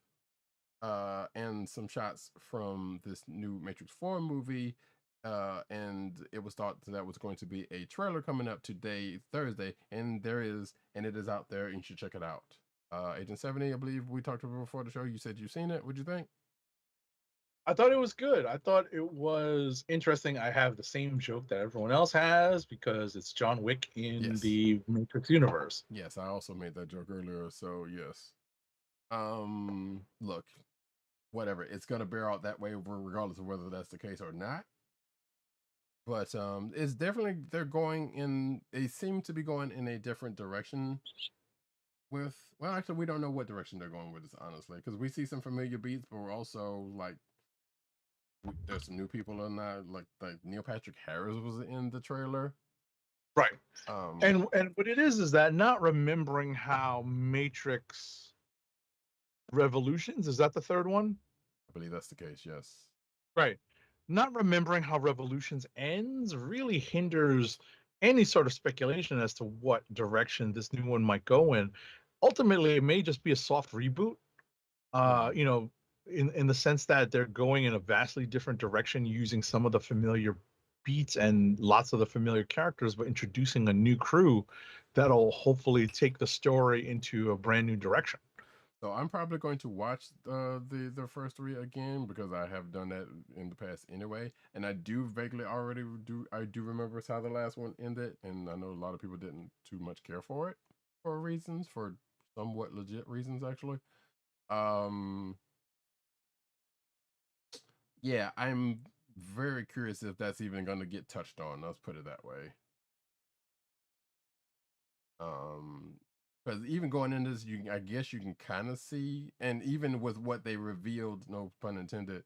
S1: and some shots from this new Matrix 4 movie. And it was thought that was going to be a trailer coming up today, Thursday, and it is out there, and you should check it out. Agent 70, I believe we talked about before the show. You said you've seen it. What'd you think?
S3: I thought it was good. I thought it was interesting. I have the same joke that everyone else has because it's John Wick in the Matrix universe.
S1: Yes, I also made that joke earlier. So yes. Look, whatever. It's gonna bear out that way regardless of whether that's the case or not. But it's definitely they seem to be going in a different direction with, well, actually we don't know what direction they're going with this, honestly, because we see some familiar beats, but we're also like, there's some new people in that, like Neil Patrick Harris was in the trailer,
S3: right? And what it is that not remembering how Matrix Revolutions, is that the third one?
S1: I believe that's the case. Yes.
S3: Right. Not remembering how Revolutions ends really hinders any sort of speculation as to what direction this new one might go in. Ultimately, it may just be a soft reboot. You know, in the sense that they're going in a vastly different direction using some of the familiar beats and lots of the familiar characters, but introducing a new crew that'll hopefully take the story into a brand new direction.
S1: So I'm probably going to watch the first three again, because I have done that in the past anyway, and I do vaguely already remember how the last one ended, and I know a lot of people didn't too much care for it for somewhat legit reasons, actually. Yeah, I'm very curious if that's even going to get touched on. Let's put it that way. Because even going into this, I guess you can kind of see, and even with what they revealed, no pun intended,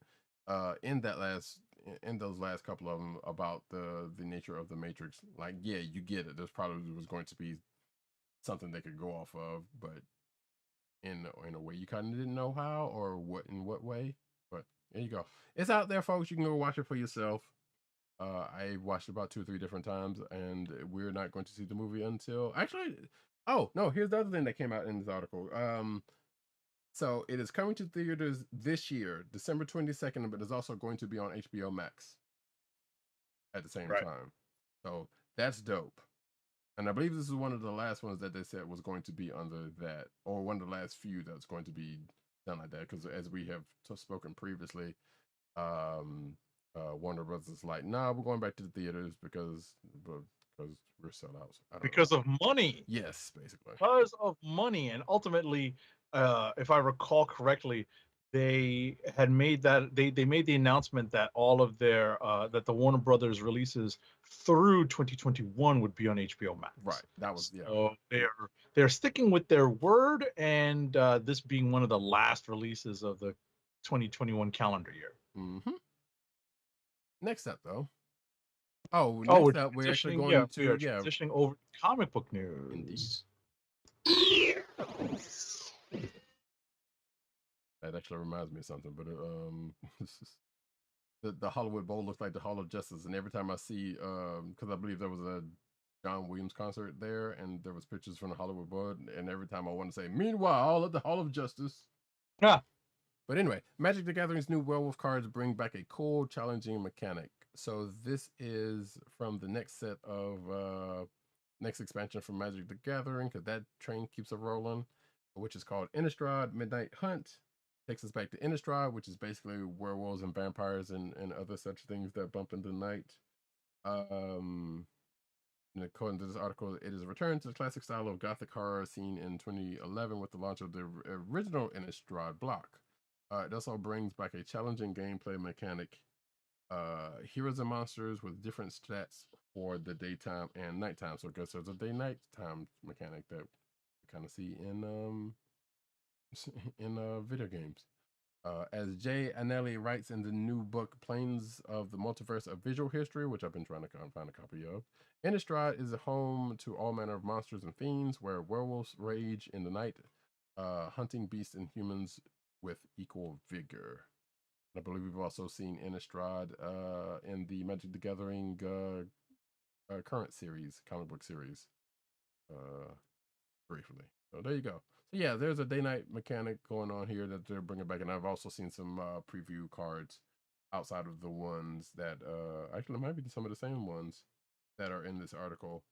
S1: in those last couple of them about the nature of the Matrix, like, yeah, you get it. There's probably was going to be something they could go off of, but in a way you kind of didn't know how or in what way. But there you go. It's out there, folks. You can go watch it for yourself. I watched it about 2 or 3 different times, and we're not going to see the movie until, actually, oh no, here's the other thing that came out in this article. So it is coming to theaters this year, December 22nd, but it's also going to be on HBO Max at the same time. So that's dope. And I believe this is one of the last ones that they said was going to be under that, or one of the last few that's going to be done like that. Because as we have spoken previously, Warner Brothers is like, nah, we're going back to the theaters because we're sellouts.
S3: Because of money.
S1: Yes, basically.
S3: Because of money, and ultimately, if I recall correctly, they had made that they made the announcement that all of their that the Warner Brothers releases through 2021 would be on HBO Max.
S1: Right. That was
S3: So they're sticking with their word, and this being one of the last releases of the 2021 calendar year.
S1: Mm-hmm. Next up, though. Next up, we're actually going to
S3: transitioning over to comic book news.
S1: Indeed. That actually reminds me of something, but the Hollywood Bowl looks like the Hall of Justice, and every time I see, because I believe there was a John Williams concert there, and there was pictures from the Hollywood Bowl, and every time I want to say, meanwhile, at the Hall of Justice. But anyway, Magic the Gathering's new werewolf cards bring back a cool, challenging mechanic. So this is from the next set of next expansion from Magic the Gathering, because that train keeps a rolling, which is called Innistrad Midnight Hunt. Takes us back to Innistrad, which is basically werewolves and vampires and other such things that bump into the night. And according to this article, it is a return to the classic style of gothic horror seen in 2011 with the launch of the original Innistrad block. It also brings back a challenging gameplay mechanic heroes and monsters with different stats for the daytime and nighttime. So I guess there's a day-night time mechanic that you kind of see in video games. As Jay Annelli writes in the new book, Planes of the Multiverse of Visual History, which I've been trying to find a copy of, Innistrad is a home to all manner of monsters and fiends, where werewolves rage in the night, hunting beasts and humans with equal vigor. I believe we've also seen Innistrad in the Magic the Gathering current series, comic book series, briefly. So there you go. So yeah, there's a day-night mechanic going on here that they're bringing back, and I've also seen some preview cards outside of the ones that actually it might be some of the same ones that are in this article.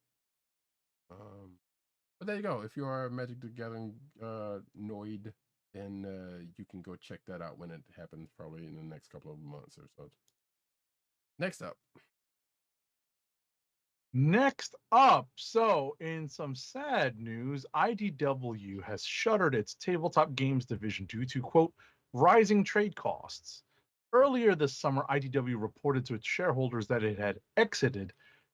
S1: But there you go. If you are a Magic the Gathering Noid, then you can go check that out when it happens, probably in the next couple of months or so. Next up, so in some sad news, IDW has shuttered its tabletop games division due to, quote, rising trade costs. Earlier this summer, IDW reported to its shareholders that it had exited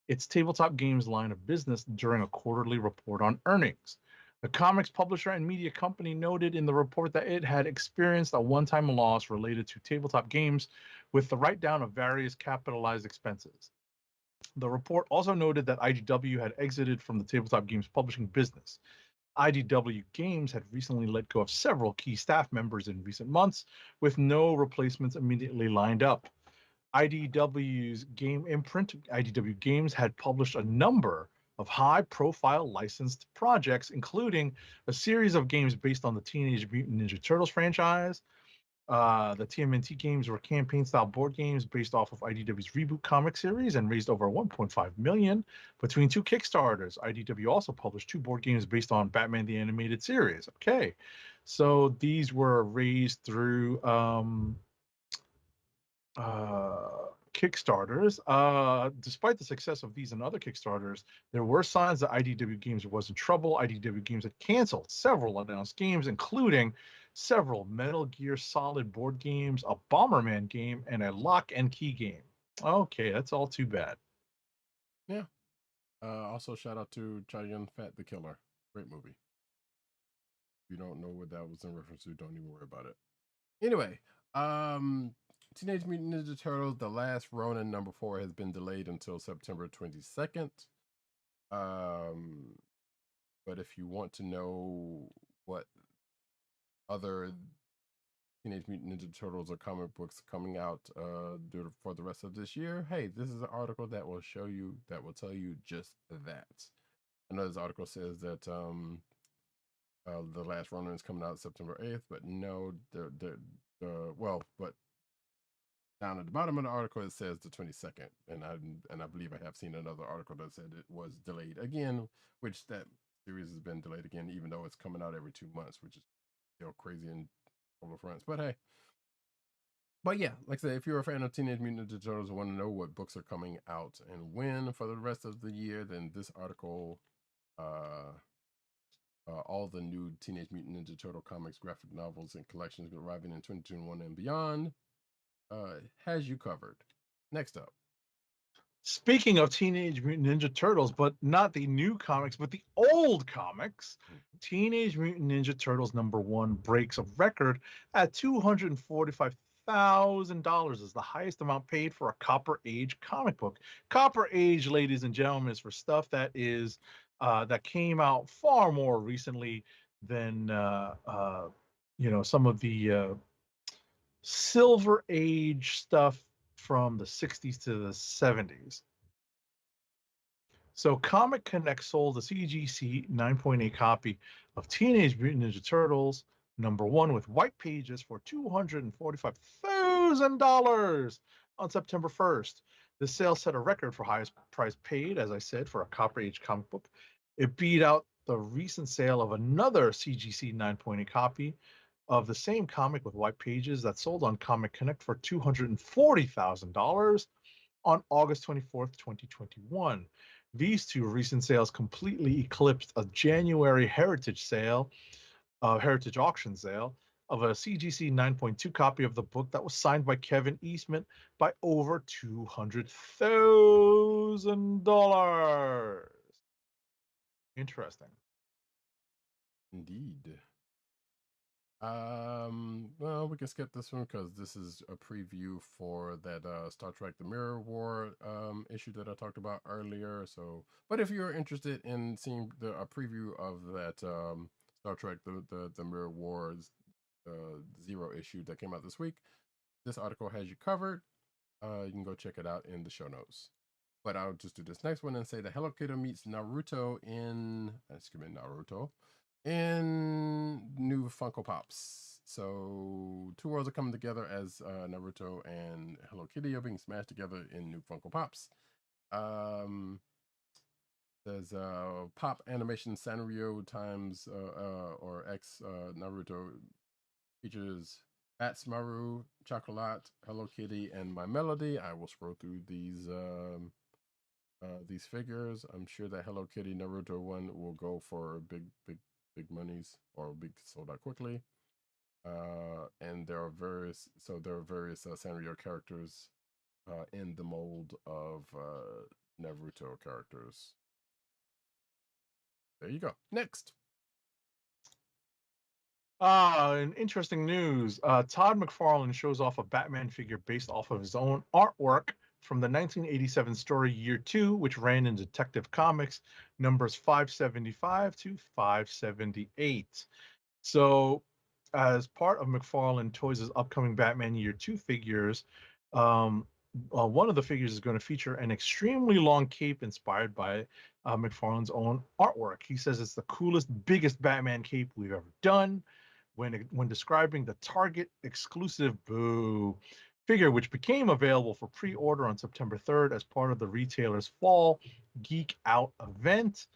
S1: its tabletop games line of business during a quarterly report on earnings. The comics publisher and media company noted in the report that it had experienced a one-time loss related to tabletop games with the write-down of various capitalized expenses. The report also noted that IDW had exited from the tabletop games publishing business. IDW Games had recently let go of several key staff members in recent months, with no replacements immediately lined up. IDW's game imprint, IDW Games, had published a number of high-profile licensed projects, including a series of games based on the Teenage Mutant Ninja Turtles franchise. The TMNT games were campaign-style board games based off of IDW's Reboot comic series and raised over $1.5 million between two Kickstarters. IDW also published 2 board games based on Batman the Animated Series. Okay, so these were raised through Kickstarters. Despite the success of these and other Kickstarters, there were signs that IDW Games was in trouble. IDW Games had canceled several announced games, including several Metal Gear Solid board games, a Bomberman game, and a Lock and Key game. Okay, that's all too bad. Yeah. Also, shout out to Cheyenne Fat the Killer. Great movie. If you don't know what that was in reference to, don't even worry about it. Anyway, Teenage Mutant Ninja Turtles: The Last Ronin number 4 has been delayed until September 22nd. But if you want to know what other Teenage Mutant Ninja Turtles or comic books coming out for the rest of this year, hey, this is an article that will show you, that will tell you just that. I know this article says that The Last Ronin is coming out September 8th, but no, but down at the bottom of the article it says the 22nd, and I believe I have seen another article that said it was delayed again, which that series has been delayed again, even though it's coming out every 2 months, which is still crazy in all the fronts. But hey, but yeah, like I said, if you're a fan of Teenage Mutant Ninja Turtles and want to know what books are coming out and when for the rest of the year, then this article, all the new Teenage Mutant Ninja Turtle comics, graphic novels, and collections arriving in 2021 and beyond, has you covered. Next up.
S3: Speaking of Teenage Mutant Ninja Turtles, but not the new comics, but the old comics, Teenage Mutant Ninja Turtles #1 breaks a record at $245,000 is the highest amount paid for a Copper Age comic book. Copper Age, ladies and gentlemen, is for stuff that is that came out far more recently than some of the Silver Age stuff from the 60s to the 70s. So Comic Connect sold a CGC 9.8 copy of Teenage Mutant Ninja Turtles #1 with white pages for $245,000 on September 1st. The sale set a record for highest price paid, as I said, for a Copper Age comic book. It beat out the recent sale of another CGC 9.8 copy of the same comic with white pages that sold on Comic Connect for $240,000 on August 24th, 2021. These two recent sales completely eclipsed a January Heritage auction sale of a CGC 9.2 copy of the book that was signed by Kevin Eastman by over $200,000. Interesting.
S1: Indeed. Well, we can skip this one because this is a preview for that Star Trek The Mirror War issue that I talked about earlier. So, but if you're interested in seeing a preview of that Star Trek the Mirror Wars Zero issue that came out this week, this article has you covered. You can go check it out in the show notes. But I'll just do this next one and say that Hello Kitty meets Naruto in new Funko Pops. So two worlds are coming together as Naruto and Hello Kitty are being smashed together in new Funko Pops. There's Pop Animation Sanrio times or X Naruto features Maru, Chocolat, Hello Kitty, and My Melody. I will scroll through these figures. I'm sure that Hello Kitty Naruto one will go for big monies or be sold out quickly. And there are various Sanrio characters in the mold of Naruto characters. There you go. Next.
S3: In interesting news, Todd McFarlane shows off a Batman figure based off of his own artwork from the 1987 story Year 2, which ran in Detective Comics numbers 575 to 578. So, as part of McFarlane Toys' upcoming Batman Year 2 figures, one of the figures is going to feature an extremely long cape inspired by McFarlane's own artwork. He says it's the coolest, biggest Batman cape we've ever done. When describing the Target exclusive figure, which became available for pre-order on September 3rd as part of the retailer's Fall Geek Out event.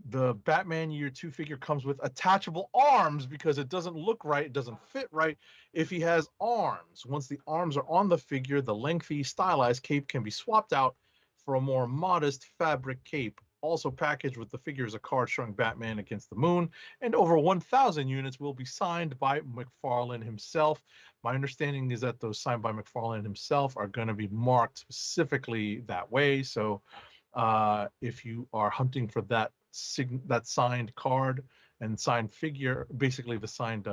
S3: The Batman Year 2 figure comes with attachable arms because it doesn't look right, it doesn't fit right if he has arms. Once the arms are on the figure, the lengthy, stylized cape can be swapped out for a more modest fabric cape. Also packaged with the figure is a card showing Batman against the moon, and over 1,000 units will be signed by McFarlane himself. My understanding is that those signed by McFarlane himself are going to be marked specifically that way. So if you are hunting for that signed card and signed figure, basically the signed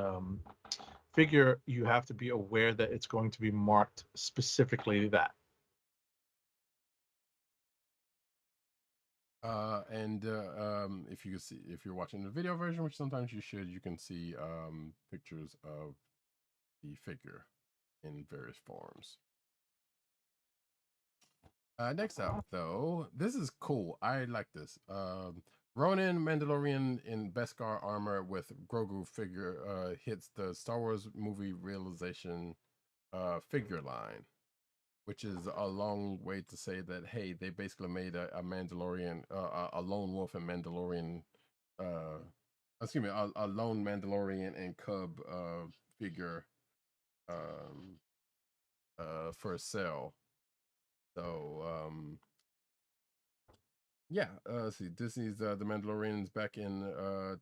S3: figure, you have to be aware that it's going to be marked specifically that.
S1: If you see, if you're watching the video version, which sometimes you should, you can see pictures of the figure in various forms. Next up, though, this is cool. I like this. Ronin Mandalorian in Beskar armor with Grogu figure hits the Star Wars movie realization figure line, which is a long way to say that, hey, they basically made a Mandalorian, a Lone Wolf and Mandalorian, a Lone Mandalorian and Cub figure for sale. So, yeah, let's see. Disney's The Mandalorian's back in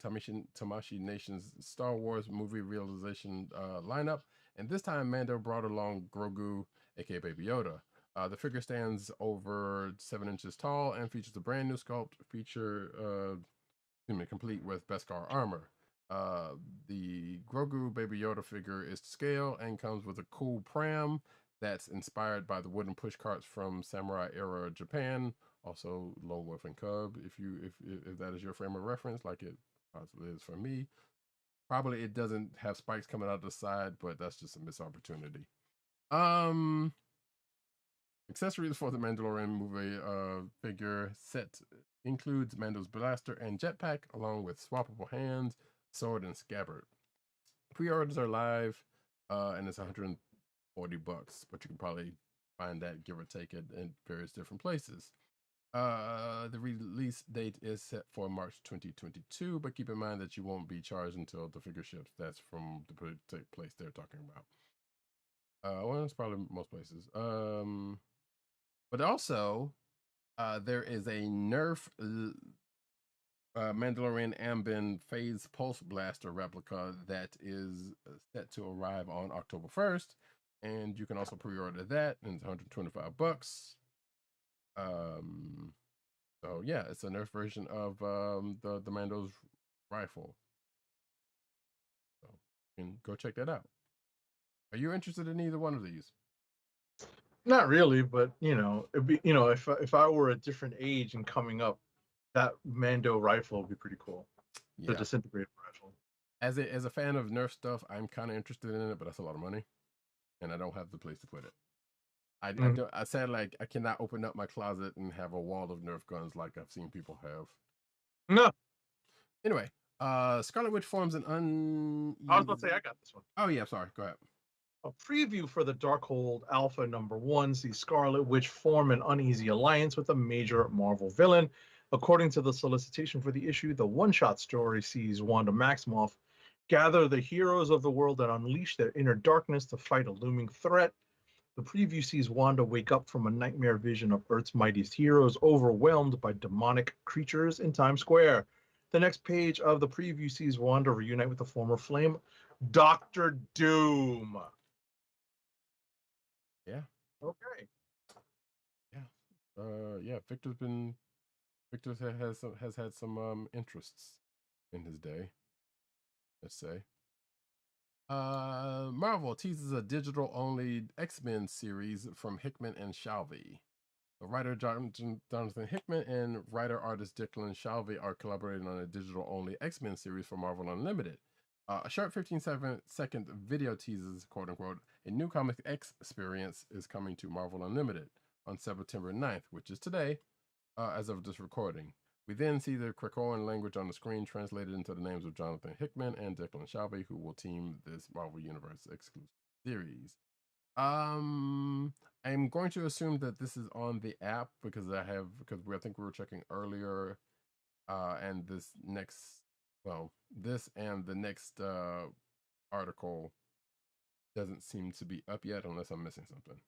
S1: Tamashii Nations Star Wars movie realization lineup. And this time, Mando brought along Grogu, aka Baby Yoda. The figure stands over 7 inches tall and features a brand new sculpt, complete with Beskar armor. The Grogu Baby Yoda figure is to scale and comes with a cool pram that's inspired by the wooden push carts from samurai era Japan. Also, Lone Wolf and Cub, if that is your frame of reference, like it possibly is for me. Probably it doesn't have spikes coming out the side, but that's just a missed opportunity. Accessories for the Mandalorian movie figure set includes Mando's blaster and jetpack, along with swappable hands, sword, and scabbard. Pre-orders are live, and it's $140, but you can probably find that, give or take it, in various different places. The release date is set for March 2022, but keep in mind that you won't be charged until the figure ships. That's from the place they're talking about. Well, it's probably most places. But also, there is a Nerf Mandalorian Ambin Phase Pulse Blaster replica that is set to arrive on October 1st. And you can also pre-order that, and it's $125. So yeah, it's a Nerf version of the Mando's rifle. So you can go check that out. Are you interested in either one of these?
S3: Not really, but it'd be if I were a different age and coming up, that Mando rifle would be pretty cool. The
S1: Yeah.
S3: disintegrator rifle.
S1: As a fan of Nerf stuff, I'm kind of interested in it, but that's a lot of money, and I don't have the place to put it. I said, like, I cannot open up my closet and have a wall of Nerf guns like I've seen people have.
S3: No.
S1: Anyway, Scarlet Witch forms an
S3: I was about to say I got this one.
S1: Oh yeah, sorry. Go ahead.
S3: A preview for the Darkhold Alpha #1 sees Scarlet Witch form an uneasy alliance with a major Marvel villain. According to the solicitation for the issue, the one-shot story sees Wanda Maximoff gather the heroes of the world and unleash their inner darkness to fight a looming threat. The preview sees Wanda wake up from a nightmare vision of Earth's mightiest heroes overwhelmed by demonic creatures in Times Square. The next page of the preview sees Wanda reunite with the former Flame, Doctor Doom.
S1: Yeah.
S3: Okay.
S1: Yeah. Yeah. Victor has had some interests in his day. Let's say. Marvel teases a digital-only X-Men series from Hickman and Shalvey. The writer Jonathan Hickman and writer-artist Declan Shalvey are collaborating on a digital-only X-Men series for Marvel Unlimited. A short 15-second video teases, quote-unquote, a new Comic X experience is coming to Marvel Unlimited on September 9th, which is today, as of this recording. We then see the Krakoan language on the screen translated into the names of Jonathan Hickman and Declan Shalvey, who will team this Marvel Universe exclusive series. I'm going to assume that this is on the app because I think we were checking earlier, and this and the next article doesn't seem to be up yet unless I'm missing something.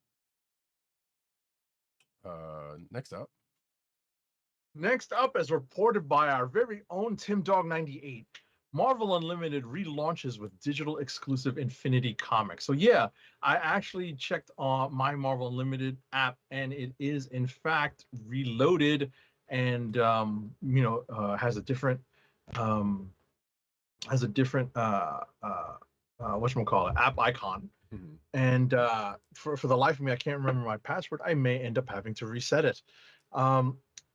S3: Next up, as reported by our very own Tim Dog 98, Marvel Unlimited relaunches with digital exclusive Infinity Comics. So yeah, I actually checked on my Marvel Unlimited app, and it is in fact reloaded and has a different whatchamacallit app icon.
S1: Mm-hmm.
S3: And for the life of me, I can't remember my password. I may end up having to reset it.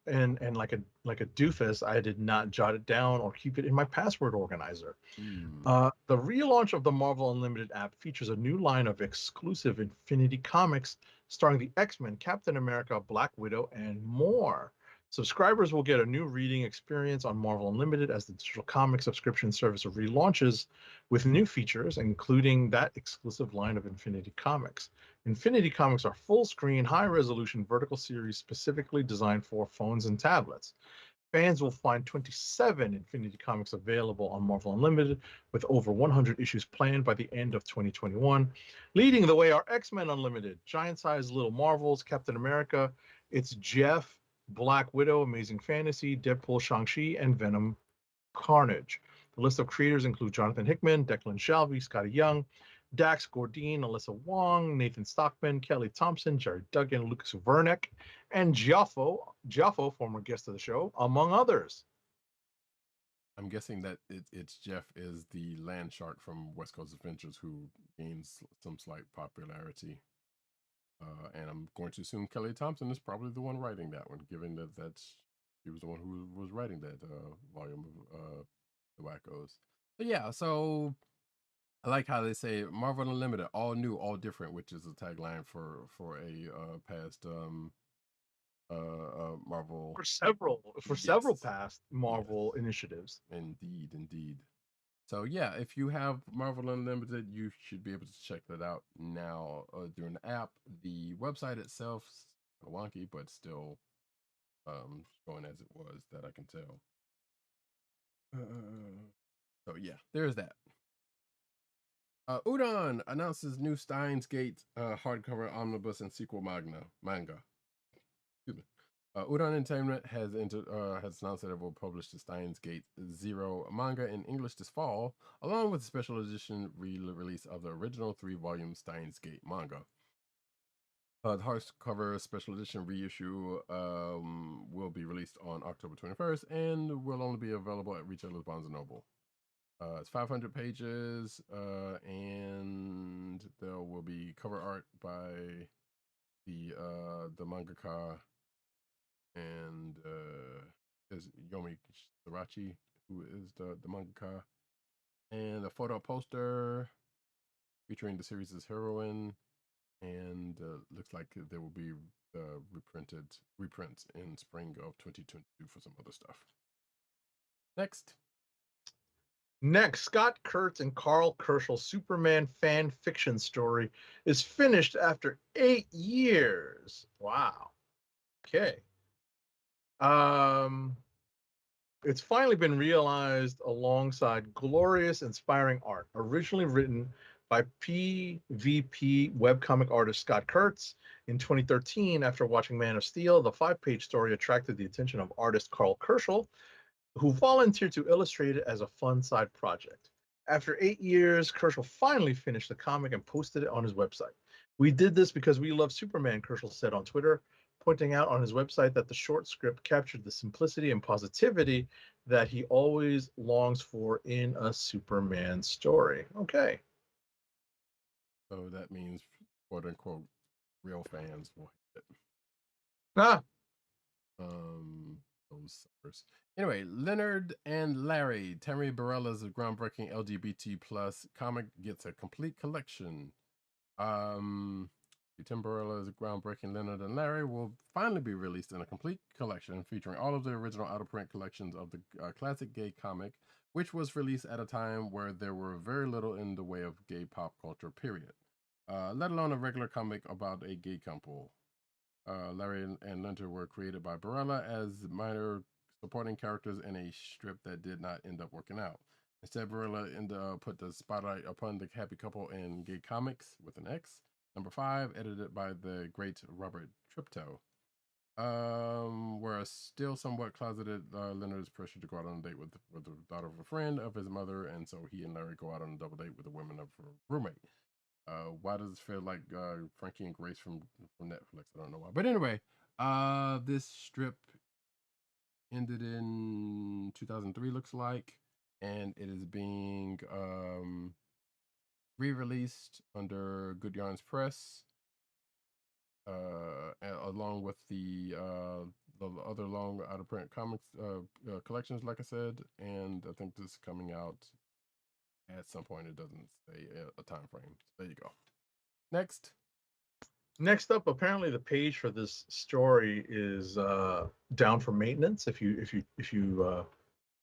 S3: And like a doofus, I did not jot it down or keep it in my password organizer. The relaunch of the Marvel Unlimited app features a new line of exclusive Infinity Comics starring the X-Men, Captain America, Black Widow, and more. Subscribers will get a new reading experience on Marvel Unlimited as the digital comic subscription service relaunches with new features, including that exclusive line of Infinity Comics. Infinity Comics are full-screen, high-resolution vertical series specifically designed for phones and tablets. Fans will find 27 Infinity Comics available on Marvel Unlimited, with over 100 issues planned by the end of 2021. Leading the way are X-Men Unlimited, giant-sized little Marvels, Captain America, it's Jeff, Black Widow, Amazing Fantasy, Deadpool, Shang-Chi, and Venom Carnage. The list of creators include Jonathan Hickman, Declan Shalvey, Scotty Young, Dax Gordine, Alyssa Wong, Nathan Stockman, Kelly Thompson, Jared Duggan, Lucas Vernick, and Giaffo, former guest of the show, among others.
S1: I'm guessing that it's Jeff is the land shark from West Coast Adventures who gains some slight popularity. And I'm going to assume Kelly Thompson is probably the one writing that one, given that he was the one who was writing that volume of the Wackos. But yeah, so I like how they say Marvel Unlimited, all new, all different, which is a tagline for a past Marvel
S3: for several past Marvel initiatives.
S1: Indeed. So yeah, if you have Marvel Unlimited, you should be able to check that out now during the app. The website itself is wonky, but still going as it was, that I can tell. So yeah, there's that. Udon announces new Steins Gate hardcover omnibus and sequel manga. Excuse me. Udon Entertainment has announced that it will publish the Steins Gate Zero manga in English this fall, along with a special edition re-release of the original 3-volume Steins Gate manga. The hardcover special edition reissue will be released on October 21st and will only be available at retailers Barnes & Noble. It's 500 pages, and there will be cover art by the mangaka, and is Yomi Sarachi, who is the mangaka, and a photo poster featuring the series' heroine, and looks like there will be reprints in spring of 2022 for some other stuff.
S3: Next, Scott Kurtz and Carl Kerschel's Superman fan fiction story is finished after 8 years. Wow. Okay. It's finally been realized alongside glorious, inspiring art, originally written by PvP webcomic artist Scott Kurtz in 2013. After watching Man of Steel, the 5-page story attracted the attention of artist Carl Kerschel, who volunteered to illustrate it as a fun side project. After 8 years, Kerschel finally finished the comic and posted it on his website. "We did this because we love Superman," Kerschel said on Twitter, pointing out on his website that the short script captured the simplicity and positivity that he always longs for in a Superman story. Okay.
S1: So that means, quote unquote, real fans will hate it.
S3: Ah.
S1: Those suckers. Anyway, Leonard and Larry, Terry Barella's groundbreaking LGBT plus comic, gets a complete collection. Tim Barella's groundbreaking Leonard and Larry will finally be released in a complete collection featuring all of the original out-of-print collections of the classic gay comic, which was released at a time where there were very little in the way of gay pop culture, period. Let alone a regular comic about a gay couple. Larry and Leonard were created by Barella as minor supporting characters in a strip that did not end up working out. Instead, Barella put the spotlight upon the happy couple in Gay Comics with an X, number 5, edited by the great Robert Triptow. Where a still somewhat closeted Leonard is pressured to go out on a date with the daughter of a friend of his mother, and so he and Larry go out on a double date with the women of her roommate. Why does it feel like Frankie and Grace from Netflix? I don't know why. But anyway, this strip ended in 2003, looks like, and it is being re-released under Good Yarns Press, along with the other long out-of-print comics collections, like I said, and I think this is coming out at some point. It doesn't say a time frame. There you go.
S3: Next up, apparently the page for this story is down for maintenance if you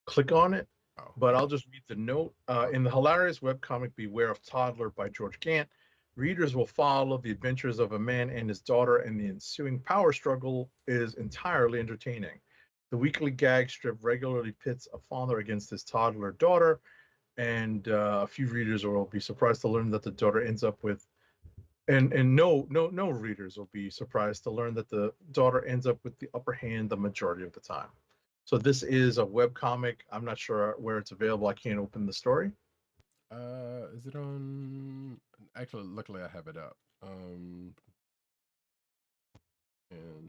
S3: click on it.
S1: Oh.
S3: But I'll just read the note. In the hilarious webcomic Beware of Toddler by George Gant, readers will follow the adventures of a man and his daughter, and the ensuing power struggle is entirely entertaining. The weekly gag strip regularly pits a father against his toddler daughter, and a few readers will be surprised to learn that the daughter ends up with, and no readers will be surprised to learn that the daughter ends up with the upper hand the majority of the time. So this is a webcomic. I'm not sure where it's available. I can't open the story.
S1: Is it on? Actually, luckily I have it up. And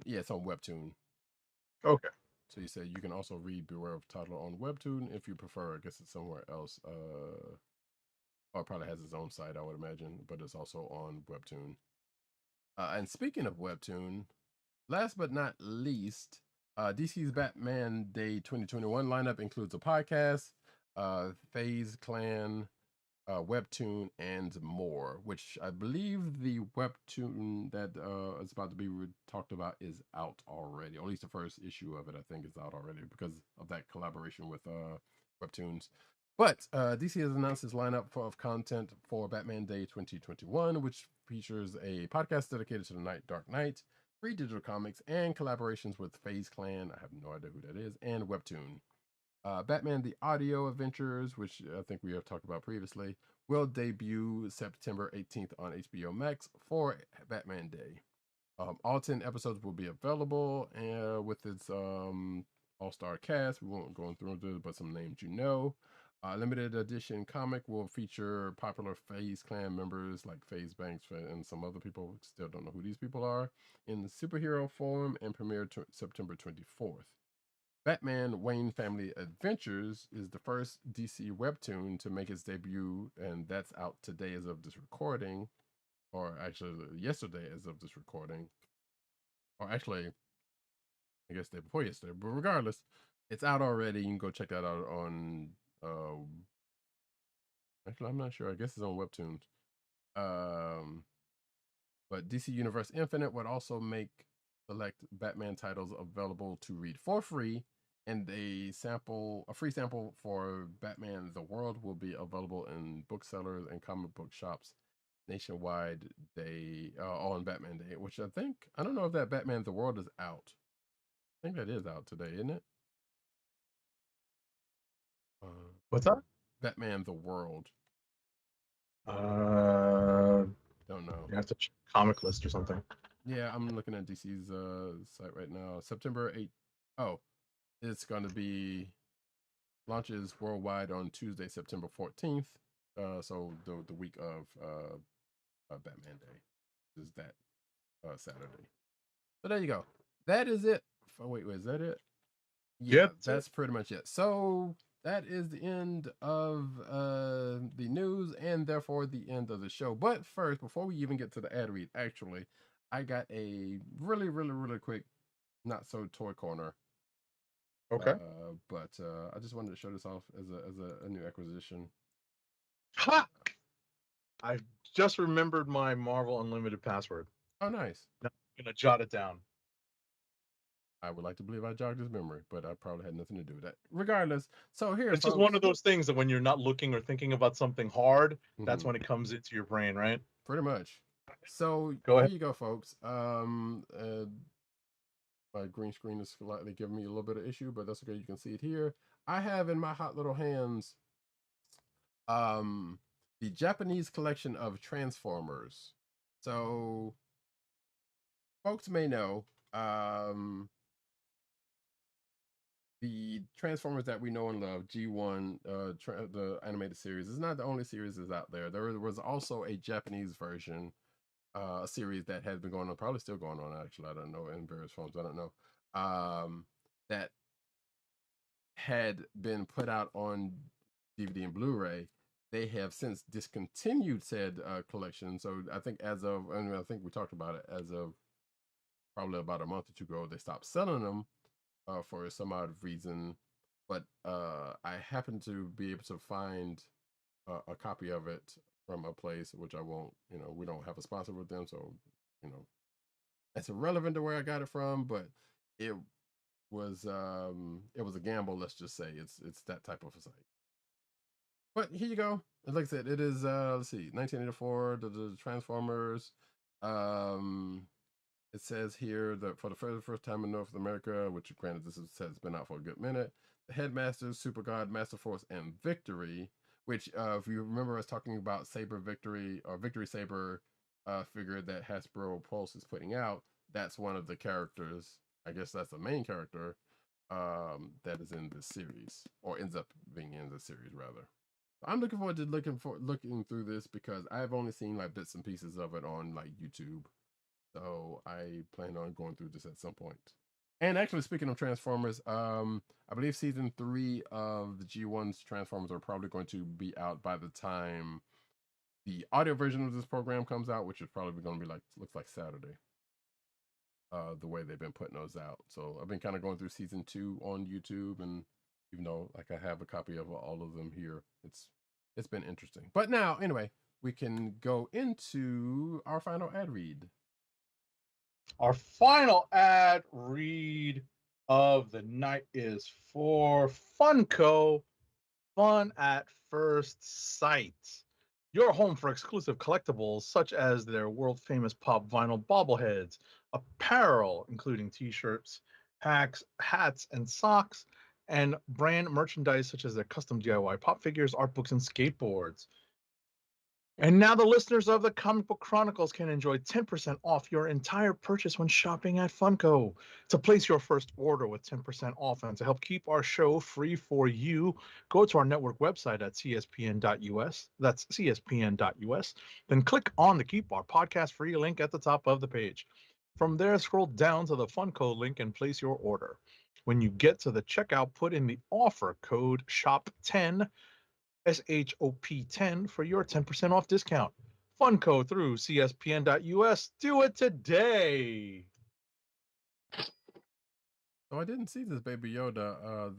S1: yeah, it's on Webtoon.
S3: Okay.
S1: So you said you can also read Beware of Toddler on Webtoon if you prefer. I guess it's somewhere else. Or it probably has its own site, I would imagine, but it's also on Webtoon. And speaking of Webtoon, last but not least, DC's Batman Day 2021 lineup includes a podcast, FaZe Clan, Webtoon, and more, which I believe the Webtoon that is about to be talked about is out already. Or at least the first issue of it, I think, is out already because of that collaboration with Webtoons. But DC has announced its lineup of content for Batman Day 2021, which features a podcast dedicated to the Dark Knight, 3 digital comics, and collaborations with FaZe Clan, I have no idea who that is, and Webtoon. Batman The Audio Adventures, which I think we have talked about previously, will debut September 18th on HBO Max for Batman Day. All 10 episodes will be available with its all-star cast. We won't go through it, but some names you know. Limited edition comic will feature popular FaZe clan members like FaZe Banks and some other people. Still don't know who these people are. In the superhero form and premiered September 24th. Batman Wayne Family Adventures is the first DC webtoon to make its debut, and that's out today as of this recording, or actually yesterday as of this recording, or actually, I guess day before yesterday. But regardless, it's out already. You can go check that out on. Actually, I'm not sure. I guess it's on Webtoons. But DC Universe Infinite would also make select Batman titles available to read for free, and a free sample for Batman The World will be available in booksellers and comic book shops nationwide on Batman Day, which I don't know if that Batman The World is out. I think that is out today, isn't it?
S3: What's that?
S1: Batman The World. Don't know.
S3: You have to check comic list or something.
S1: Yeah, I'm looking at DC's site right now. September 8th. Oh, it's going to be launches worldwide on Tuesday, September 14th. So the week of Batman Day is that Saturday. So there you go. That is it. Oh, wait, is that it? Yeah, that's pretty much it. So that is the end of the news and therefore the end of the show. But first, before we even get to the ad read, actually, I got a really, really, really quick, not so toy corner.
S3: Okay.
S1: But I just wanted to show this off as a new acquisition.
S3: Ha! I just remembered my Marvel Unlimited password.
S1: Oh, nice.
S3: Now I'm gonna jot it down.
S1: I would like to believe I jogged his memory, but I probably had nothing to do with that. Regardless, so here
S3: it's just one of those things that when you're not looking or thinking about something hard, that's when it comes into your brain, right?
S1: Pretty much. So
S3: go ahead.
S1: Here you go, folks. My green screen is slightly giving me a little bit of issue, but that's okay. You can see it here. I have in my hot little hands the Japanese collection of Transformers. So folks may know the Transformers that we know and love, G1, the animated series, is not the only series that's out there. There was also a Japanese version, a series that has been going on, probably still going on, actually. I don't know, in various forms. I don't know. That had been put out on DVD and Blu-ray. They have since discontinued said collection. So I think I think we talked about it, as of probably about a month or two ago, they stopped selling them for some odd reason. But I happened to be able to find a copy of it from a place, which I won't, we don't have a sponsor with them. So, it's irrelevant to where I got it from, but it was a gamble. Let's just say it's that type of a site. But here you go. Like I said, it is let's see, 1984. The Transformers. It says here that for the first time in North America, which granted this has been out for a good minute, the Headmasters, Super God, Master Force, and Victory. Which, if you remember us talking about Saber Victory or Victory Saber figure that Hasbro Pulse is putting out, that's one of the characters. I guess that's the main character that is in this series, or ends up being in the series rather. I'm looking forward to looking through this, because I've only seen like bits and pieces of it on like YouTube. So I plan on going through this at some point. And actually, speaking of Transformers, I believe season 3 of the G1's Transformers are probably going to be out by the time the audio version of this program comes out, which is probably going to be looks like Saturday. The way they've been putting those out. So I've been kind of going through season 2 on YouTube, and even though like I have a copy of all of them here, it's been interesting. But now, anyway, we can go into our final ad read.
S3: Our final ad read of the night is for Funko, Fun at First Sight. Your home for exclusive collectibles such as their world-famous pop vinyl bobbleheads, apparel, including t-shirts, hats, and socks, and brand merchandise such as their custom DIY pop figures, art books, and skateboards. And now the listeners of the Comic Book Chronicles can enjoy 10% off your entire purchase when shopping at Funko. To place your first order with 10% off and to help keep our show free for you, go to our network website at cspn.us. That's cspn.us. Then click on the Keep Our Podcast Free link at the top of the page. From there, scroll down to the Funko link and place your order. When you get to the checkout, put in the offer code SHOP10 SHOP10 for your 10% off discount. Funko through cspn.us. Do it today.
S1: So I didn't see this Baby Yoda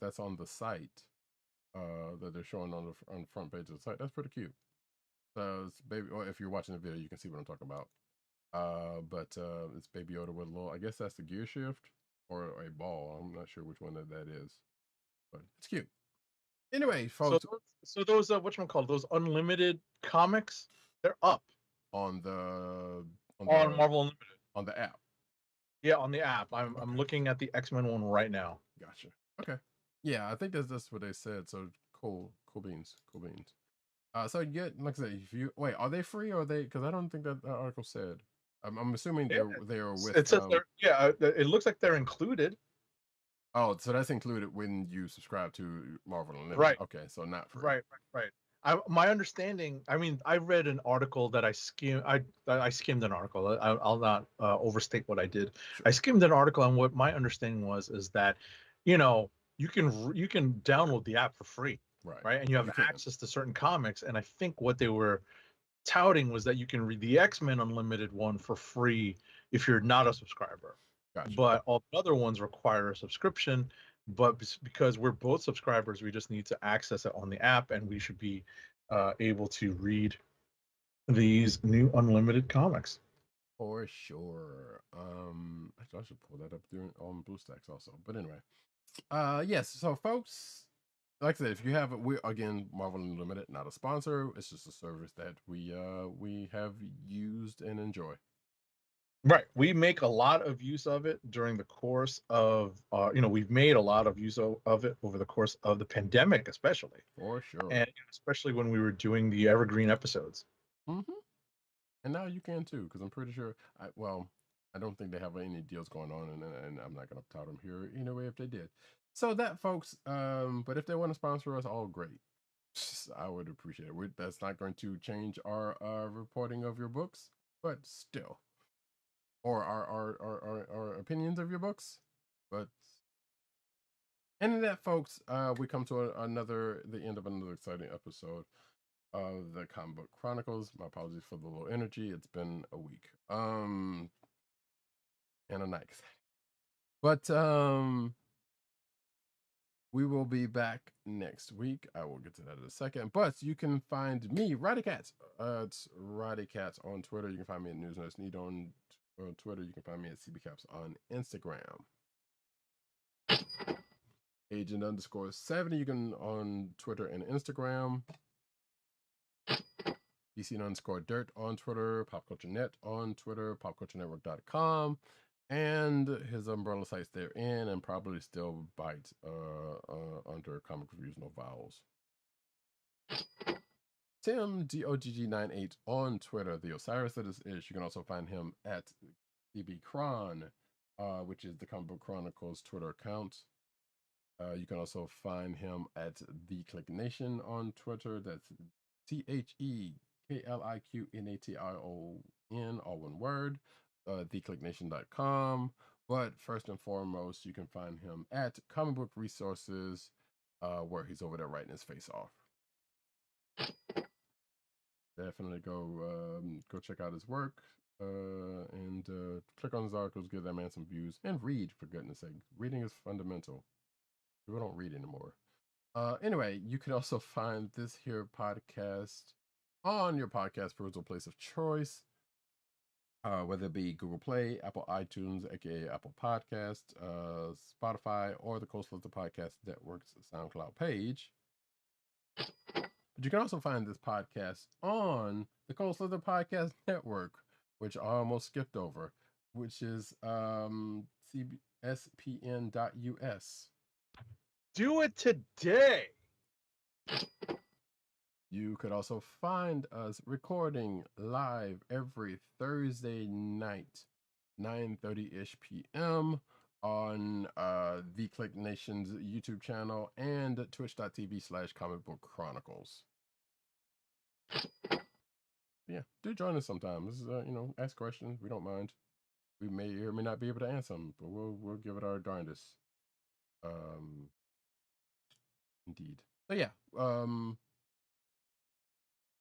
S1: that's on the site that they're showing on the front page of the site. That's pretty cute. So it's baby. Or if you're watching the video, you can see what I'm talking about. But it's Baby Yoda with a little. I guess that's the gear shift or a ball. I'm not sure which one that is, but it's cute. Anyway, folks.
S3: So those whatchamacallit, those unlimited comics, they're up
S1: on
S3: Marvel Unlimited
S1: on the app.
S3: Yeah, on the app. I'm looking at the X-Men one right now.
S1: Gotcha. Okay. Yeah, I think that's what they said. So cool beans. So you get, like I said, if you wait, are they free or are they? Because I don't think that article said. I'm assuming they're with.
S3: It says it looks like they're included.
S1: Oh, so that's included when you subscribe to Marvel Unlimited.
S3: Right.
S1: Okay, so not free.
S3: Right. My understanding. I mean, I read an article that I skimmed. I skimmed an article. I'll not overstate what I did.
S1: Sure.
S3: I skimmed an article, and what my understanding is that, you can download the app for free, right? And you have access to certain comics. And I think what they were touting was that you can read the X-Men Unlimited one for free if you're not a subscriber.
S1: Gotcha.
S3: But all the other ones require a subscription. But because we're both subscribers, we just need to access it on the app, and we should be able to read these new unlimited comics.
S1: For sure. I should pull that up on BlueStacks also. But anyway, yes. So, folks, like I said, if you have Marvel Unlimited, not a sponsor. It's just a service that we have used and enjoy.
S3: Right. We make a lot of use of it during the course of, we've made a lot of use of it over the course of the pandemic, especially.
S1: For sure.
S3: And especially when we were doing the Evergreen episodes.
S1: Mm-hmm. And now you can too, because I'm pretty sure, I don't think they have any deals going on, and I'm not going to tout them here anyway if they did. So that, folks, but if they want to sponsor us, all great. I would appreciate it. That's not going to change our reporting of your books, but still. Or our opinions of your books, but and that, folks, we come to the end of another exciting episode of the Comic Book Chronicles. My apologies for the low energy. It's been a week, and a night, but we will be back next week. I will get to that in a second. But you can find me, Roddykat. It's Roddykat on Twitter. You can find me at News Nurse Need on Twitter. You can find me at CBCaps on Instagram. Agent _70. You can on Twitter and Instagram. PC _dirt on Twitter. Pop Culture Net on Twitter. PopCultureNetwork.com. And his umbrella sites they're in, and probably still bite under Comic Reviews No Vowels. Tim DOGG98 on Twitter. The Osiris that is Ish. You can also find him at CB Cron, which is the Comic Book Chronicles Twitter account. You can also find him at The Click Nation on Twitter. That's TheKlickNation, all one word. TheClickNation.com. But first and foremost, you can find him at Comic Book Resources, where he's over there writing his face off. Definitely go check out his work and click on his articles, give that man some views, and read, for goodness sake. Reading is fundamental. People don't read anymore. Anyway, you can also find this here podcast on your podcast perusal place of choice, whether it be Google Play, Apple iTunes, aka Apple Podcast, Spotify, or the Coastal Podcast Network's SoundCloud page. But you can also find this podcast on the Coastal Podcast Network, which I almost skipped over, which is CBSPN.us.
S3: Do it today.
S1: You could also find us recording live every Thursday night, 9:30-ish p.m. on the Click Nations YouTube channel and twitch.tv/Comic Book Chronicles. Yeah, do join us sometimes. Ask questions. We don't mind. We may or may not be able to answer them, but we'll give it our darndest. Indeed. So yeah,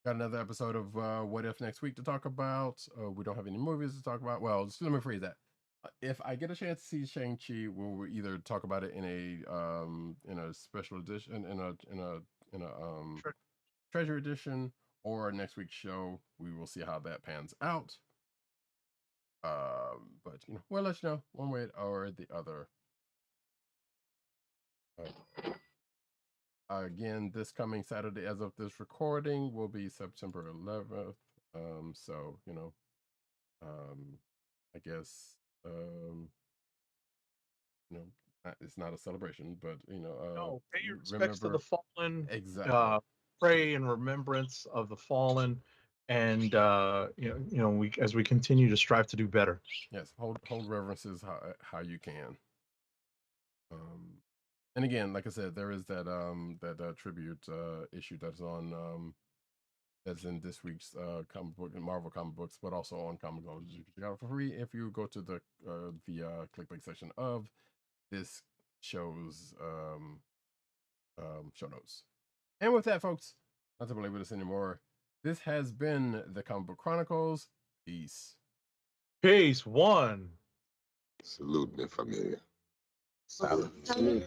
S1: got another episode of What If next week to talk about. We don't have any movies to talk about. Well, just let me phrase that. If I get a chance to see Shang-Chi, we'll either talk about it in a special edition, in a treasure edition, or next week's show. We will see how that pans out. But we'll let you know one way or the other. Again, this coming Saturday, as of this recording, will be September 11th. So I guess it's not a celebration, but
S3: no, pay your respects to the fallen.
S1: Exactly.
S3: Pray in remembrance of the fallen, and we as we continue to strive to do better.
S1: Yes, hold reverences how you can. And again, like I said, there is that tribute issue that's on that's in this week's comic book and Marvel comic books, but also on Comic Book. You can check out for free if you go to the clickbait section of this show's show notes. And with that, folks, not to belabor this anymore, this has been the Comic Book Chronicles. Peace.
S3: Peace. One.
S4: Salute, mi familia. Salute.